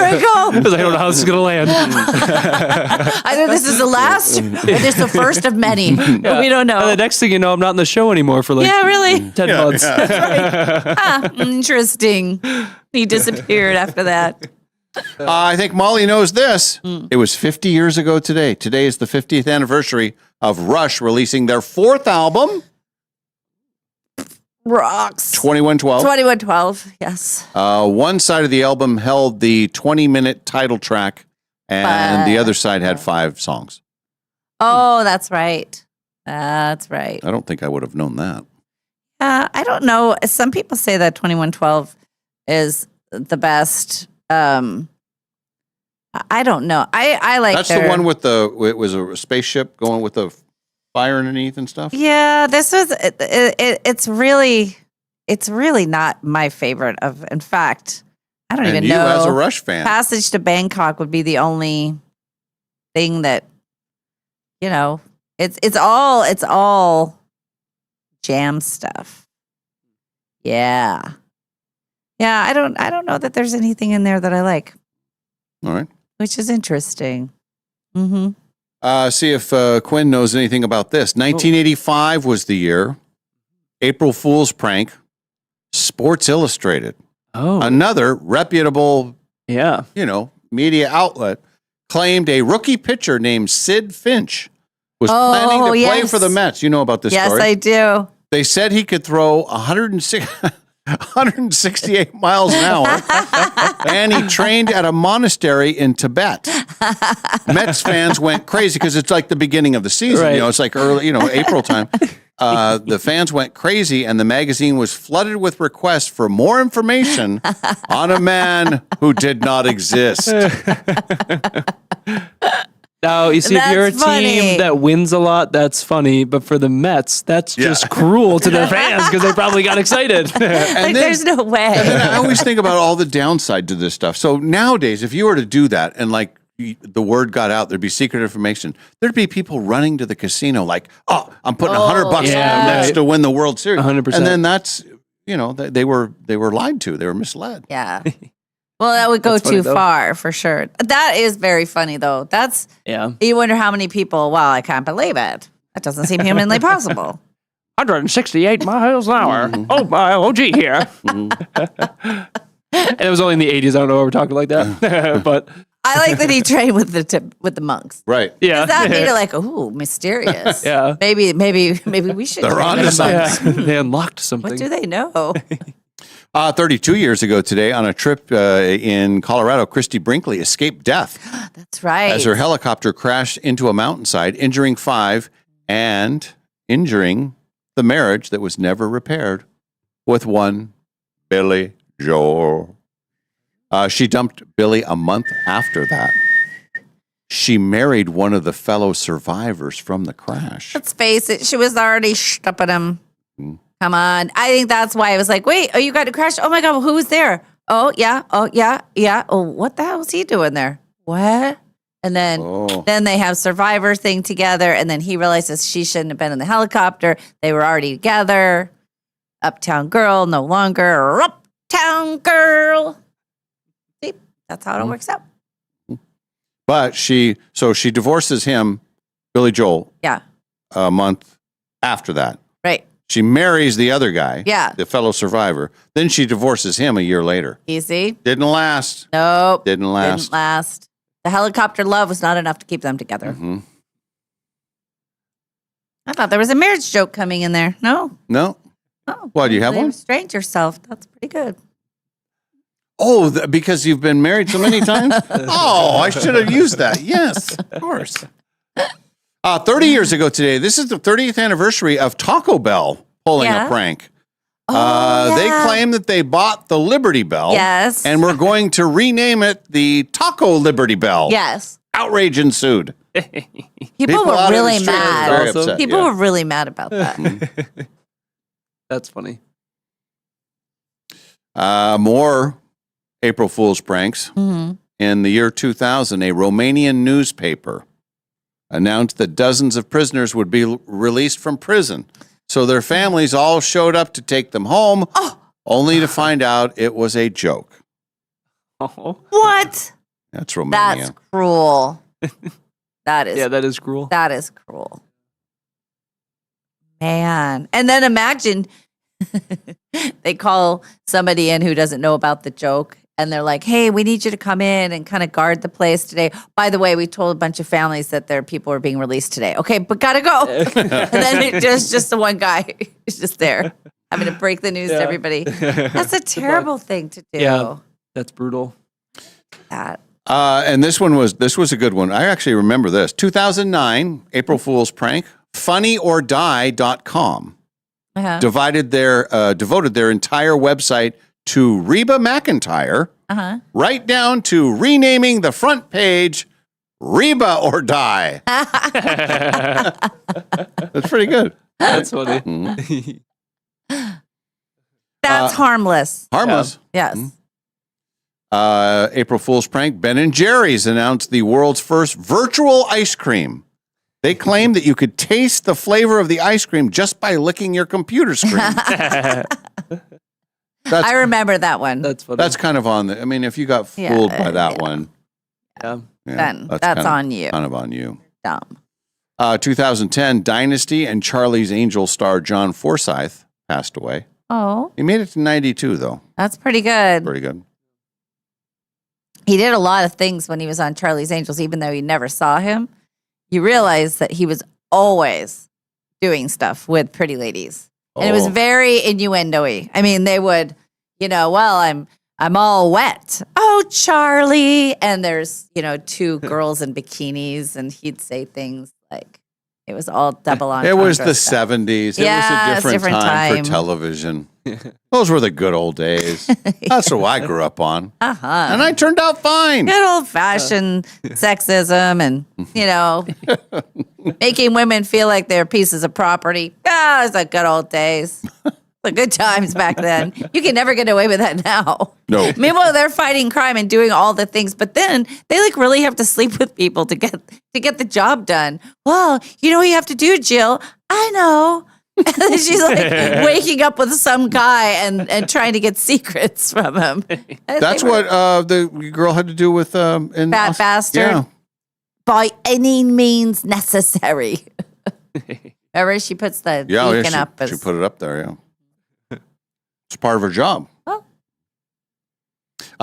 I go. Because I don't know how this is going to land. Either this is the last or this is the first of many. Yeah. We don't know. And the next thing you know, I'm not in the show anymore for like Yeah, really? 10 months. Interesting. He disappeared after that. I think Molly knows this. It was 50 years ago today. Today is the 50th anniversary of Rush releasing their fourth album, Rocks. 2112. 2112, yes. One side of the album held the 20-minute title track, and the other side had 5 songs. Oh, that's right. That's right. I don't think I would have known that. I don't know. Some people say that 2112 is the best. I don't know. I like That's the one with it was a spaceship going with the fire underneath and stuff. Yeah, this was. It's really not my favorite of. In fact, I don't even you know. as a Rush fan. Passage to Bangkok would be the only thing that, it's all jam stuff. Yeah. Yeah, I don't know that there's anything in there that I like. All right. Which is interesting. Mm-hmm. See if Quinn knows anything about this. 1985 was the year. April Fool's prank. Sports Illustrated. Oh. Another reputable, yeah, media outlet claimed a rookie pitcher named Sid Finch was planning to play for the Mets. You know about this story? Yes, I do. They said he could throw 168 miles an hour, and he trained at a monastery in Tibet. Mets fans went crazy because it's like the beginning of the season. Right. It's like early, April time. The fans went crazy, and the magazine was flooded with requests for more information on a man who did not exist. Now, you see, if you're a team that wins a lot, that's funny. But for the Mets, that's just cruel to their fans because they probably got excited. There's no way. And then I always think about all the downside to this stuff. So nowadays, if you were to do that and the word got out, there'd be secret information. There'd be people running to the casino like, "Oh, I'm putting $100 on next to win the World Series." 100%. And then that's, they were lied to. They were misled. Yeah. Well, that would go That's funny, too though. far for sure. That is very funny, though. You wonder how many people, wow, I can't believe it. That doesn't seem humanly possible. 168 miles an hour. Oh, my OG here. And it was only in the 80s. I don't know why we're talking like that. But I like that he trained with the monks. Right. Yeah. That made it like, ooh, mysterious. Yeah. Maybe we should. They're train onto with the something. monks. They unlocked something. What do they know? 32 years ago today, on a trip in Colorado, Christy Brinkley escaped death That's right. as her helicopter crashed into a mountainside, injuring 5 and injuring the marriage that was never repaired with one Billy Joel. She dumped Billy a month after that. She married one of the fellow survivors from the crash. Let's face it, she was already stumping him. Come on. I think that's why I was like, wait, you got to crash? Oh my God, well, who was there? Oh, yeah. Oh, yeah. Yeah. Oh, what the hell was he doing there? What? And then they have survivor thing together. And then he realizes she shouldn't have been in the helicopter. They were already together. Uptown girl, no longer uptown girl. See, that's how it works out. But she divorces him, Billy Joel, Yeah. a month after that. Right. She marries the other guy, Yeah. the fellow survivor. Then she divorces him a year later. Easy. Didn't last. Nope. Didn't last. Didn't last. The helicopter love was not enough to keep them together. Mm-hmm. I thought there was a marriage joke coming in there. No. No. Oh, Why, do you have one? Restrained yourself. That's pretty good. Oh, because you've been married so many times? Oh, I should have used that. Yes, of course. 30 years ago today, this is the 30th anniversary of Taco Bell pulling a prank. They claim that they bought the Liberty Bell. Yes. And we're going to rename it the Taco Liberty Bell. Yes. Outrage ensued. People were out in the really street were mad. very upset, People yeah. were really mad about that. That's funny. More April Fool's pranks. Mm-hmm. In the year 2000, a Romanian newspaper announced that dozens of prisoners would be released from prison. So their families all showed up to take them home, only to find out it was a joke. What? That's Romania. That's cruel. That is. Yeah, that is cruel. That is cruel. Man. And then imagine they call somebody in who doesn't know about the joke. And they're like, hey, we need you to come in and kind of guard the place today. By the way, we told a bunch of families that their people are being released today. Okay, but gotta go. And then just the one guy is just there having to break the news to everybody. That's a terrible thing to do. Yeah, that's brutal. That. And this was a good one. I actually remember this. 2009, April Fool's prank, funnyorDie.com devoted their entire website to Reba McEntire, right down to renaming the front page Reba or Die. That's pretty good. That's funny. Mm-hmm. That's harmless. Harmless. Yes. April Fool's prank, Ben & Jerry's announced the world's first virtual ice cream. They claimed that you could taste the flavor of the ice cream just by licking your computer screen. I remember that one. That's funny. That's kind of on the. I mean, if you got fooled by that one, Then that's kind of, on you. Kind of on you. Dumb. 2010, Dynasty and Charlie's Angels star John Forsythe passed away. Oh, He made it to 92, though. that's pretty good. Pretty good. He did a lot of things when he was on Charlie's Angels, even though you never saw him. You realize that he was always doing stuff with pretty ladies. And it was very innuendo-y. I mean, they would, well, I'm all wet. Oh, Charlie. And there's, two girls in bikinis, and he'd say things like, it was all double entendre. It was the stuff. 70s. Yeah, It was a different time for television. Those were the good old days. That's what I grew up on. And I turned out fine. Good old-fashioned sexism and, making women feel like they're pieces of property. It's the good old days. The good times back then. You can never get away with that now. No. Meanwhile, they're fighting crime and doing all the things, but then they like really have to sleep with people to get the job done. Well, you know what you have to do, Jill? I know. And then she's like waking up with some guy and trying to get secrets from him. That's what the girl had to do with Fat bastard. Yeah. By any means necessary. Remember, she puts the beacon up. She put it up there, yeah. It's part of her job. Oh.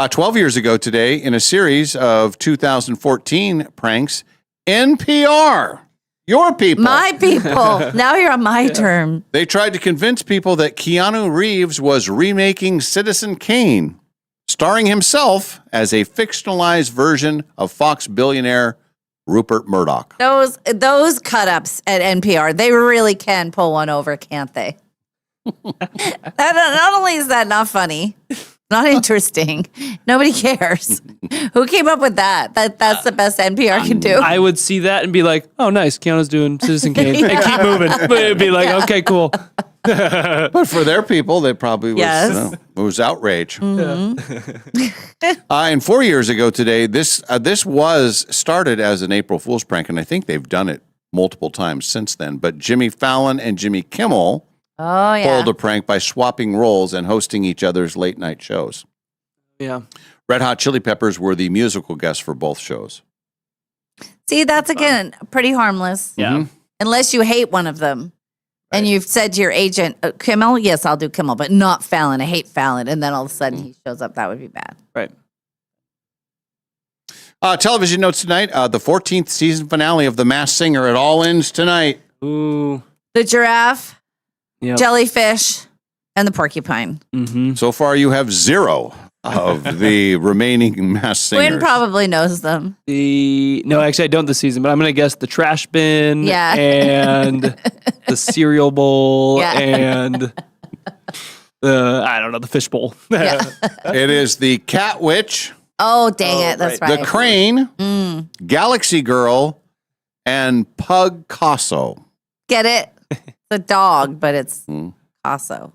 12 years ago today, in a series of 2014 pranks, NPR, your people. My people. Now you're on my term. They tried to convince people that Keanu Reeves was remaking Citizen Kane, starring himself as a fictionalized version of Fox billionaire Rupert Murdoch. Those cut-ups at NPR, they really can pull one over, can't they? Not only is that not funny, not interesting, nobody cares. Who came up with that? That's the best NPR can do. I would see that and be like, oh, nice, Keanu's doing Citizen Kane. And keep moving. But it'd be like, okay, cool. But for their people, they probably was, Yes. it was outrage. Mhm. And 4 years ago today, this was started as an April Fool's prank, and I think they've done it multiple times since then. But Jimmy Fallon and Jimmy Kimmel pulled a prank by swapping roles and hosting each other's late night shows. Yeah. Red Hot Chili Peppers were the musical guests for both shows. See, that's again pretty harmless. Yeah. Unless you hate one of them. And you've said to your agent, Kimmel, yes, I'll do Kimmel, but not Fallon. I hate Fallon. And then all of a sudden he shows up. That would be bad. Right. Television notes tonight, the 14th season finale of The Masked Singer. It all ends tonight. Ooh. The giraffe, Yep. jellyfish, and the porcupine. Mm-hmm. So far, you have 0 of the remaining Masked Singers. Quinn probably knows them. No, actually, I don't this season, but I'm going to guess the trash bin Yeah. and the cereal bowl Yeah. and I don't know, the fish bowl. It is the Cat Witch, Oh, dang it. That's right. the Crane, Mm. Galaxy Girl, and Pug Casso. Get it? It's a dog, but it's Casso.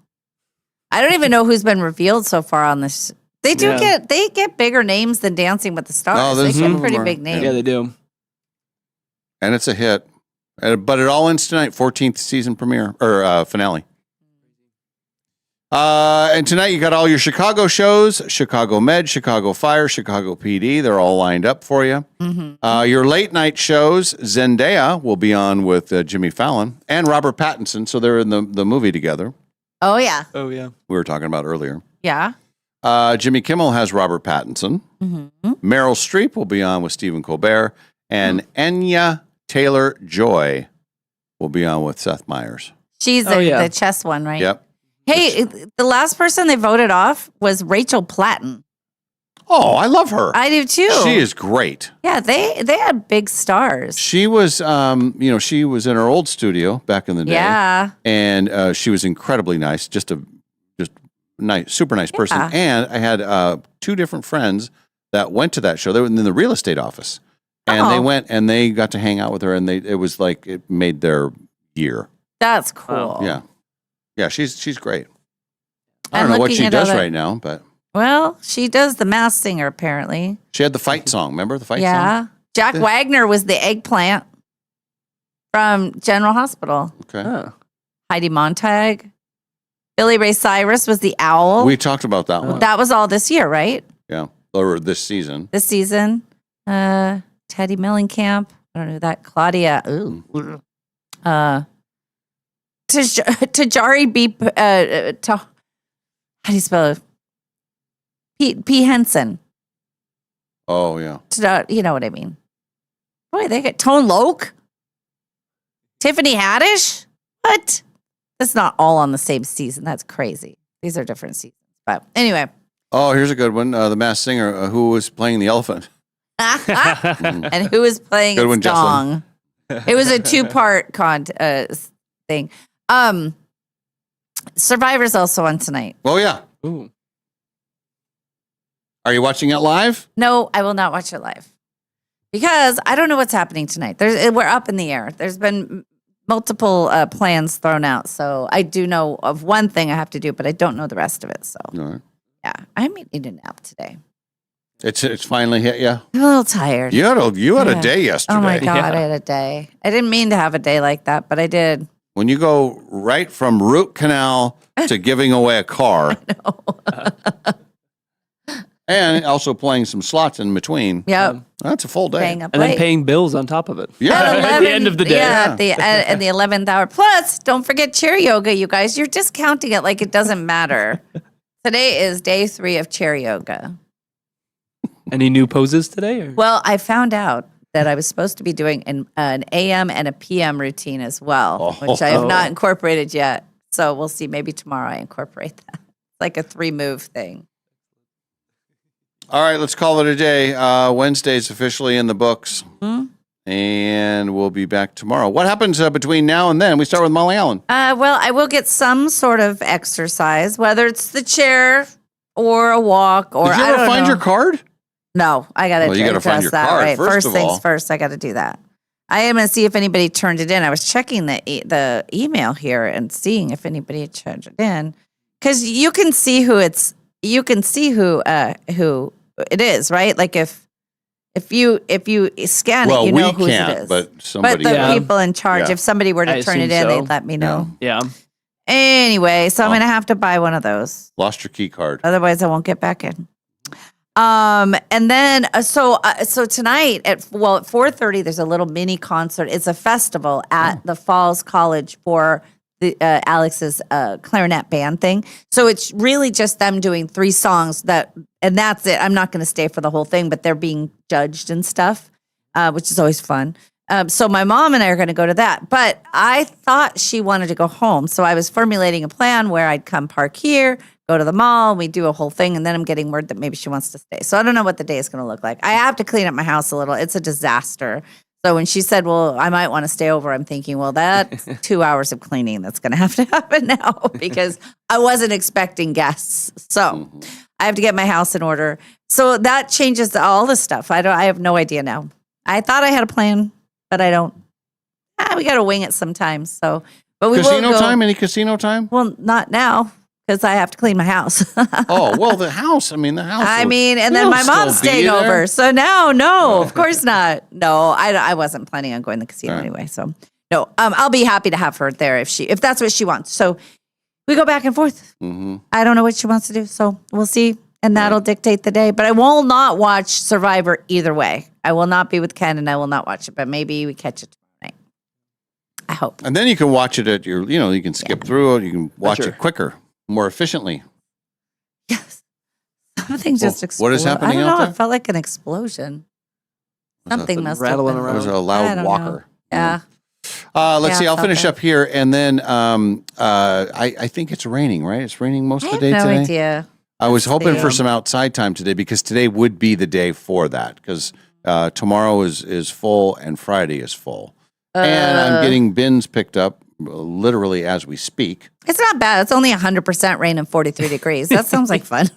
I don't even know who's been revealed so far on this. They do get bigger names than Dancing with the Stars. Oh, They there's get some of pretty them are- big names. Yeah, they do. And it's a hit. But it all ends tonight, 14th season premiere, or finale. And tonight you got all your Chicago shows, Chicago Med, Chicago Fire, Chicago PD. They're all lined up for you. Mm-hmm. Your late night shows, Zendaya will be on with Jimmy Fallon and Robert Pattinson. So they're in the movie together. Oh, yeah. Oh, yeah. We were talking about earlier. Yeah. Jimmy Kimmel has Robert Pattinson. Mm-hmm. Meryl Streep will be on with Stephen Colbert. And Anya Taylor-Joy will be on with Seth Meyers. She's the chess one, right? Yep. Hey, the last person they voted off was Rachel Platten. Oh, I love her. I do too. She is great. Yeah, they had big stars. She was, she was in her old studio back in the day. Yeah. And she was incredibly nice, just nice, super nice person. Yeah. And I had 2 different friends that went to that show. They were in the real estate office. And they went and they got to hang out with her, and it was like it made their year. That's cool. Yeah. Yeah, she's great. I don't know what she does right now, but Well, she does the Masked Singer, apparently. she had the fight song. Remember the fight song? Yeah. Jack Wagner was the eggplant from General Hospital. Okay. Heidi Montag. Billy Ray Cyrus was the owl. We talked about that one. That was all this year, right? Yeah. Or this season. This season. Teddy Mellencamp. I don't know that. Claudia. Ooh. Tajari B. How do you spell it? P. Henson. Oh, yeah. You know what I mean. Boy, they got Tone Loc. Tiffany Haddish? What? That's not all on the same season. That's crazy. These are different seasons. But anyway. Oh, here's a good one. The Masked Singer, who was playing the elephant. And who is playing Good a one, song? It was a 2-part thing. Survivor's also on tonight. Oh, yeah. Ooh. Are you watching it live? No, I will not watch it live because I don't know what's happening tonight. We're up in the air. There's been multiple plans thrown out. So I do know of one thing I have to do, but I don't know the rest of it. So yeah, I may need a nap today. It's finally hit you. I'm a little tired. You had a day yesterday. Oh my God, I had a day. I didn't mean to have a day like that, but I did. When you go right from root canal to giving away a car. And also playing some slots in between. Yep. That's a full day. And then paying bills on top of it. Yeah. At the end of the day. Yeah, at the 11th hour. Plus, don't forget chair yoga, you guys. You're discounting it like it doesn't matter. Today is day 3 of chair yoga. Any new poses today? Or? Well, I found out that I was supposed to be doing an AM and a PM routine as well, which I have not incorporated yet. So we'll see. Maybe tomorrow I incorporate that. Like a 3-move thing. All right, let's call it a day. Wednesday's officially in the books. And we'll be back tomorrow. What happens between now and then? We start with Molly Allen. Well, I will get some sort of exercise, whether it's the chair or a walk or Did you ever find your card? No, I got to find your that. card Right, first things all. first. I got to do that. I am going to see if anybody turned it in. I was checking the email here and seeing if anybody had turned it in, because you can see who it's. You can see who it is, right? Like if you scan it, you know who it is. But somebody, the people in charge, if somebody were to I turn it assume in, so. they'd let me know. Yeah. Anyway, so I'm going to have to buy one of those. Lost your key card. Otherwise, I won't get back in. And then so tonight at 4:30, there's a little mini concert. It's a festival at the Falls College for the Alex's clarinet band thing. So it's really just them doing 3 songs and that's it. I'm not going to stay for the whole thing, but they're being judged and stuff, which is always fun. So my mom and I are going to go to that, but I thought she wanted to go home. So I was formulating a plan where I'd come park here, go to the mall, we do a whole thing, and then I'm getting word that maybe she wants to stay. So I don't know what the day is going to look like. I have to clean up my house a little. It's a disaster. So when she said, well, I might want to stay over, I'm thinking, well, that's 2 hours of cleaning that's going to have to happen now because I wasn't expecting guests. So I have to get my house in order. So that changes all the stuff. I have no idea now. I thought I had a plan, but I don't. We got to wing it sometimes. So, but we casino will go. time? Any casino time? Well, not now because I have to clean my house. Oh, well, the house. And then my mom's staying over. So no, of course not. No, I wasn't planning on going to the casino anyway. So no, I'll be happy to have her there if that's what she wants. So we go back and forth. I don't know what she wants to do. So we'll see. And that'll dictate the day. But I will not watch Survivor either way. I will not be with Ken and I will not watch it. But maybe we catch it tomorrow night. I hope. And then you can watch it at you can skip through it. You can watch it quicker, more efficiently. Yes. Something just exploded. What is happening I don't out know. there? It felt like an explosion. Something must have rattling been. around. It was a I loud don't walker. know. Yeah. Let's see. I'll felt finish that. up here. And then I think it's raining, right? It's raining most of the day I have no today. idea. I was hoping for see. some outside time today because today would be the day for that because tomorrow is full and Friday is full. And I'm getting bins picked up literally as we speak. It's not bad. It's only 100% rain and 43 degrees. That sounds like fun.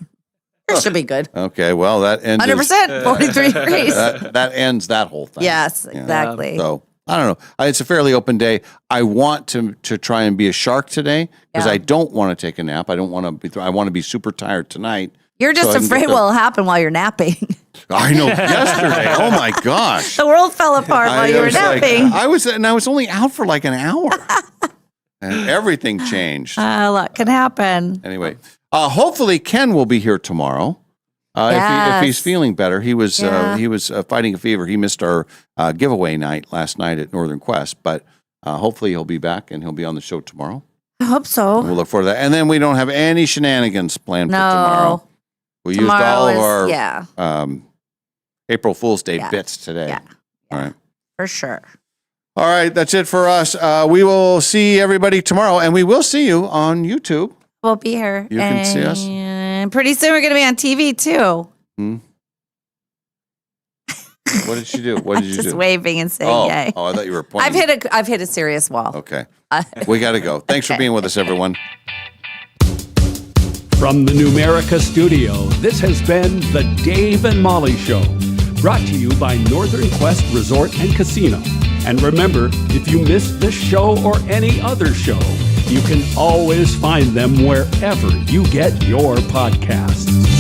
It should be good. Okay, well, that ends 100%, 43 degrees. That ends that whole thing. Yes, exactly. So I don't know. It's a fairly open day. I want to try and be a shark today because I don't want to take a nap. I don't want to be. I want to be super tired tonight. You're just afraid what will happen while you're napping. I know. Yesterday, oh my gosh, the world fell apart while you were napping. I was only out for like an hour, and everything changed. A lot can happen. Anyway, hopefully Ken will be here tomorrow. If he's feeling better, he was fighting a fever. He missed our giveaway night last night at Northern Quest, but hopefully he'll be back and he'll be on the show tomorrow. I hope so. We'll look forward to that. And then we don't have any shenanigans planned for tomorrow. We used all of our April Fool's Day bits today. Yeah. All right. For sure. All right, that's it for us. We will see everybody tomorrow, and we will see you on YouTube. We'll be here. You can see us. And pretty soon we're going to be on TV too. What did she do? What did you do? Just waving and saying yay. Oh, I thought you were pointing. I've hit a serious wall. Okay. We got to go. Thanks for being with us, everyone. From the Numerica studio, this has been The Dave and Molly Show, brought to you by Northern Quest Resort and Casino. And remember, if you missed this show or any other show, you can always find them wherever you get your podcasts.